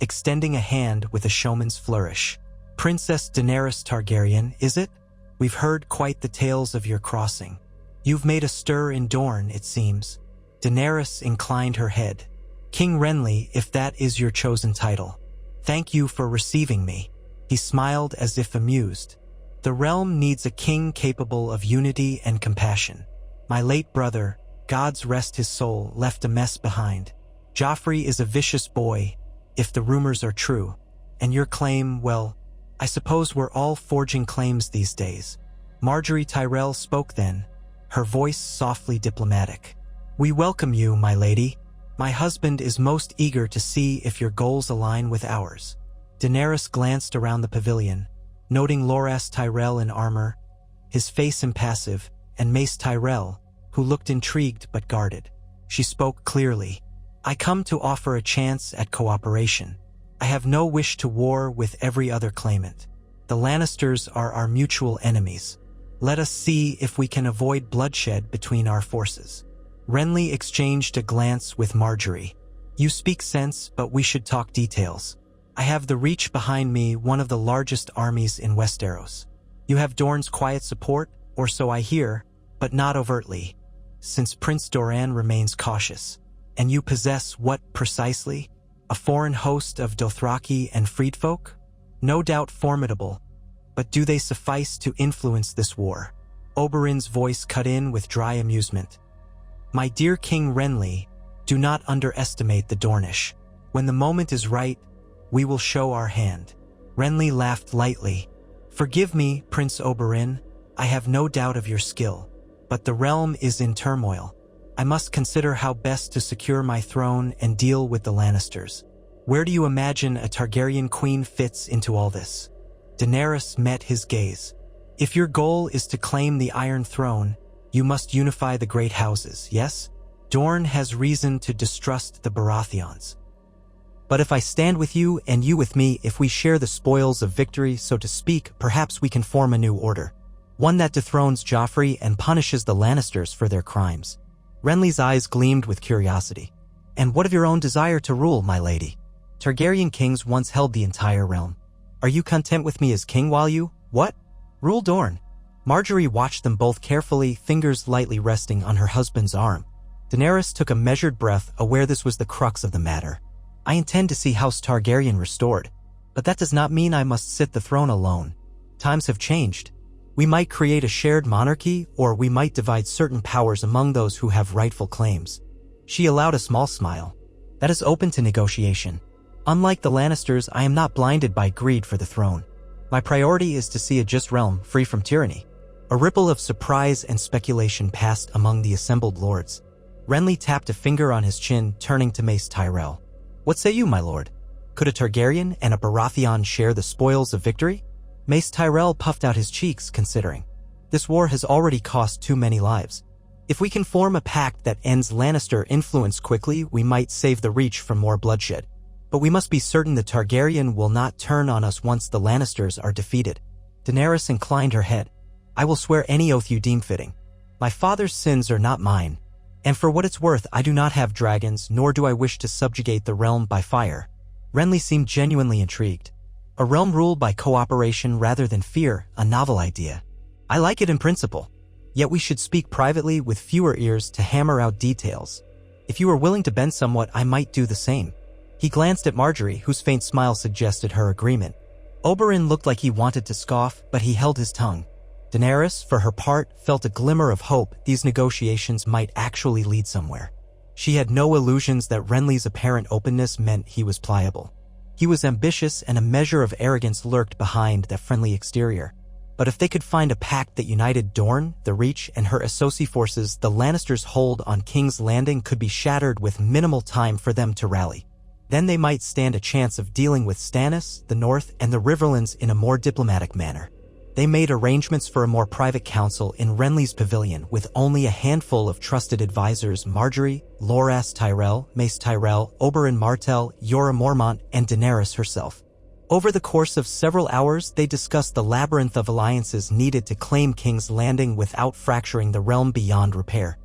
extending a hand with a showman's flourish. "Princess Daenerys Targaryen, is it? We've heard quite the tales of your crossing. You've made a stir in Dorne, it seems." Daenerys inclined her head. "King Renly, if that is your chosen title. Thank you for receiving me." He smiled as if amused. "The realm needs a king capable of unity and compassion. My late brother, God's rest his soul, left a mess behind. Joffrey is a vicious boy, if the rumors are true. And your claim, well, I suppose we're all forging claims these days." Margaery Tyrell spoke then, her voice softly diplomatic. "We welcome you, my lady. My husband is most eager to see if your goals align with ours." Daenerys glanced around the pavilion, noting Loras Tyrell in armor, his face impassive, and Mace Tyrell, who looked intrigued but guarded. She spoke clearly. "I come to offer a chance at cooperation. I have no wish to war with every other claimant. The Lannisters are our mutual enemies. Let us see if we can avoid bloodshed between our forces." Renly exchanged a glance with Margaery. "You speak sense, but we should talk details. I have the Reach behind me, one of the largest armies in Westeros. You have Dorne's quiet support, or so I hear, but not overtly, since Prince Doran remains cautious. And you possess what, precisely? A foreign host of Dothraki and freedfolk? No doubt formidable, but do they suffice to influence this war?" Oberyn's voice cut in with dry amusement. "My dear King Renly, do not underestimate the Dornish. When the moment is right, we will show our hand." Renly laughed lightly. "Forgive me, Prince Oberyn, I have no doubt of your skill. But the realm is in turmoil. I must consider how best to secure my throne and deal with the Lannisters. Where do you imagine a Targaryen queen fits into all this?" Daenerys met his gaze. "If your goal is to claim the Iron Throne, you must unify the great houses, yes? Dorne has reason to distrust the Baratheons. But if I stand with you and you with me, if we share the spoils of victory, so to speak, perhaps we can form a new order. One that dethrones Joffrey and punishes the Lannisters for their crimes." Renly's eyes gleamed with curiosity. "And what of your own desire to rule, my lady? Targaryen kings once held the entire realm. Are you content with me as king while you, what? Rule Dorne?" Margaery watched them both carefully, fingers lightly resting on her husband's arm. Daenerys took a measured breath, aware this was the crux of the matter. "I intend to see House Targaryen restored, but that does not mean I must sit the throne alone. Times have changed. We might create a shared monarchy, or we might divide certain powers among those who have rightful claims." She allowed a small smile. "That is open to negotiation. Unlike the Lannisters, I am not blinded by greed for the throne. My priority is to see a just realm free from tyranny." A ripple of surprise and speculation passed among the assembled lords. Renly tapped a finger on his chin, turning to Mace Tyrell. "What say you, my lord? Could a Targaryen and a Baratheon share the spoils of victory?" Mace Tyrell puffed out his cheeks, considering. This war has already cost too many lives. If we can form a pact that ends Lannister influence quickly, we might save the Reach from more bloodshed. But we must be certain the Targaryen will not turn on us once the Lannisters are defeated. Daenerys inclined her head. I will swear any oath you deem fitting. My father's sins are not mine. And for what it's worth, I do not have dragons, nor do I wish to subjugate the realm by fire. Renly seemed genuinely intrigued. A realm ruled by cooperation rather than fear, a novel idea. I like it in principle. Yet we should speak privately with fewer ears to hammer out details. If you are willing to bend somewhat, I might do the same. He glanced at Marjorie, whose faint smile suggested her agreement. Oberyn looked like he wanted to scoff, but he held his tongue. Daenerys, for her part, felt a glimmer of hope these negotiations might actually lead somewhere. She had no illusions that Renly's apparent openness meant he was pliable. He was ambitious, and a measure of arrogance lurked behind that friendly exterior. But if they could find a pact that united Dorne, the Reach, and her associate forces, the Lannisters' hold on King's Landing could be shattered with minimal time for them to rally. Then they might stand a chance of dealing with Stannis, the North, and the Riverlands in a more diplomatic manner. They made arrangements for a more private council in Renly's pavilion with only a handful of trusted advisors: Marjorie, Loras Tyrell, Mace Tyrell, Oberyn Martell, Jorah Mormont, and Daenerys herself. Over the course of several hours, they discussed the labyrinth of alliances needed to claim King's Landing without fracturing the realm beyond repair.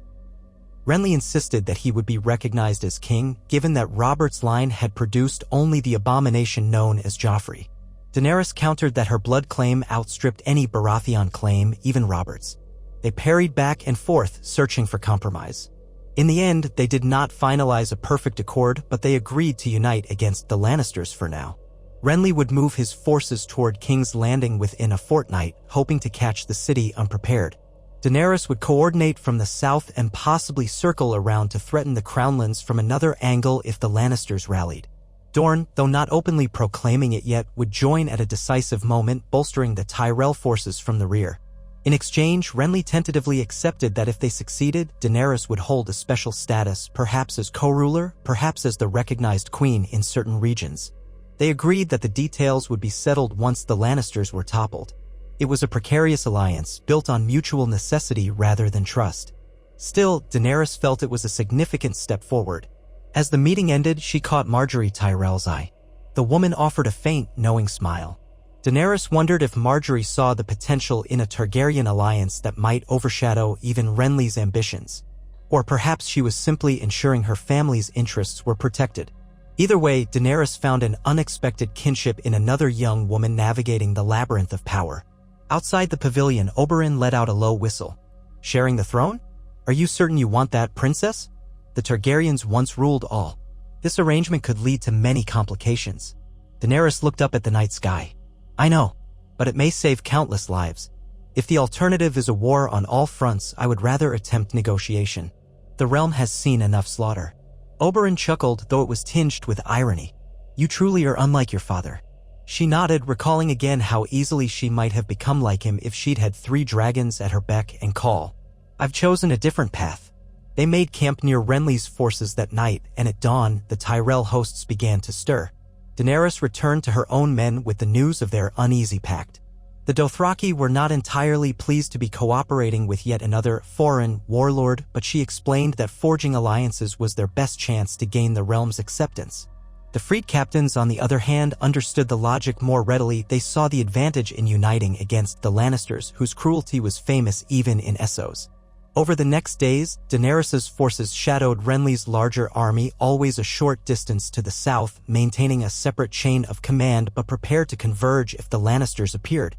Renly insisted that he would be recognized as king, given that Robert's line had produced only the abomination known as Joffrey. Daenerys countered that her blood claim outstripped any Baratheon claim, even Robert's. They parried back and forth, searching for compromise. In the end, they did not finalize a perfect accord, but they agreed to unite against the Lannisters for now. Renly would move his forces toward King's Landing within a fortnight, hoping to catch the city unprepared. Daenerys would coordinate from the south and possibly circle around to threaten the Crownlands from another angle if the Lannisters rallied. Dorne, though not openly proclaiming it yet, would join at a decisive moment, bolstering the Tyrell forces from the rear. In exchange, Renly tentatively accepted that if they succeeded, Daenerys would hold a special status, perhaps as co-ruler, perhaps as the recognized queen in certain regions. They agreed that the details would be settled once the Lannisters were toppled. It was a precarious alliance, built on mutual necessity rather than trust. Still, Daenerys felt it was a significant step forward. As the meeting ended, she caught Marjorie Tyrell's eye. The woman offered a faint, knowing smile. Daenerys wondered if Marjorie saw the potential in a Targaryen alliance that might overshadow even Renly's ambitions. Or perhaps she was simply ensuring her family's interests were protected. Either way, Daenerys found an unexpected kinship in another young woman navigating the labyrinth of power. Outside the pavilion, Oberyn let out a low whistle. Sharing the throne? Are you certain you want that, princess? The Targaryens once ruled all. This arrangement could lead to many complications. Daenerys looked up at the night sky. I know, but it may save countless lives. If the alternative is a war on all fronts, I would rather attempt negotiation. The realm has seen enough slaughter. Oberyn chuckled, though it was tinged with irony. You truly are unlike your father. She nodded, recalling again how easily she might have become like him if she'd had 3 dragons at her beck and call. I've chosen a different path. They made camp near Renly's forces that night, and at dawn, the Tyrell hosts began to stir. Daenerys returned to her own men with the news of their uneasy pact. The Dothraki were not entirely pleased to be cooperating with yet another foreign warlord, but she explained that forging alliances was their best chance to gain the realm's acceptance. The freed captains, on the other hand, understood the logic more readily. They saw the advantage in uniting against the Lannisters, whose cruelty was famous even in Essos. Over the next days, Daenerys's forces shadowed Renly's larger army, always a short distance to the south, maintaining a separate chain of command but prepared to converge if the Lannisters appeared.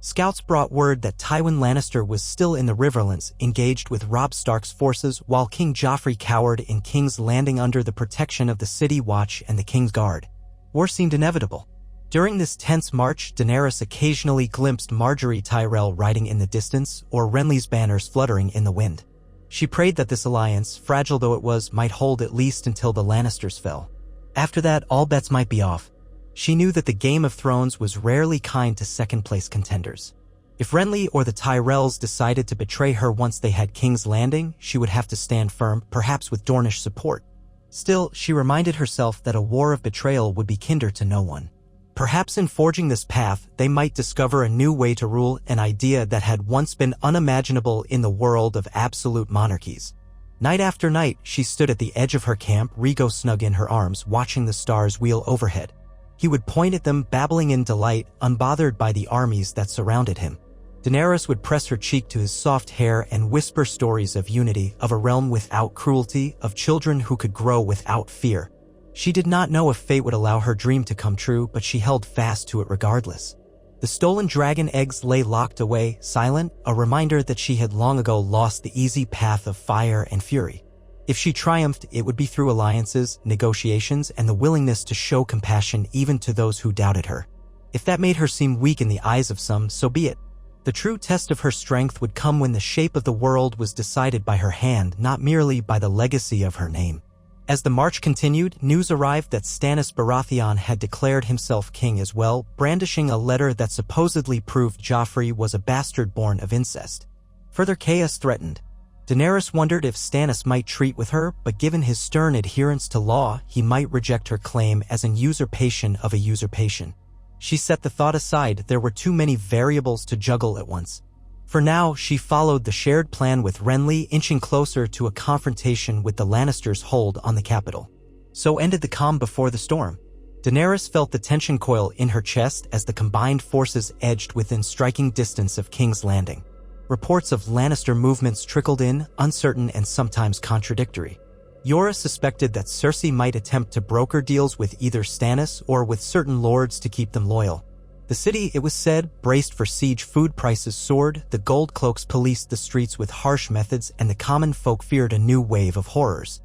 Scouts brought word that Tywin Lannister was still in the Riverlands, engaged with Robb Stark's forces, while King Joffrey cowered in King's Landing under the protection of the City Watch and the King's Guard. War seemed inevitable. During this tense march, Daenerys occasionally glimpsed Marjorie Tyrell riding in the distance, or Renly's banners fluttering in the wind. She prayed that this alliance, fragile though it was, might hold at least until the Lannisters fell. After that, all bets might be off. She knew that the Game of Thrones was rarely kind to second-place contenders. If Renly or the Tyrells decided to betray her once they had King's Landing, she would have to stand firm, perhaps with Dornish support. Still, she reminded herself that a war of betrayal would be kinder to no one. Perhaps in forging this path, they might discover a new way to rule, an idea that had once been unimaginable in the world of absolute monarchies. Night after night, she stood at the edge of her camp, Rhaego snug in her arms, watching the stars wheel overhead. He would point at them, babbling in delight, unbothered by the armies that surrounded him. Daenerys would press her cheek to his soft hair and whisper stories of unity, of a realm without cruelty, of children who could grow without fear. She did not know if fate would allow her dream to come true, but she held fast to it regardless. The stolen dragon eggs lay locked away, silent, a reminder that she had long ago lost the easy path of fire and fury. If she triumphed, it would be through alliances, negotiations, and the willingness to show compassion even to those who doubted her. If that made her seem weak in the eyes of some, so be it. The true test of her strength would come when the shape of the world was decided by her hand, not merely by the legacy of her name. As the march continued, news arrived that Stannis Baratheon had declared himself king as well, brandishing a letter that supposedly proved Joffrey was a bastard born of incest. Further chaos threatened. Daenerys wondered if Stannis might treat with her, but given his stern adherence to law, he might reject her claim as an usurpation of a usurpation. She set the thought aside, there were too many variables to juggle at once. For now, she followed the shared plan with Renly, inching closer to a confrontation with the Lannisters' hold on the capital. So ended the calm before the storm. Daenerys felt the tension coil in her chest as the combined forces edged within striking distance of King's Landing. Reports of Lannister movements trickled in, uncertain and sometimes contradictory. Yora suspected that Cersei might attempt to broker deals with either Stannis or with certain lords to keep them loyal. The city, it was said, braced for siege. Food prices soared, the gold cloaks policed the streets with harsh methods, and the common folk feared a new wave of horrors.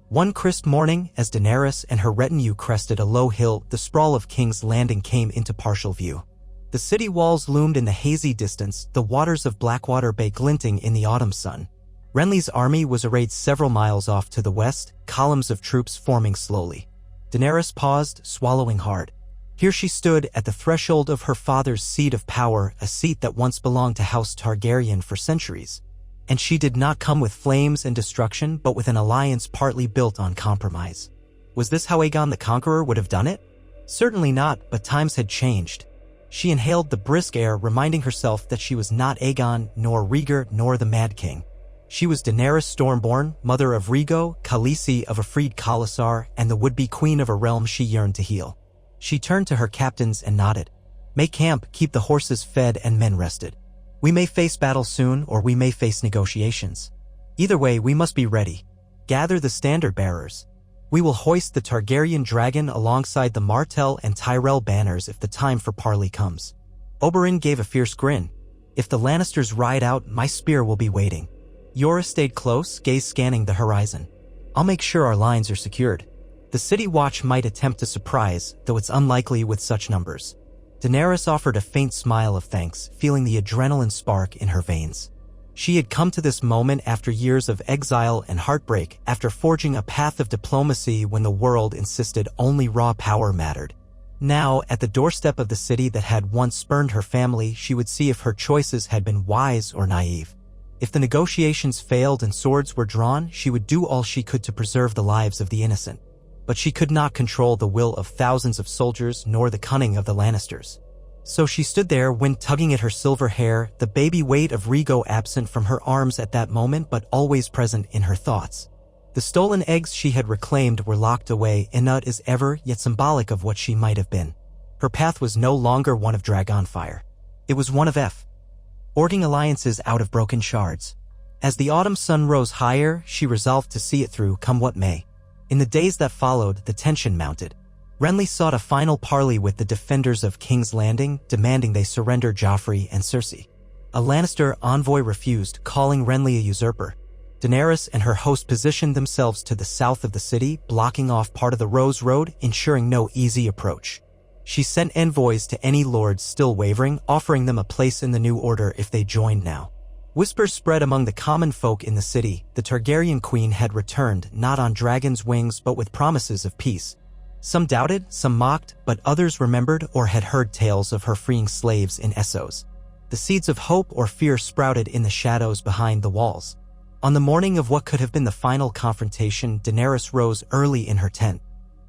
One crisp morning, as Daenerys and her retinue crested a low hill, the sprawl of King's Landing came into partial view. The city walls loomed in the hazy distance, the waters of Blackwater Bay glinting in the autumn sun. Renly's army was arrayed several miles off to the west, columns of troops forming slowly. Daenerys paused, swallowing hard. Here she stood at the threshold of her father's seat of power, a seat that once belonged to House Targaryen for centuries. And she did not come with flames and destruction, but with an alliance partly built on compromise. Was this how Aegon the Conqueror would have done it? Certainly not, but times had changed. She inhaled the brisk air, reminding herself that she was not Aegon, nor Rhaegar, nor the Mad King. She was Daenerys Stormborn, mother of Rhaego, Khaleesi of a freed Khalasar, and the would-be queen of a realm she yearned to heal. She turned to her captains and nodded. Make camp, keep the horses fed and men rested. We may face battle soon, or we may face negotiations. Either way, we must be ready. Gather the standard bearers. We will hoist the Targaryen dragon alongside the Martell and Tyrell banners if the time for parley comes. Oberyn gave a fierce grin. If the Lannisters ride out, my spear will be waiting. Yora stayed close, gaze scanning the horizon. I'll make sure our lines are secured. The city watch might attempt a surprise, though it's unlikely with such numbers. Daenerys offered a faint smile of thanks, feeling the adrenaline spark in her veins. She had come to this moment after years of exile and heartbreak, after forging a path of diplomacy when the world insisted only raw power mattered. Now, at the doorstep of the city that had once spurned her family, she would see if her choices had been wise or naive. If the negotiations failed and swords were drawn, she would do all she could to preserve the lives of the innocent. But she could not control the will of thousands of soldiers nor the cunning of the Lannisters. So she stood there, wind tugging at her silver hair, the baby weight of Rhaego absent from her arms at that moment but always present in her thoughts. The stolen eggs she had reclaimed were locked away, inert as ever, yet symbolic of what she might have been. Her path was no longer one of Dragonfire. It was one of orging alliances out of broken shards. As the autumn sun rose higher, she resolved to see it through, come what may. In the days that followed, the tension mounted. Renly sought a final parley with the defenders of King's Landing, demanding they surrender Joffrey and Cersei. A Lannister envoy refused, calling Renly a usurper. Daenerys and her host positioned themselves to the south of the city, blocking off part of the Rose Road, ensuring no easy approach. She sent envoys to any lords still wavering, offering them a place in the new order if they joined now. Whispers spread among the common folk in the city. The Targaryen queen had returned, not on dragon's wings but with promises of peace. Some doubted, some mocked, but others remembered or had heard tales of her freeing slaves in Essos. The seeds of hope or fear sprouted in the shadows behind the walls. On the morning of what could have been the final confrontation, Daenerys rose early in her tent.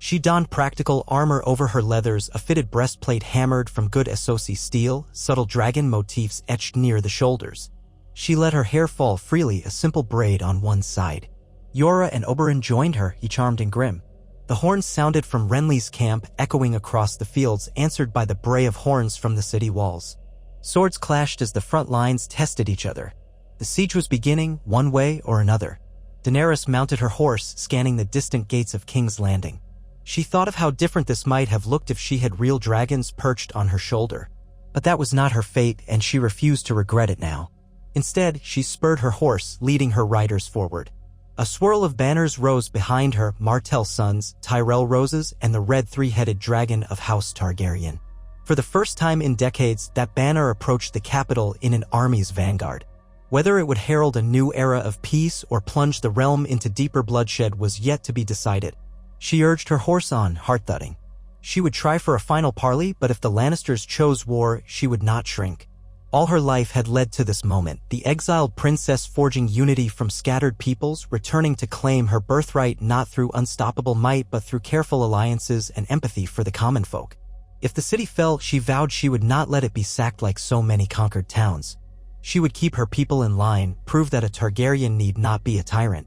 She donned practical armor over her leathers, a fitted breastplate hammered from good Essosi steel, subtle dragon motifs etched near the shoulders. She let her hair fall freely, a simple braid on one side. Yora and Oberyn joined her, each armed and grim. The horns sounded from Renly's camp, echoing across the fields, answered by the bray of horns from the city walls. Swords clashed as the front lines tested each other. The siege was beginning, one way or another. Daenerys mounted her horse, scanning the distant gates of King's Landing. She thought of how different this might have looked if she had real dragons perched on her shoulder. But that was not her fate, and she refused to regret it now. Instead, she spurred her horse, leading her riders forward. A swirl of banners rose behind her, Martell's sons, Tyrell Roses, and the red three-headed dragon of House Targaryen. For the first time in decades, that banner approached the capital in an army's vanguard. Whether it would herald a new era of peace or plunge the realm into deeper bloodshed was yet to be decided. She urged her horse on, heart-thudding. She would try for a final parley, but if the Lannisters chose war, she would not shrink. All her life had led to this moment, the exiled princess forging unity from scattered peoples, returning to claim her birthright not through unstoppable might but through careful alliances and empathy for the common folk. If the city fell, she vowed she would not let it be sacked like so many conquered towns. She would keep her people in line, prove that a Targaryen need not be a tyrant.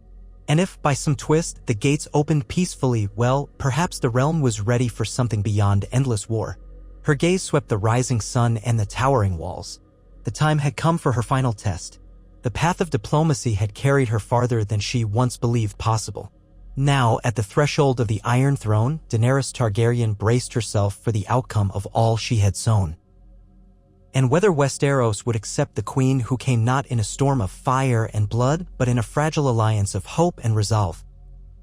And if, by some twist, the gates opened peacefully, well, perhaps the realm was ready for something beyond endless war. Her gaze swept the rising sun and the towering walls. The time had come for her final test. The path of diplomacy had carried her farther than she once believed possible. Now, at the threshold of the Iron Throne, Daenerys Targaryen braced herself for the outcome of all she had sown. And whether Westeros would accept the queen who came not in a storm of fire and blood, but in a fragile alliance of hope and resolve,